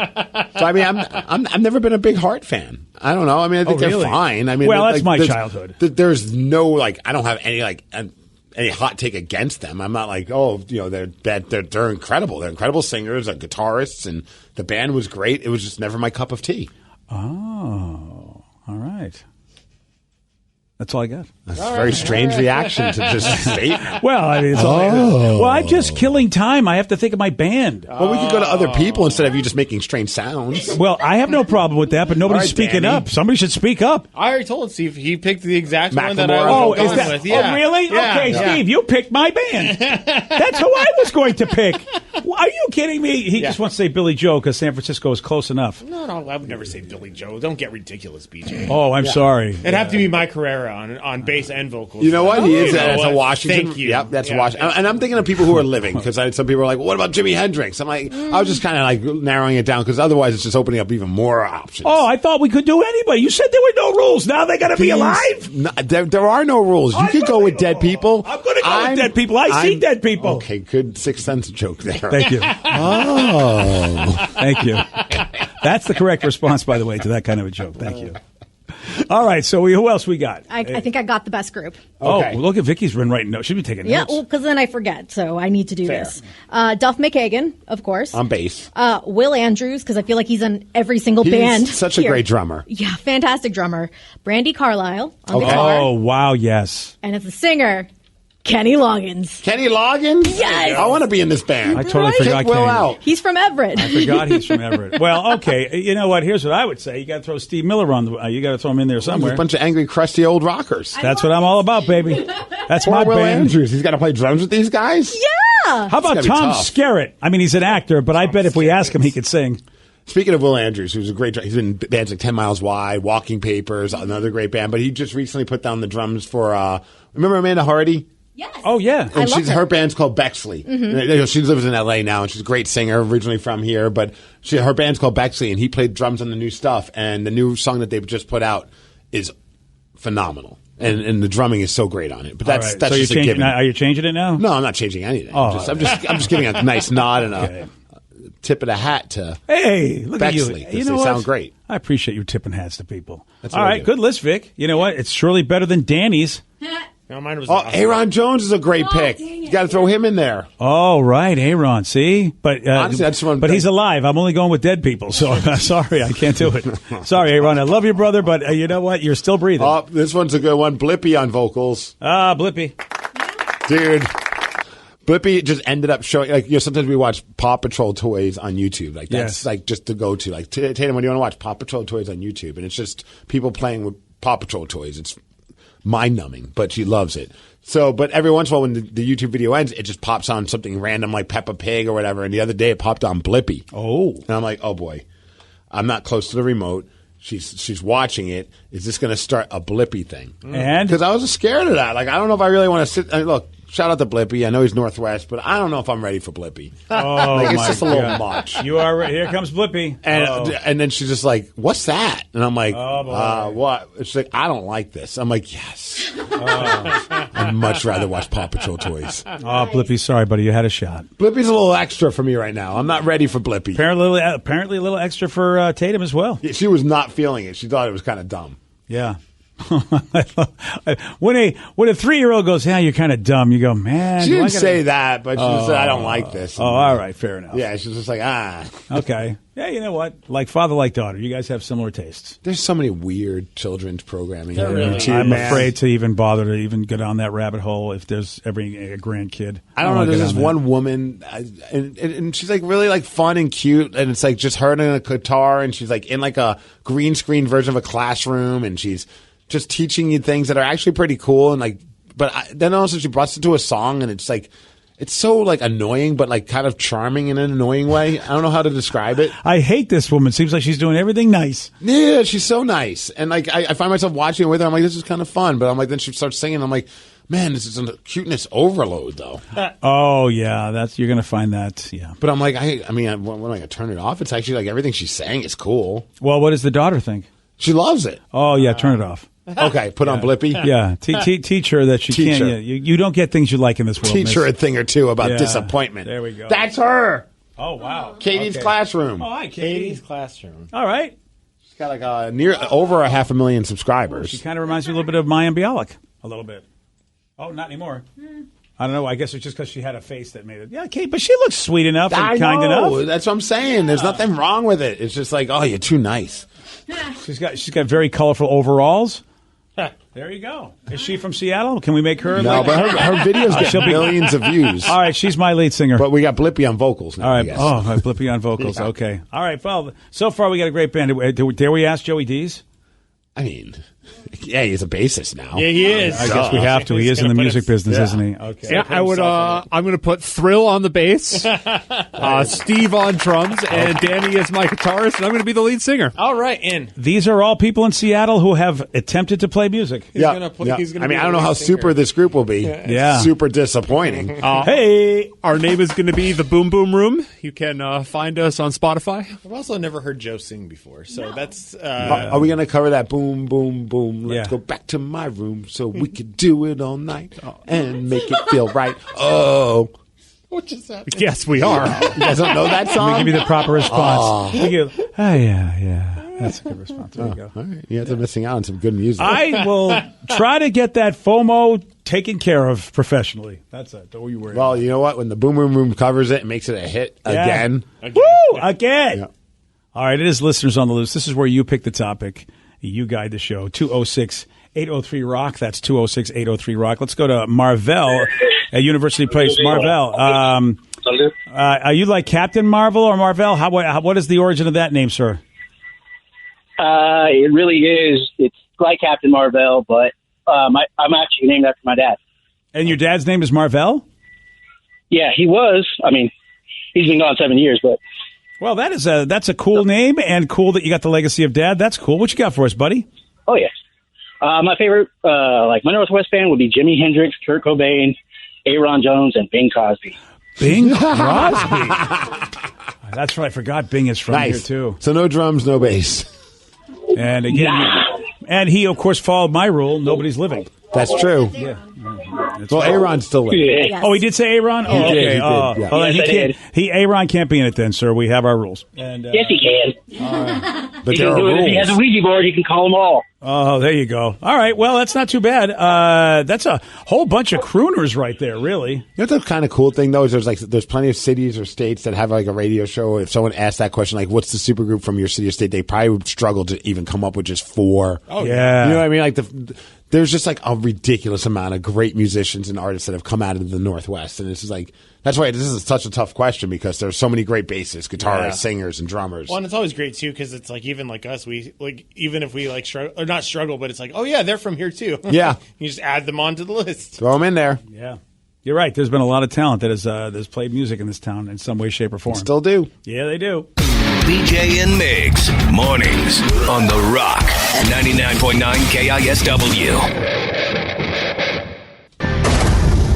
So I mean, I've never been a big Heart fan. I don't know. I mean, I think really? they're fine. I mean, well, that's my there's- childhood. There's no I don't have any hot take against them. I'm not like, they're bad. They're incredible. They're incredible singers, they're guitarists, and the band was great. It was just never my cup of tea. Oh, all right. That's all I got. That's a very strange reaction to just state. Well, I mean, well, I'm just killing time. I have to think of my band. Well, we could go to other people instead of you just making strange sounds. Well, I have no problem with that, but nobody's All right, speaking Danny. up. Somebody should speak up. I already told Steve he picked the exact one that Macklemore. I was Is going that? with. Yeah. Oh, really? Yeah, Okay, yeah. Steve, you picked my band. That's who I was going to pick. Are you kidding me? He just wants to say Billy Joe because San Francisco is close enough. No, I would never say Billy Joe. Don't get ridiculous, BJ. Oh, I'm sorry. It'd have to be Mike Carrera on bass and vocals. You know what? He is. You know That's a what? Washington. Thank you. Yep, that's Yeah. Washington. And I'm thinking of people who are living because some people are like, well, what about Jimi Hendrix? I'm like, I was just kind of like narrowing it down because otherwise it's just opening up even more options. Oh, I thought we could do anybody. You said there were no rules. Now they got to be alive? No, there are no rules. You could go with dead people. I'm going to go with dead people. I see dead people. Okay, good Sixth Sense joke there. Thank you. Oh. Thank you. That's the correct response, by the way, to that kind of a joke. Thank you. All right, so who else we got? I think I got the best group. Oh, well, look at Vicky's writing notes. She'd be taking Yeah, notes. well, because then I forget, so I need to do Fair. this. Duff McKagan, of course. On bass. Will Andrews, because I feel like he's on every single He's band. such a here. great drummer. Yeah, fantastic drummer. Brandy Carlisle on guitar. Oh, wow, yes. And as a singer, Kenny Loggins. Kenny Loggins? Yes. I want to be in this band. I totally Right? forgot Take Will Kenny. out. He's from Everett. I forgot he's from Everett. Well, okay. You know what? Here's what I would say. You got to throw Steve Miller on the. You got to throw him in there somewhere. A bunch of angry, crusty old rockers. That's what I'm all about, baby. That's Poor my Will band. Andrews. He's got to play drums with these guys? Yeah. How about It's gotta be Tom tough. Skerritt? I mean, he's an actor, but I bet if we ask him, he could sing. Speaking of Will Andrews, who's a great drummer, he's been in bands like 10 Miles Wide, Walking Papers, another great band, but he just recently put down the drums for, remember Amanda Hardy? Yes. Oh, yeah. And her band's called Bexley. And, she lives in L.A. now, and she's a great singer, originally from here. But her band's called Bexley, and he played drums on the new stuff. And the new song that they've just put out is phenomenal. And the drumming is so great on it. But that's So just a given. Are you changing it now? No, I'm not changing anything. Oh, I'm just giving a nice nod and a tip of the hat to Hey, look Bexley. at you. You know They what? sound great. I appreciate you tipping hats to people. That's All what I right, do. good list, Vic. You know what? It's surely better than Danny's. No, mine was Oh, Aaron Jones is a great pick. You got to throw him in there. Oh, right, Aaron. See? But Honestly, I just want to but he's alive. I'm only going with dead people, so sorry, I can't do it. Sorry, Aaron. I love you, brother, but you know what? You're still breathing. Oh, this one's a good one. Blippy on vocals. Blippy. Dude. Blippy just ended up showing, sometimes we watch Paw Patrol toys on YouTube. Like, that's just the go-to. Like, Tatum, when do you want to watch Paw Patrol toys on YouTube? And it's just people playing with Paw Patrol toys. It's mind-numbing, but she loves it. So, but every once in a while when the YouTube video ends, it just pops on something random like Peppa Pig or whatever. And the other day it popped on Blippy. Oh. And I'm like, oh boy, I'm not close to the remote. She's watching it. Is this going to start a Blippy thing? And? Because I was scared of that. Like, I don't know if I really want to sit. Look, shout out to Blippy. I know he's Northwest, but I don't know if I'm ready for Blippy. Oh, it's my just a little God. much. You are right. Here comes Blippy. And then she's just like, what's that? And I'm like, Oh, boy. what? She's like, I don't like this. I'm like, yes. I'd much rather watch Paw Patrol toys. Oh, Blippy, sorry, buddy. You had a shot. Blippy's a little extra for me right now. I'm not ready for Blippy. Apparently a little extra for Tatum as well. Yeah, she was not feeling it. She thought it was kind of dumb. Yeah. when a 3-year-old goes, yeah, you're kind of dumb, you go, man. She didn't say that, but she said, I don't like this. Oh, all right, fair enough. Yeah, she's just like, Okay. Yeah, you know what? Like father, like daughter. You guys have similar tastes. There's so many weird children's programming on really YouTube. I'm man. afraid to even bother to even go down that rabbit hole if there's ever a grandkid. I don't know. There's this one woman, and she's like really like fun and cute, and it's like just her and a guitar, and she's like in like a green screen version of a classroom, and she's just teaching you things that are actually pretty cool, and like, but then also she busts into a song, and it's like. It's so, like, annoying, but, like, kind of charming in an annoying way. I don't know how to describe it. I hate this woman. Seems like she's doing everything nice. Yeah, she's so nice. And, like, I find myself watching it with her. I'm like, this is kind of fun. But I'm like, then she starts singing. I'm like, man, this is a cuteness overload, though. Oh, yeah. You're going to find that, yeah. But I'm like, I mean, when am I going to turn it off? It's actually, like, everything she's saying is cool. Well, what does the daughter think? She loves it. Oh, yeah, turn it off. Okay, put on Blippy. Yeah, teach her that she Teach can't. her. You don't get things you like in this world. Teach her a miss. thing or two about Yeah, disappointment. There we go. That's her. Oh, wow. Katie's Okay. Classroom. Oh, hi, Katie's Classroom. All right. She's got like over 500,000 subscribers. She kind of reminds me a little bit of Mayim Bialik. A little bit. Oh, not anymore. I don't know. I guess it's just because she had a face that made it. Yeah, Kate, but she looks sweet enough and I kind know. enough. That's what I'm saying. There's nothing wrong with it. It's just like, oh, you're too nice. She's got very colorful overalls. There you go. Is she from Seattle? Can we make her? No, but her videos get she'll be- millions of views. All right, she's my lead singer. But we got Blippy on vocals now. All right. I guess. Oh, Blippy on vocals. Yeah. Okay. All right. Well, so far we got a great band. Dare we ask Joey D's? I mean, yeah, he's a bassist now. Yeah, he is. I guess we have to. He is in the music business, isn't he? Okay. Yeah, I would. I'm going to put Thrill on the bass, Steve on drums, and Danny is my guitarist, and I'm going to be the lead singer. All right, in. These are all people in Seattle who have attempted to play music. Yeah. He's gonna I mean, be I don't know the how lead singer. super this group will be. Yeah. Super disappointing. Hey, our name is going to be the Boom Boom Room. You can find us on Spotify. I've also never heard Joe sing before, so that's. Are we going to cover that boom, boom, boom? Let's Yeah. go back to my room so we could do it all night and make it feel right. Oh. What just happened? Yes, we are. You guys don't know that song? Let me give you the proper response. Oh. We give, yeah. That's a good response. There you go. All right. You guys are missing out on some good music. I will try to get that FOMO taken care of professionally. That's it. Don't you worry. Well, you know what? When the Boom Boom Room covers it and makes it a hit again. Woo! Again. Yeah. All right, it is Listeners on the Loose. This is where you pick the topic. You guide the show. 206-803-ROCK. That's 206-803-ROCK. Let's go to Marvell at University Place. Marvell, are you like Captain Marvel or Marvell? What is the origin of that name, sir? It really is. It's like Captain Marvel, but I'm actually named after my dad. And your dad's name is Marvell? Yeah, he was. I mean, he's been gone 7 years, but. Well, that's a cool name, and cool that you got the legacy of Dad. That's cool. What you got for us, buddy? Oh, yeah. My favorite, my Northwest band would be Jimi Hendrix, Kurt Cobain, Aaron Jones, and Bing Crosby. Bing Crosby. That's right. I forgot Bing is from here, too. So no drums, no bass. And again, And he, of course, followed my rule. Nobody's living. That's true. Yeah. Well, Aaron's still living. Yes. Oh, he did say Aaron? Oh, He did, okay. he did, yeah. Well, then Yes, I did. Aaron can't be in it then, sir. We have our rules. And, Yes, he can. But He there can are do it. If he has a rules. Ouija board, he can call them all. Oh, there you go. All right. Well, that's not too bad. That's a whole bunch of crooners right there, really. You know, the kind of cool thing though is there's plenty of cities or states that have like a radio show. If someone asked that question, like, "What's the supergroup from your city or state?" They probably would struggle to even come up with just 4. Oh, yeah. You know what I mean? Like there's just like a ridiculous amount of great musicians and artists that have come out of the Northwest, and this is like that's why this is such a tough question because there's so many great bassists, guitarists, Yeah. singers, and drummers. Well, and it's always great too because it's like even like us, we like even if we like struggle or not struggle, but it's like, oh yeah, they're from here too. Yeah. You just add them onto the list. Throw them in there. Yeah. You're right. There's been a lot of talent that has played music in this town in some way, shape, or form. Still do. Yeah, they do. BJ and Migs, mornings on The Rock, 99.9 KISW.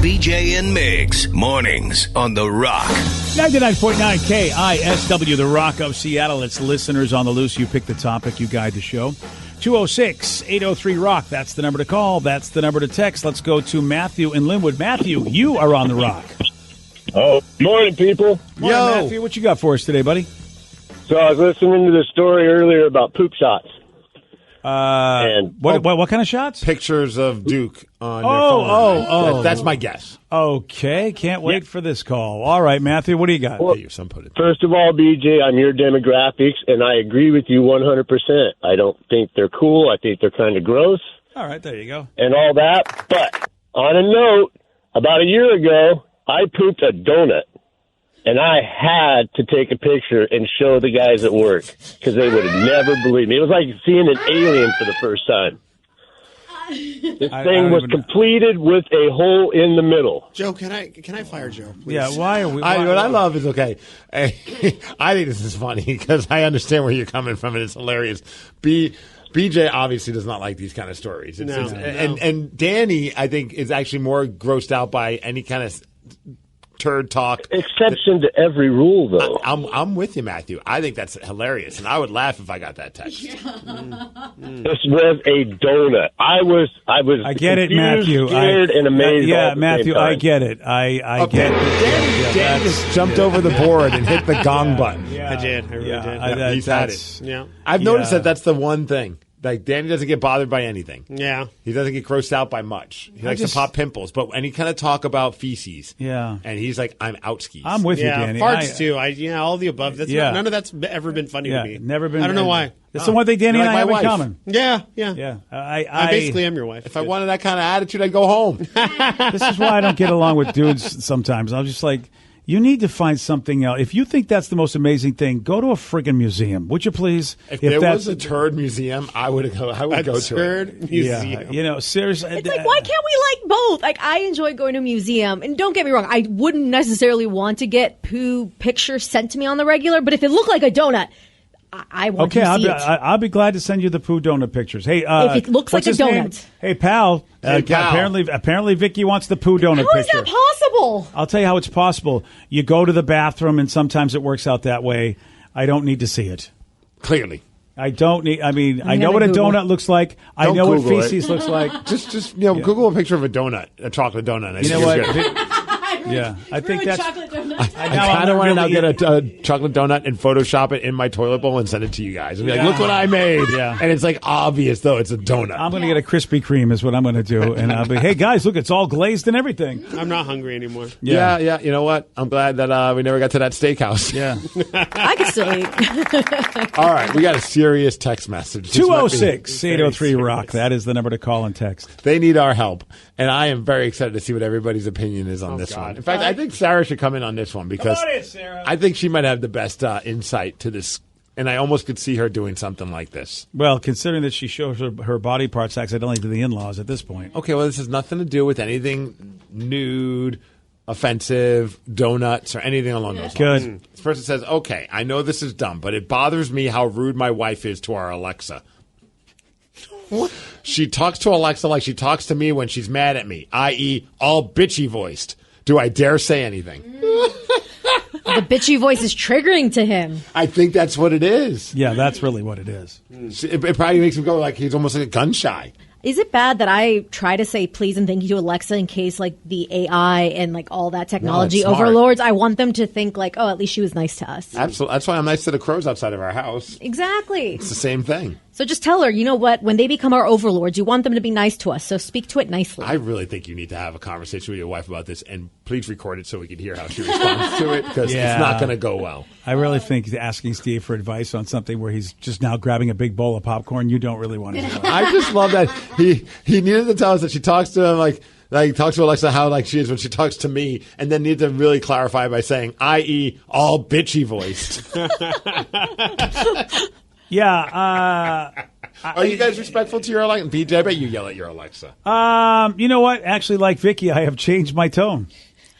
BJ and Migs, mornings on The Rock. 99.9 KISW, The Rock of Seattle. It's listeners on the loose. You pick the topic, you guide the show. 206-803-ROCK. That's the number to call. That's the number to text. Let's go to Matthew in Linwood. Matthew, you are on The Rock. Oh, morning, people. Morning, Matthew. What you got for us today, buddy? So I was listening to the story earlier about poop shots. What kind of shots? Pictures of Duke on their phone. That's my guess. Okay, can't wait for this call. All right, Matthew, what do you got? Well, first of all, BJ, I'm your demographics, and I agree with you 100%. I don't think they're cool. I think they're kind of gross All right, there you go. and all that. But on a note, about a year ago, I pooped a donut. And I had to take a picture and show the guys at work because they would have never believed me. It was like seeing an alien for the first time. This thing was completed with a hole in the middle. Joe, can I fire Joe, please? Yeah, why are we? What I love is okay. I think this is funny because I understand where you're coming from and it's hilarious. BJ obviously does not like these kind of stories. And Danny, I think, is actually more grossed out by any kind of turd talk. Exception to every rule, though. I'm with you, Matthew. I think that's hilarious, and I would laugh if I got that text. This was a donut. I was. I get it, confused, Matthew. scared, and amazed. Yeah, all at the Matthew, same time. I get it. I get it. Dan just jumped over the board and hit the gong button. I did. I really did. He's had it. Yeah. I've noticed that that's the one thing. Like, Danny doesn't get bothered by anything. Yeah. He doesn't get grossed out by much. He likes to pop pimples, but any kind of talk about feces. Yeah. And he's like, I'm out skis. I'm with you, Danny. Farts too. All the above. None of that's ever been funny to me. Never been. I don't know why. That's the one thing Danny You're and like I have my in wife. common. Yeah. I basically am your wife. If I wanted that kind of attitude, I'd go home. This is why I don't get along with dudes sometimes. I'm just like, you need to find something else. If you think that's the most amazing thing, go to a friggin' museum, would you please? If there was a turd museum, I would go to it. Turd museum. Yeah, you know, seriously. It's like, why can't we like both? Like, I enjoy going to a museum, and don't get me wrong, I wouldn't necessarily want to get poo pictures sent to me on the regular, but if it looked like a donut, I want to see it. I'll be glad to send you the poo donut pictures. Hey, if it looks like what's a his name? donut. Hey, pal. Hey, pal. Apparently, Vicky wants the poo donut How is picture. that possible? I'll tell you how it's possible. You go to the bathroom, and sometimes it works out that way. I don't need to see it. Clearly. I don't need. I mean, I know gonna what a Google. donut looks like. I Don't know what Google feces it. looks like. Just Google a picture of a donut, a chocolate donut. You know what? Yeah, I think that's. chocolate donut. I kind of want to now get a chocolate donut and Photoshop it in my toilet bowl and send it to you guys. And be like, look what I made. Yeah. And it's like obvious, though, it's a donut. I'm going to get a Krispy Kreme is what I'm going to do. And I'll be, hey, guys, look, it's all glazed and everything. I'm not hungry anymore. Yeah. You know what? I'm glad that we never got to that steakhouse. Yeah. I can still eat. All right. We got a serious text message. This might be 206-803-ROCK. That is the number to call and text. They need our help. And I am very excited to see what everybody's opinion is on this one. In fact, I think Sarah should come in on this one because Come on in, Sarah. I think she might have the best insight to this. And I almost could see her doing something like this. Well, considering that she shows her body parts accidentally to the in-laws at this point. Okay, well, this has nothing to do with anything nude, offensive, donuts, or anything along those lines. Good. This person says, okay, I know this is dumb, but it bothers me how rude my wife is to our Alexa. She talks to Alexa like she talks to me when she's mad at me, i.e., all bitchy voiced. Do I dare say anything? the bitchy voice is triggering to him. I think that's what it is. Yeah, that's really what it is. It probably makes him go like he's almost like a gun shy. Is it bad that I try to say please and thank you to Alexa in case like the AI and like all that technology smart. overlords? I want them to think like, oh, at least she was nice to us. Absolutely. That's why I'm nice to the crows outside of our house. Exactly. It's the same thing. So just tell her, you know what? When they become our overlords, you want them to be nice to us. So speak to it nicely. I really think you need to have a conversation with your wife about this, and please record it so we can hear how she responds to it, because it's not going to go well. I really think asking Steve for advice on something where he's just now grabbing a big bowl of popcorn, you don't really want to do. I just love that he needed to tell us that she talks to him like talks to Alexa how like she is when she talks to me, and then needed to really clarify by saying, i.e., all bitchy voiced. Yeah. Are you guys respectful to your Alexa? BJ, I bet you yell at your Alexa. You know what? Actually, like Vicky, I have changed my tone.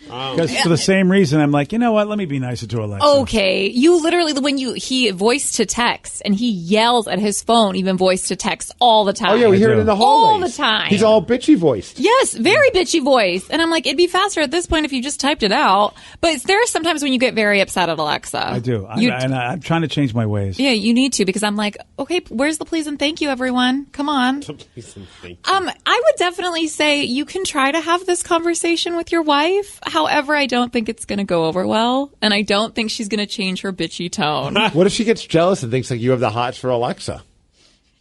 Because for the same reason, I'm like, you know what? Let me be nicer to Alexa. Okay, you literally he voice to text and he yells at his phone, even voice to text all the time. Oh yeah, we hear it in the hallways all the time. He's all bitchy voiced. Yes, very bitchy voice, and I'm like, it'd be faster at this point if you just typed it out. But there are sometimes when you get very upset at Alexa. I do, and I'm trying to change my ways. Yeah, you need to, because I'm like, okay, where's the please and thank you, everyone? Come on. Please and thank you. I would definitely say you can try to have this conversation with your wife. However, I don't think it's going to go over well, and I don't think she's going to change her bitchy tone. What if she gets jealous and thinks like you have the hots for Alexa?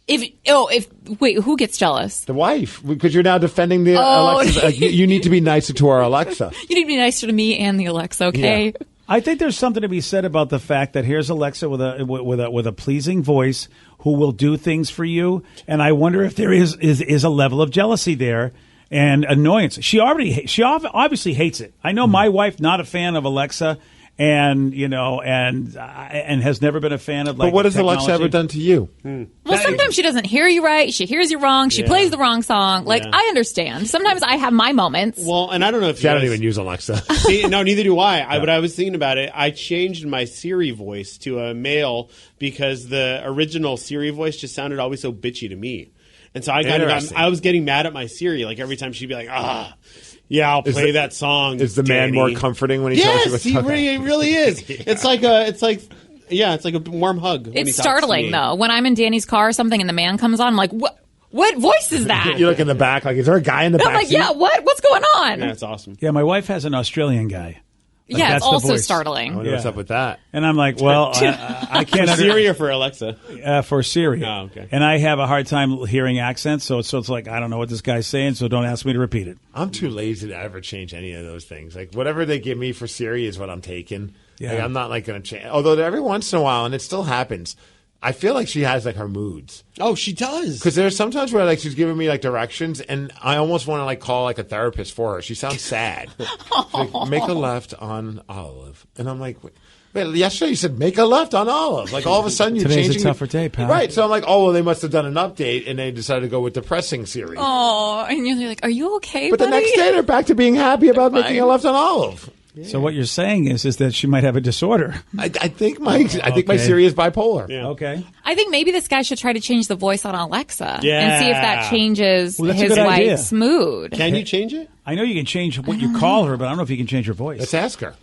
Wait, who gets jealous? The wife, because you're now defending the Alexa. Like, you need to be nicer to our Alexa. You need to be nicer to me and the Alexa, okay? Yeah. I think there's something to be said about the fact that here's Alexa with a pleasing voice who will do things for you, and I wonder if there is a level of jealousy there. And annoyance. She obviously hates it. I know my wife not a fan of Alexa, and has never been a fan of like. But what has technology. Alexa ever done to you? Well, sometimes she doesn't hear you right. She hears you wrong. She plays the wrong song. Like, I understand. Sometimes I have my moments. Well, and I don't know if I don't even use Alexa. See, no, neither do I. But I was thinking about it. I changed my Siri voice to a male because the original Siri voice just sounded always so bitchy to me. And so I was getting mad at my Siri, like every time she'd be like, yeah, I'll play that song. Is the man more comforting when he tells you? Yes, he really is. It's like a warm hug. It's startling though. When I'm in Danny's car or something and the man comes on, I'm like, what voice is that? You look in the back, like, is there a guy in the back? I'm like, yeah, what's going on? Yeah, it's awesome. Yeah, my wife has an Australian guy. Like, yeah, it's also startling. I wonder what's up with that. And I'm like, well, I can't. For Siri or for Alexa? For Siri. Oh, okay. And I have a hard time hearing accents, so it's like I don't know what this guy's saying, so don't ask me to repeat it. I'm too lazy to ever change any of those things. Like whatever they give me for Siri is what I'm taking. Yeah. Like, I'm not like going to change. Although every once in a while, and it still happens, I feel like she has like her moods. Oh, she does. Because there's sometimes where like she's giving me like directions, and I almost want to like call like a therapist for her. She sounds sad. Like, make a left on Olive, and I'm like, wait, yesterday you said make a left on Olive. Like all of a sudden you're Today's changing. a tougher day, pal. Right. So I'm like, oh well, they must have done an update, and they decided to go with depressing Siri. Oh, and you're like, are you okay? But buddy? the next day they're back to being happy about making a left on Olive. Yeah. So what you're saying is that she might have a disorder. I think my Siri is bipolar. Yeah. Okay. I think maybe this guy should try to change the voice on Alexa and see if that changes that's his a good wife's idea. mood. Can you change it? I know you can change what you call her, but I don't know if you can change her voice. Let's ask her.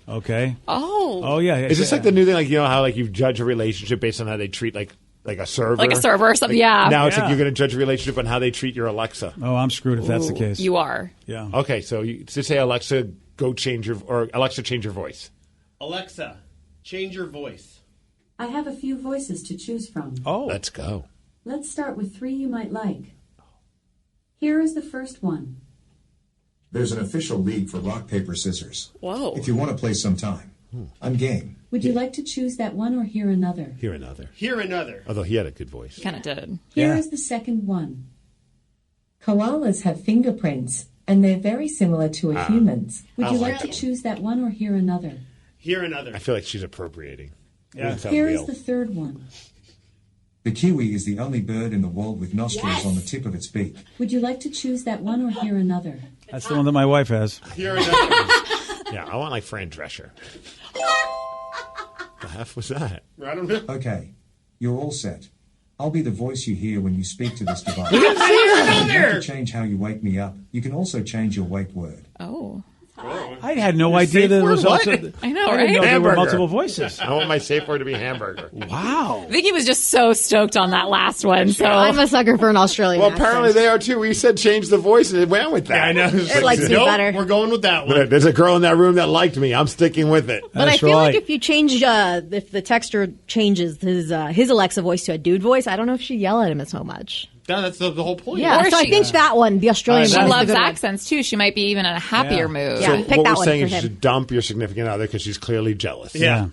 Okay. Oh, yeah. Is this like the new thing? Like, you know how like you judge a relationship based on how they treat like a server? Like a server or something, yeah. Now it's like you're going to judge a relationship on how they treat your Alexa. Oh, I'm screwed if that's the case. You are. Yeah. Okay, so you just say Alexa, go change Alexa, change your voice. Alexa, change your voice. I have a few voices to choose from. Oh. Let's go. Let's start with 3 you might like. Here is the first one. There's an official league for rock, paper, scissors. Whoa. If you want to play sometime, I'm game. Would you like to choose that one or hear another? Hear another. Hear another. Although he had a good voice. Kind of did. Here is the second one. Koalas have fingerprints, and they're very similar to a human's. Would you like to choose that one or hear another? Hear another. I feel like she's appropriating. Yeah. Here is the third one. The kiwi is the only bird in the world with nostrils on the tip of its beak. Would you like to choose that one or hear another? That's the one that my wife has. Hear another. Yeah, I want like Fran Drescher. The F was that? I don't know. Okay, you're all set. I'll be the voice you hear when you speak to this device. We didn't see her If you another! want to change how you wake me up, you can also change your wake word. Oh. I had no idea there was also. I know, I right? didn't know there were Hamburger. multiple voices. I want my safe word to be hamburger. Wow. Vicky was just so stoked on that last one. So I'm a sucker for an Australian Well, accent. apparently they are too. We said change the voice, and it went with that. Yeah, I know. It likes me Nope, better. We're going with that one. There's a girl in that room that liked me. I'm sticking with it. But I feel like if you change, if the texter changes his Alexa voice to a dude voice, I don't know if she'd yell at him so much. No, that's the whole point. Yeah, so I think that one, the Australian she one, is the loves good one. accents too. She might be even in a happier mood. Yeah, So pick what that we're one saying for is you him. should dump your significant other because she's clearly jealous. Yeah.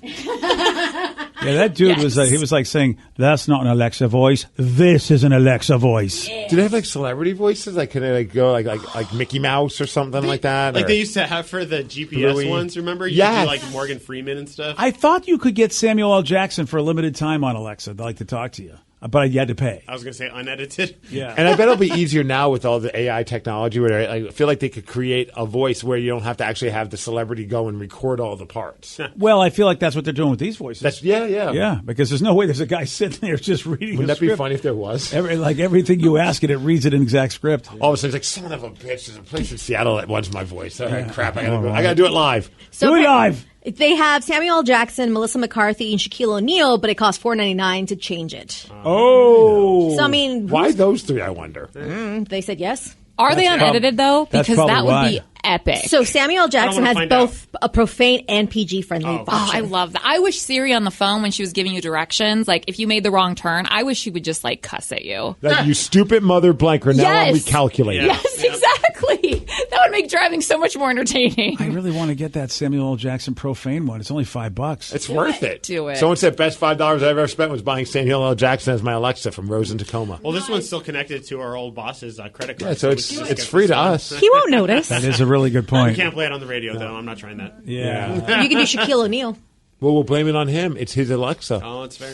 Yeah, that dude was he was like saying, "That's not an Alexa voice. This is an Alexa voice." Do they have like celebrity voices? Like, can they like go like Mickey Mouse or something like that? Like or? they used to have for the GPS Bluey. ones, remember? You Yes. could do like Morgan Freeman and stuff. I thought you could get Samuel L. Jackson for a limited time on Alexa. They'd like to talk to you, but you had to pay. I was going to say unedited. Yeah. And I bet it'll be easier now with all the AI technology where I feel like they could create a voice where you don't have to actually have the celebrity go and record all the parts. Well, I feel like that's what they're doing with these voices. That's yeah. Yeah, because there's no way there's a guy sitting there just reading. Wouldn't a that be script. funny if there was? Everything you ask it reads it in exact script. All of a sudden, it's like, son of a bitch, there's a place in Seattle that wants my voice. All right, Yeah. crap, I All gotta right. do it live. So do it live. They have Samuel L. Jackson, Melissa McCarthy, and Shaquille O'Neal, but it costs $4.99 to change it. Oh. So I mean, Why those three, I wonder? They said yes. Are they unedited though? that's Because that probably would be why. epic. So Samuel L. Jackson wanna has find both a profane and PG friendly Oh, I love that. I wish Siri on the phone when she was giving you directions, like if you made the wrong turn, I wish she would just like cuss at you. Like, you stupid mother blanker, now I'm Yes. recalculating. Yes, exactly. That would make driving so much more entertaining. I really want to get that Samuel L. Jackson profane one. It's only $5. It's worth it. Do it. Someone said best $5 I've ever spent was buying Samuel L. Jackson as my Alexa from Rose in Tacoma. Well, this one's still connected to our old boss's credit card. Yeah, so we it's can just it's get free this to one. us. He won't notice. That is a really good You point. can't play it on the radio, though. I'm not trying that. Yeah. You can do Shaquille O'Neal. Well, we'll blame it on him. It's his Alexa. Oh, it's fair.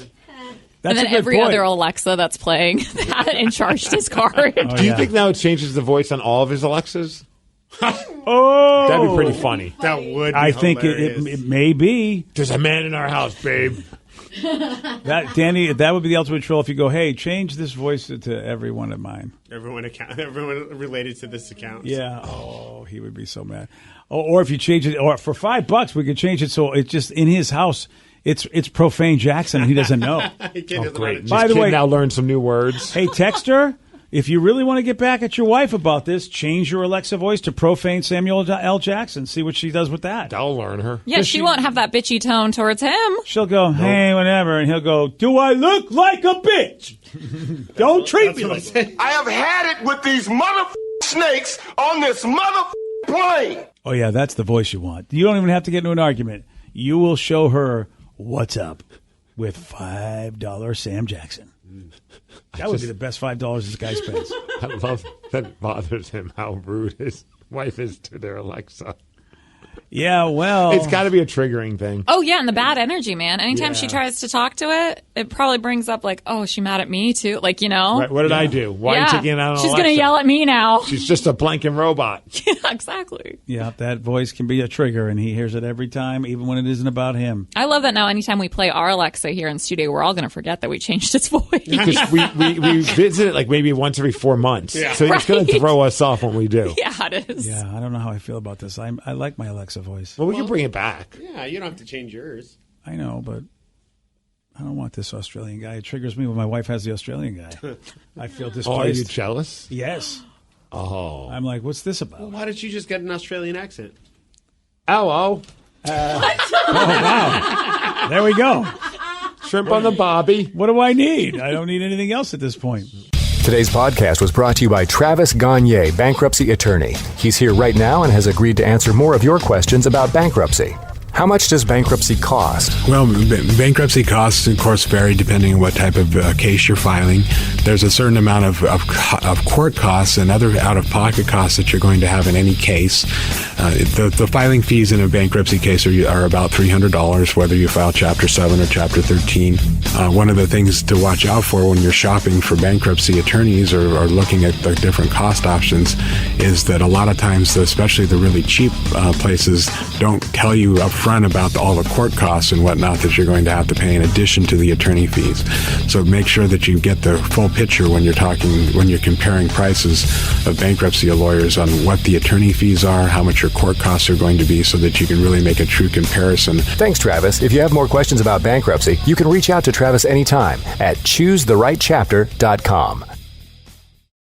That's and then a good every point. other Alexa that's playing that and charged his card. Oh, Do you yeah. think now it changes the voice on all of his Alexas? Oh, That'd be pretty funny. That would be I think hilarious. it may be. There's a man in our house, babe. That Danny, that would be the ultimate troll if you go, hey, change this voice to every one of mine. Everyone related to this account. Yeah. Oh, he would be so mad. Or if you change it, or for $5, we could change it so it's just in his house. It's profane Jackson, and he doesn't know. Oh, great. By the way, now learn some new words. Hey, Texter, if you really want to get back at your wife about this, change your Alexa voice to profane Samuel L. Jackson. See what she does with that. I'll learn her. Yeah, she won't have that bitchy tone towards him. She'll go, hey, whatever, and he'll go, do I look like a bitch? Don't treat me like that. I have had it with these snakes on this plane. Oh, yeah, that's the voice you want. You don't even have to get into an argument. You will show her what's up with $5 Sam Jackson. That would be the best $5 this guy spends. I love that it bothers him how rude his wife is to their Alexa. Yeah, well, It's got to be a triggering thing. Oh, yeah, and the bad energy, man. Anytime Yeah. she tries to talk to it, it probably brings up, like, oh, is she mad at me, too? Like, you know? Right, what did I do? Why are you taking it out on She's Alexa? going to yell at me now. She's just a blanking robot. Yeah, exactly. Yeah, that voice can be a trigger, and he hears it every time, even when it isn't about him. I love that now anytime we play our Alexa here in studio, we're all going to forget that we changed its voice. Because we visit it like maybe once every 4 months. Yeah. So it's going to Right. throw us off when we do. Yeah, it is. Yeah, I don't know how I feel about this. I like my Alexa voice. Well, we can bring it back. Yeah, you don't have to change yours. I know, but I don't want this Australian guy. It triggers me when my wife has the Australian guy. I feel displaced. Oh, are you jealous? Yes. Oh. I'm like, what's this about? Well, why don't you just get an Australian accent? Hello. Oh, wow. There we go. Shrimp on the bobby. What do I need? I don't need anything else at this point. Today's podcast was brought to you by Travis Gagne, bankruptcy attorney. He's here right now and has agreed to answer more of your questions about bankruptcy. How much does bankruptcy cost? Well, bankruptcy costs, of course, vary depending on what type of case you're filing. There's a certain amount of court costs and other out-of-pocket costs that you're going to have in any case. The filing fees in a bankruptcy case are about $300, whether you file Chapter 7 or Chapter 13. One of the things to watch out for when you're shopping for bankruptcy attorneys or looking at the different cost options is that a lot of times, especially the really cheap places, don't tell you up upfront about all the court costs and whatnot that you're going to have to pay in addition to the attorney fees. So make sure that you get the full picture when you're comparing prices of bankruptcy lawyers on what the attorney fees are, how much your court costs are going to be, so that you can really make a true comparison. Thanks, Travis. If you have more questions about bankruptcy, you can reach out to Travis anytime at choosetherightchapter.com.